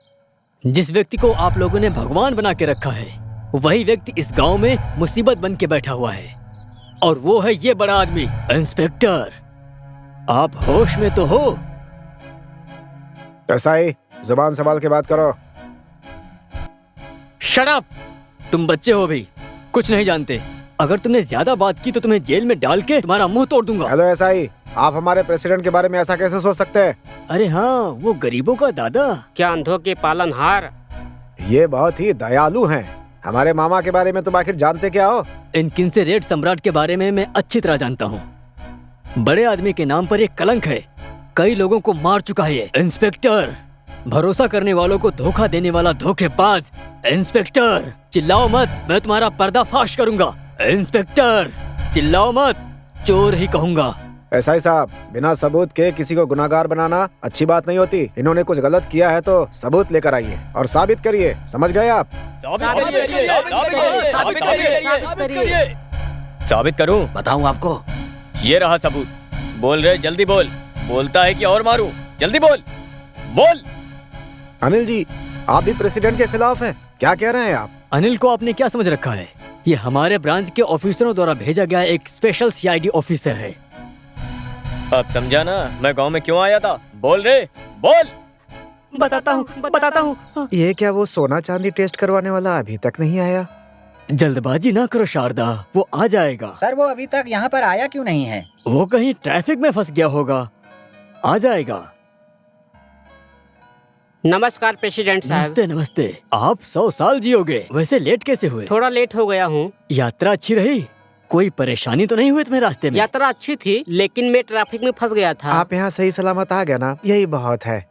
जिस व्यक्ति को आप लोगों ने भगवान बना के रखा है, वही व्यक्ति इस गांव में मुसीबत बन के बैठा हुआ है, और वो है ये बड़ा आदमी, इंस्पेक्टर। आप होश में तो हो? एसआई, जुबान संभाल के बात करो। Shut up! तुम बच्चे हो भी, कुछ नहीं जानते। अगर तुमने ज्यादा बात की तो तुम्हें जेल में डाल के तुम्हारा मुंह तोड़ दूंगा। हेलो एसआई, आप हमारे प्रेसिडेंट के बारे में ऐसा कैसे सोच सकते हैं? अरे हाँ, वो गरीबों का दादा। क्या अंधों के पालनहार? ये बहुत ही दयालु हैं। हमारे मामा के बारे में तुम आखिर जानते क्या हो? इन किनसे रेड सम्राट के बारे में मैं अच्छी तरह जानता हूँ। बड़े आदमी के नाम पर एक कलंक है, कई लोगों को मार चुका है ये। इंस्पेक्टर, भरोसा करने वालों को धोखा देने वाला धोखेबाज। इंस्पेक्टर, चिल्लाओ मत, मैं तुम्हारा पर्दाफाश करूंगा। इंस्पेक्टर, चिल्लाओ मत, चोर ही कहूंगा। एसआई साहब, बिना सबूत के किसी को गुनाहगार बनाना अच्छी बात नहीं होती। इन्होंने कुछ गलत किया है तो सबूत लेकर आइए और साबित करिए। समझ गए आप? साबित करूं? बताऊं आपको? ये रहा सबूत। बोल रहे, जल्दी बोल। बोलता है कि और मारूं? जल्दी बोल, बोल। अनिल जी, आप भी प्रेसिडेंट के खिलाफ हैं? क्या कह रहे हैं आप? अनिल को आपने क्या समझ रखा है? ये हमारे ब्रांच के ऑफिसरों द्वारा भेजा गया एक स्पेशल सीआईडी ऑफिसर है। अब समझा ना मैं गांव में क्यों आया था? बोल रे, बोल। बताता हूँ। ये क्या वो सोना चांदी टेस्ट करवाने वाला अभी तक नहीं आया? जल्दबाजी ना करो शारदा, वो आ जाएगा। सर, वो अभी तक यहाँ पर आया क्यों नहीं है? वो कहीं ट्रैफिक में फंस गया होगा, आ जाएगा। नमस्कार प्रेसिडेंट साहब। नमस्ते नमस्ते। आप 100 साल जियोगे। वैसे लेट कैसे हुए? थोड़ा लेट हो गया हूँ। यात्रा अच्छी रही? कोई परेशानी तो नहीं हुई तुम्हें रास्ते में? यात्रा अच्छी थी, लेकिन मैं ट्रैफिक में फंस गया था। आप यहाँ सही सलामत आ गया ना, यही बहुत है।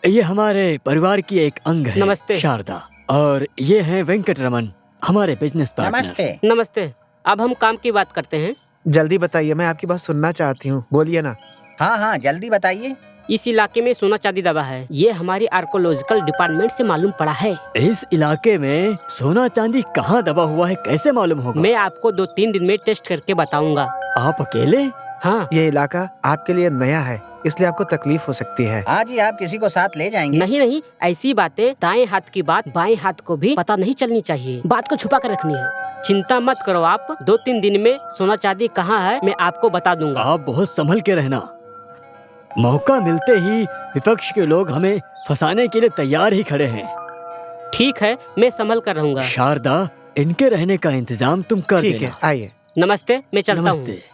ये हमारे परिवार की एक अंग है। नमस्ते। शारदा, और ये है वेंकट रमन, हमारे बिजनेस पार्टनर। नमस्ते। अब हम काम की बात करते हैं। जल्दी बताइए, मैं आपकी बात सुनना चाहती हूँ। बोलिए ना। हाँ, जल्दी बताइए। इस इलाके में सोना चांदी दबा है, ये हमारी आर्कोलॉजिकल डिपार्टमेंट से मालूम पड़ा है। इस इलाके में सोना चांदी कहाँ दबा हुआ है कैसे मालूम होगा? मैं आपको 2-3 दिन में टेस्ट करके बताऊंगा। आप अकेले? हाँ। ये इलाका आपके लिए नया है, इसलिए आपको तकलीफ हो सकती है। हाँ जी, आप किसी को साथ ले जाएंगे? नहीं, ऐसी बातें दाएं हाथ की बात बाएं हाथ को भी पता नहीं चलनी चाहिए। बात को छुपा कर रखनी है। चिंता मत करो आप, 2-3 दिन में सोना चांदी कहाँ है मैं आपको बता दूंगा। आप बहुत संभल के रहना। मौका मिलते ही विपक्ष के लोग हमें फंसाने के लिए तैयार ही खड़े हैं। ठीक है, मैं संभल कर रहूंगा। शारदा, इनके रहने का इंतजाम तुम कर देना। ठीक है, आइए। नमस्ते, मैं चलता हूँ। नमस्ते।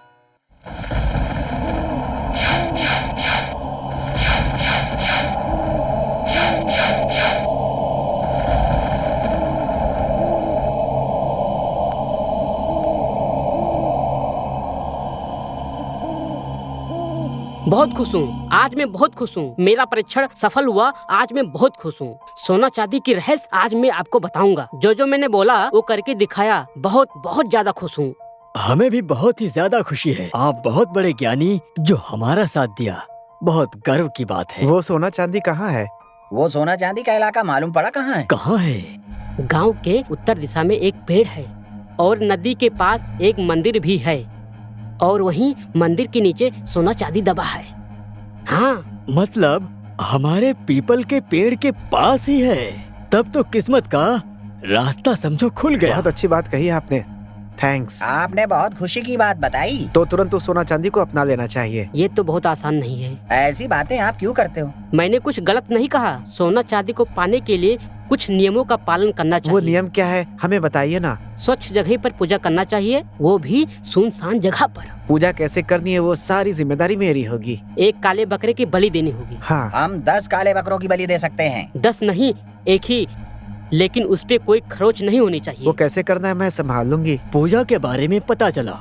बहुत खुश हूँ, आज मैं बहुत खुश हूँ। मेरा परीक्षण सफल हुआ, आज मैं बहुत खुश हूँ। सोना चांदी की रहस्य आज मैं आपको बताऊंगा। जो मैंने बोला वो करके दिखाया। बहुत बहुत ज्यादा खुश हूँ। हमें भी बहुत ही ज्यादा खुशी है। आप बहुत बड़े ज्ञानी जो हमारा साथ दिया, बहुत गर्व की बात है। वो सोना चांदी कहाँ है? वो सोना चांदी का इलाका मालूम पड़ा कहाँ है? कहाँ है? गांव के उत्तर दिशा में एक पेड़ है और नदी के पास एक मंदिर भी है, और वहीं मंदिर के नीचे सोना चांदी दबा है। हाँ, मतलब हमारे पीपल के पेड़ के पास ही है। तब तो किस्मत का रास्ता समझो खुल गया। बहुत अच्छी बात कही आपने, थैंक्स। आपने बहुत खुशी की बात बताई। तो तुरंत उस सोना चांदी को अपना लेना चाहिए। ये तो बहुत आसान नहीं है। ऐसी बातें आप क्यों करते हो? मैंने कुछ गलत नहीं कहा। सोना चांदी को पाने के लिए कुछ नियमों का पालन करना चाहिए। वो नियम क्या है, हमें बताइए ना। स्वच्छ जगह पर पूजा करना चाहिए, वो भी सुनसान जगह पर। पूजा कैसे करनी है वो सारी जिम्मेदारी मेरी होगी। एक काले बकरे की बलि देनी होगी। हाँ। हम 10 काले बकरों की बलि दे सकते हैं। 10 नहीं, एक ही, लेकिन उस पे कोई खरोच नहीं होनी चाहिए। वो कैसे करना है मैं संभाल लूंगी। पूजा के बारे में पता चला,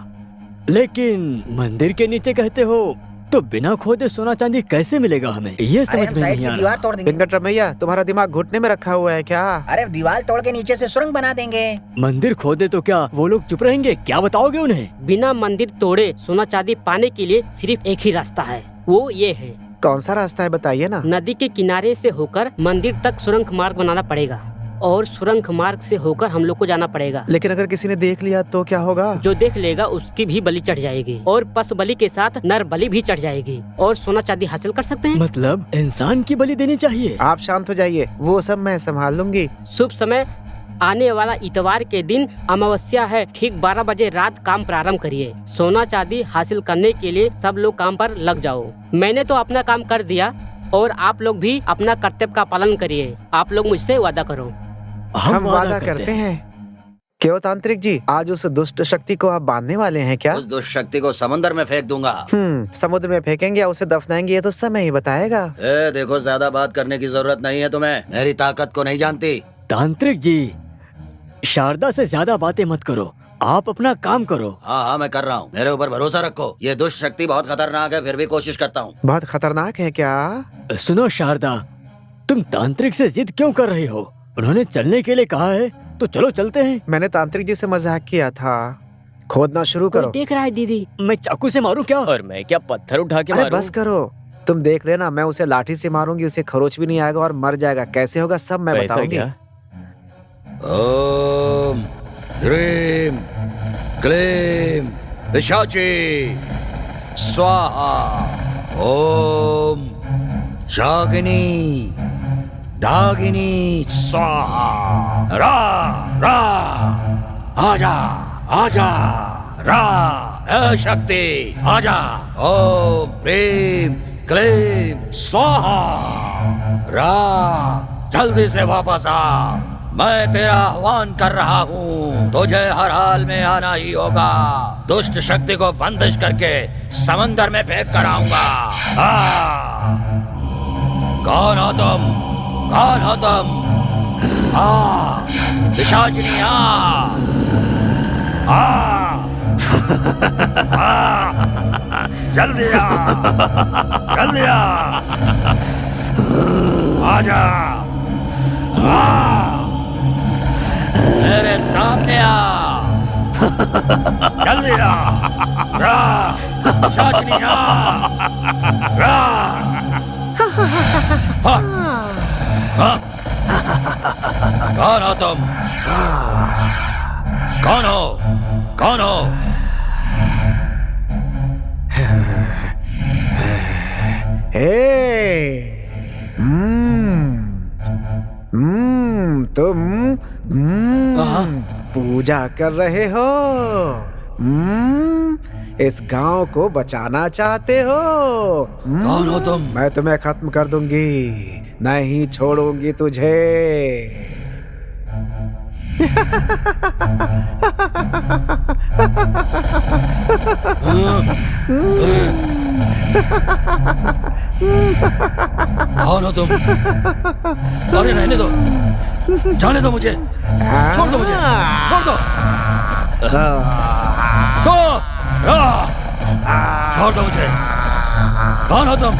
लेकिन मंदिर के नीचे कहते हो तो बिना खोदे सोना चांदी कैसे मिलेगा हमें? ये समझ में नहीं आ रहा। दीवार तोड़ देंगे। वेंकटरमैया, तुम्हारा दिमाग घुटने में रखा हुआ है क्या? अरे दीवार तोड़ के नीचे से सुरंग बना देंगे। मंदिर खोदे तो क्या वो लोग चुप रहेंगे? क्या बताओगे उन्हें? बिना मंदिर तोड़े सोना चांदी पाने के लिए सिर्फ एक ही रास्ता है, वो ये है कौन सा रास्ता है बताइए ना। नदी के किनारे से होकर मंदिर तक सुरंग मार्ग बनाना पड़ेगा और सुरंग मार्ग से होकर हम लोग को जाना पड़ेगा। लेकिन अगर किसी ने देख लिया तो क्या होगा? जो देख लेगा उसकी भी बलि चढ़ जाएगी और पशु बलि के साथ नर बलि भी चढ़ जाएगी और सोना चांदी हासिल कर सकते हैं। मतलब इंसान की बलि देनी चाहिए? आप शांत हो जाइए, वो सब मैं संभाल लूंगी। शुभ समय आने वाला इतवार के दिन अमावस्या है। ठीक 12 बजे रात काम प्रारंभ करिए। सोना चांदी हासिल करने के लिए सब लोग काम पर लग जाओ। मैंने तो अपना काम कर दिया और आप लोग भी अपना कर्तव्य का पालन करिए। आप लोग मुझसे वादा करो। हम वादा करते हैं। क्यों तांत्रिक जी, आज उस दुष्ट शक्ति को आप बांधने वाले हैं क्या? उस दुष्ट शक्ति को समंदर में फेंक दूंगा। समुद्र में फेंकेंगे या उसे दफनाएंगे ये तो समय ही बताएगा। देखो, ज्यादा बात करने की जरूरत नहीं है तुम्हें। मेरी ताकत को नहीं जानती। तांत्रिक जी, शारदा से ज्यादा बातें मत करो, आप अपना काम करो। हाँ, मैं कर रहा हूँ। मेरे ऊपर भरोसा रखो। ये दुष्ट शक्ति बहुत खतरनाक है, फिर भी कोशिश करता हूँ। बहुत खतरनाक है क्या? सुनो शारदा, तुम तांत्रिक से जिद क्यों कर रही हो? उन्होंने चलने के लिए कहा है तो चलो चलते हैं। मैंने तांत्रिक जी से मजाक किया था। खोदना शुरू करो। देख रहा है दीदी। मैं चाकू से मारूं क्या? और मैं क्या पत्थर उठा के अरे मारूं? बस करो, तुम देख लेना। मैं उसे लाठी से मारूंगी, उसे खरोच भी नहीं आएगा और मर जाएगा। कैसे होगा सब मैं बताऊंगी। ओम ह्रीम क्लीम पिशाची स्वाहा। ओम शागिनी डागिनी स्वाहा। रा रा आजा आजा रा ए शक्ति आजा। ओम प्रेम क्लेम स्वाहा। रा जल्दी से वापस आ। मैं तेरा आह्वान कर रहा हूँ, तुझे हर हाल में आना ही होगा। दुष्ट शक्ति को बंदिश करके समंदर में फेंक कर आऊंगा। कौन हो तुम? कौन हो तुम? पिशाचिनी जल्दी आ, जल्दी आ, आजा, मेरे सामने आ, जल्दी आ, रा, पिशाचिनी रा, कौन हो तुम? कौन हो? कौन हो? तुम पूजा कर रहे हो? इस गांव को बचाना चाहते हो? कौन हो तुम? मैं तुम्हें खत्म कर दूंगी, नहीं छोड़ूंगी तुझे। कौन हो तुम? अरे रहने दो, जाने दो मुझे, छोड़ दो मुझे, छोड़ दो, छोड़ दो मुझे। कौन हो तुम?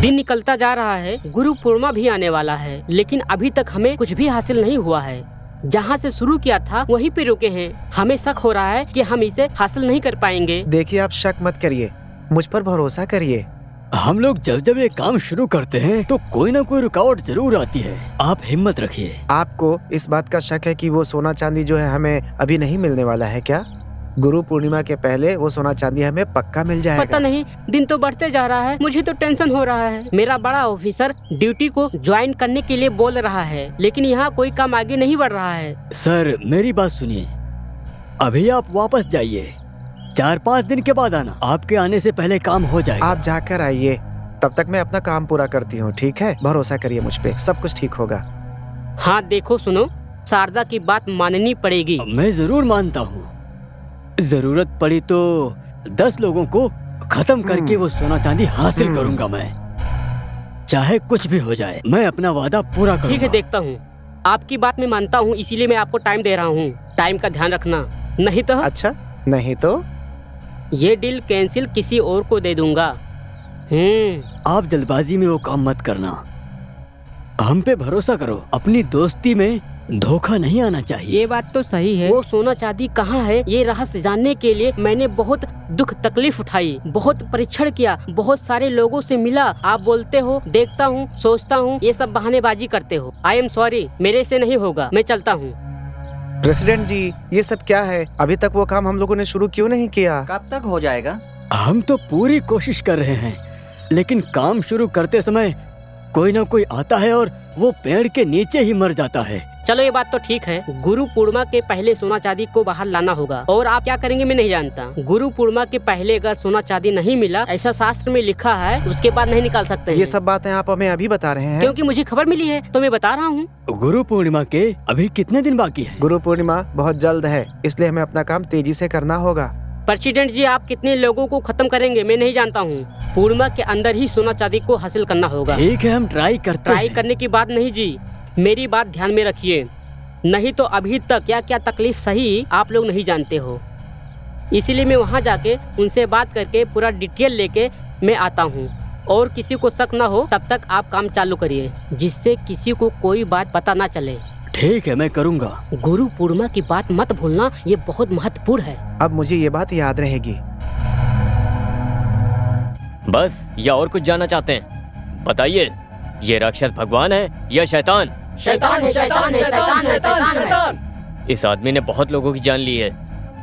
दिन निकलता जा रहा है, गुरु पूर्णिमा भी आने वाला है, लेकिन अभी तक हमें कुछ भी हासिल नहीं हुआ है। जहाँ से शुरू किया था वहीं पे रुके हैं। हमें शक हो रहा है कि हम इसे हासिल नहीं कर पाएंगे। देखिए, आप शक मत करिए, मुझ पर भरोसा करिए। हम लोग जब ये काम शुरू करते हैं तो कोई ना कोई रुकावट जरूर आती है। आप हिम्मत रखिए। आपको इस बात का शक है कि वो सोना चांदी जो है हमें अभी नहीं मिलने वाला है क्या? गुरु पूर्णिमा के पहले वो सोना चांदी हमें पक्का मिल जाएगा। पता नहीं, दिन तो बढ़ते जा रहा है, मुझे तो टेंशन हो रहा है। मेरा बड़ा ऑफिसर ड्यूटी को ज्वाइन करने के लिए बोल रहा है, लेकिन यहाँ कोई काम आगे नहीं बढ़ रहा है। सर मेरी बात सुनिए, अभी आप वापस जाइए, 4-5 दिन के बाद आना। आपके आने से पहले काम हो जाएगा। आप जाकर आइए, तब तक मैं अपना काम पूरा करती हूँ। ठीक है, भरोसा करिए मुझ पे, सब कुछ ठीक होगा। हाँ देखो सुनो, शारदा की बात माननी पड़ेगी। मैं जरूर मानता हूँ, जरूरत पड़ी तो 10 लोगों को खत्म करके वो सोना चांदी हासिल करूंगा मैं। चाहे कुछ भी हो जाए, मैं अपना वादा पूरा करूंगा। ठीक है, देखता हूँ। आपकी बात मैं मानता हूँ, इसीलिए मैं आपको टाइम दे रहा हूँ। टाइम का ध्यान रखना, नहीं तो अच्छा, नहीं तो ये डील कैंसिल किसी और को दे दूंगा। आप जल्दबाजी में वो काम मत करना, हम पे भरोसा करो। अपनी दोस्ती में धोखा नहीं आना चाहिए। ये बात तो सही है। वो सोना चांदी कहाँ है, ये रहस्य जानने के लिए मैंने बहुत दुख तकलीफ उठाई, बहुत परीक्षण किया, बहुत सारे लोगों से मिला। आप बोलते हो देखता हूँ, सोचता हूँ, ये सब बहानेबाजी करते हो। आई एम सॉरी, मेरे से नहीं होगा, मैं चलता हूँ। प्रेसिडेंट जी, ये सब क्या है? अभी तक वो काम हम लोगों ने शुरू क्यों नहीं किया? कब तक हो जाएगा? हम तो पूरी कोशिश कर रहे हैं, लेकिन काम शुरू करते समय कोई ना कोई आता है और वो पेड़ के नीचे ही मर जाता है। चलो ये बात तो ठीक है, गुरु पूर्णिमा के पहले सोना चांदी को बाहर लाना होगा। और आप क्या करेंगे मैं नहीं जानता। गुरु पूर्णिमा के पहले अगर सोना चांदी नहीं मिला, ऐसा शास्त्र में लिखा है, उसके बाद नहीं निकाल सकते। ये सब बातें आप हमें अभी बता रहे हैं? क्योंकि मुझे खबर मिली है तो मैं बता रहा हूँ। गुरु पूर्णिमा के अभी कितने दिन बाकी है? गुरु पूर्णिमा बहुत जल्द है, इसलिए हमें अपना काम तेजी से करना होगा। प्रेसिडेंट जी, आप कितने लोगों को खत्म करेंगे मैं नहीं जानता हूँ। पूर्णिमा के अंदर ही सोना चांदी को हासिल करना होगा। ठीक है, हम ट्राई करने की बात नहीं जी, मेरी बात ध्यान में रखिए। नहीं तो अभी तक क्या क्या तकलीफ सही आप लोग नहीं जानते हो। इसीलिए मैं वहाँ जाके उनसे बात करके पूरा डिटेल लेके मैं आता हूँ। और किसी को शक ना हो तब तक आप काम चालू करिए, जिससे किसी को कोई बात पता ना चले। ठीक है, मैं करूँगा। गुरु पूर्णिमा की बात मत भूलना, ये बहुत महत्वपूर्ण है। अब मुझे ये बात याद रहेगी। बस, या और कुछ जानना चाहते हैं? बताइए, ये राक्षस भगवान है या शैतान? शैतान है, शैतान है, शैतान है, शैतान है। इस आदमी ने बहुत लोगों की जान ली है,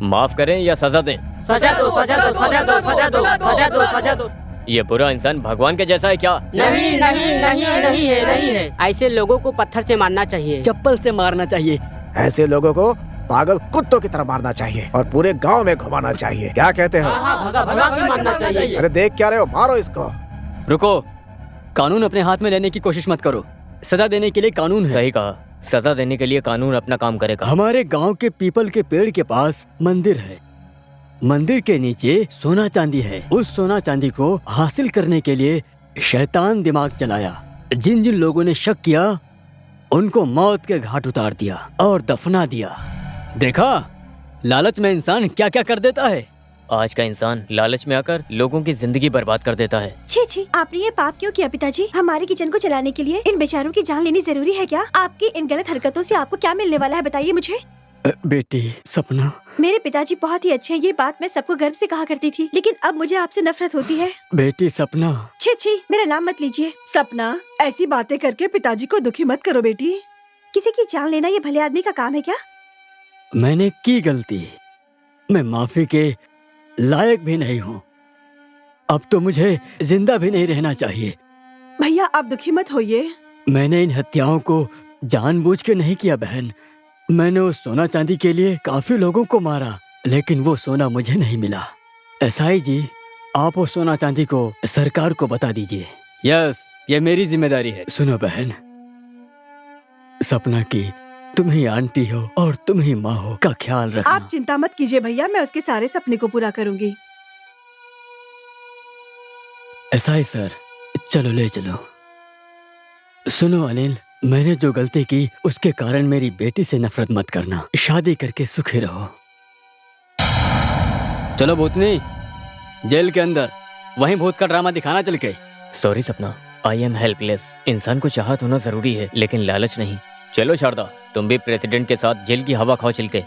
माफ करें या सजा दें? सजा दो, सजा दो, सजा दो, सजा दो, सजा दो, सजा दो। ये बुरा इंसान भगवान के जैसा है क्या? नहीं नहीं नहीं नहीं है, नहीं है। ऐसे लोगों को पत्थर से मारना चाहिए, चप्पल से मारना चाहिए। ऐसे लोगों को पागल कुत्तों की तरह मारना चाहिए और पूरे गांव में घुमाना चाहिए। क्या कहते हो? भगा भगा के मारना चाहिए। अरे देख क्या रहे हो, मारो इसको। रुको, कानून अपने हाथ में लेने की कोशिश मत करो। सजा देने के लिए कानून है। सही कहा, सजा देने के लिए कानून अपना काम करेगा। हमारे गांव के पीपल के पेड़ के पास मंदिर है। मंदिर के नीचे सोना चांदी है। उस सोना चांदी को हासिल करने के लिए शैतान दिमाग चलाया। जिन जिन लोगों ने शक किया उनको मौत के घाट उतार दिया और दफना दिया। देखा, लालच में इंसान क्या क्या कर देता है। आज का इंसान लालच में आकर लोगों की जिंदगी बर्बाद कर देता है। छी छी, आपने ये पाप क्यों किया पिताजी? हमारे किचन को चलाने के लिए इन बेचारों की जान लेनी जरूरी है क्या? आपकी इन गलत हरकतों से आपको क्या मिलने वाला है, बताइए मुझे। बेटी सपना, मेरे पिताजी बहुत ही अच्छे हैं, ये बात मैं सबको गर्व से कहा करती थी, लेकिन अब मुझे आपसे नफरत होती है। बेटी सपना। छी छी, मेरा नाम मत लीजिए। सपना, ऐसी बातें करके पिताजी को दुखी मत करो बेटी। किसी की जान लेना ये भले आदमी का काम है क्या? मैंने की गलती, मैं माफी के लायक भी नहीं हूँ। अब तो मुझे जिंदा भी नहीं रहना चाहिए। भैया आप दुखी मत होइए। मैंने इन हत्याओं को जानबूझ के नहीं किया बहन। मैंने उस सोना चांदी के लिए काफी लोगों को मारा, लेकिन वो सोना मुझे नहीं मिला। एसआई जी, आप उस सोना चांदी को सरकार को बता दीजिए। यस, ये मेरी जिम्मेदारी है। सुनो बहन, सपना की तुम ही आंटी हो और तुम ही माँ हो, का ख्याल रखना। आप चिंता मत कीजिए भैया, मैं उसके सारे सपने को पूरा करूंगी। एसआई सर, चलो ले चलो। सुनो अनिल, मैंने जो गलती की उसके कारण मेरी बेटी से नफरत मत करना। शादी करके सुखी रहो। चलो भूतनी, जेल के अंदर वहीं भूत का ड्रामा दिखाना चल के। सॉरी सपना, आई एम हेल्पलेस। इंसान को चाहत होना जरूरी है, लेकिन लालच नहीं। चलो शारदा, तुम भी प्रेसिडेंट के साथ जेल की हवा खाओ चल के।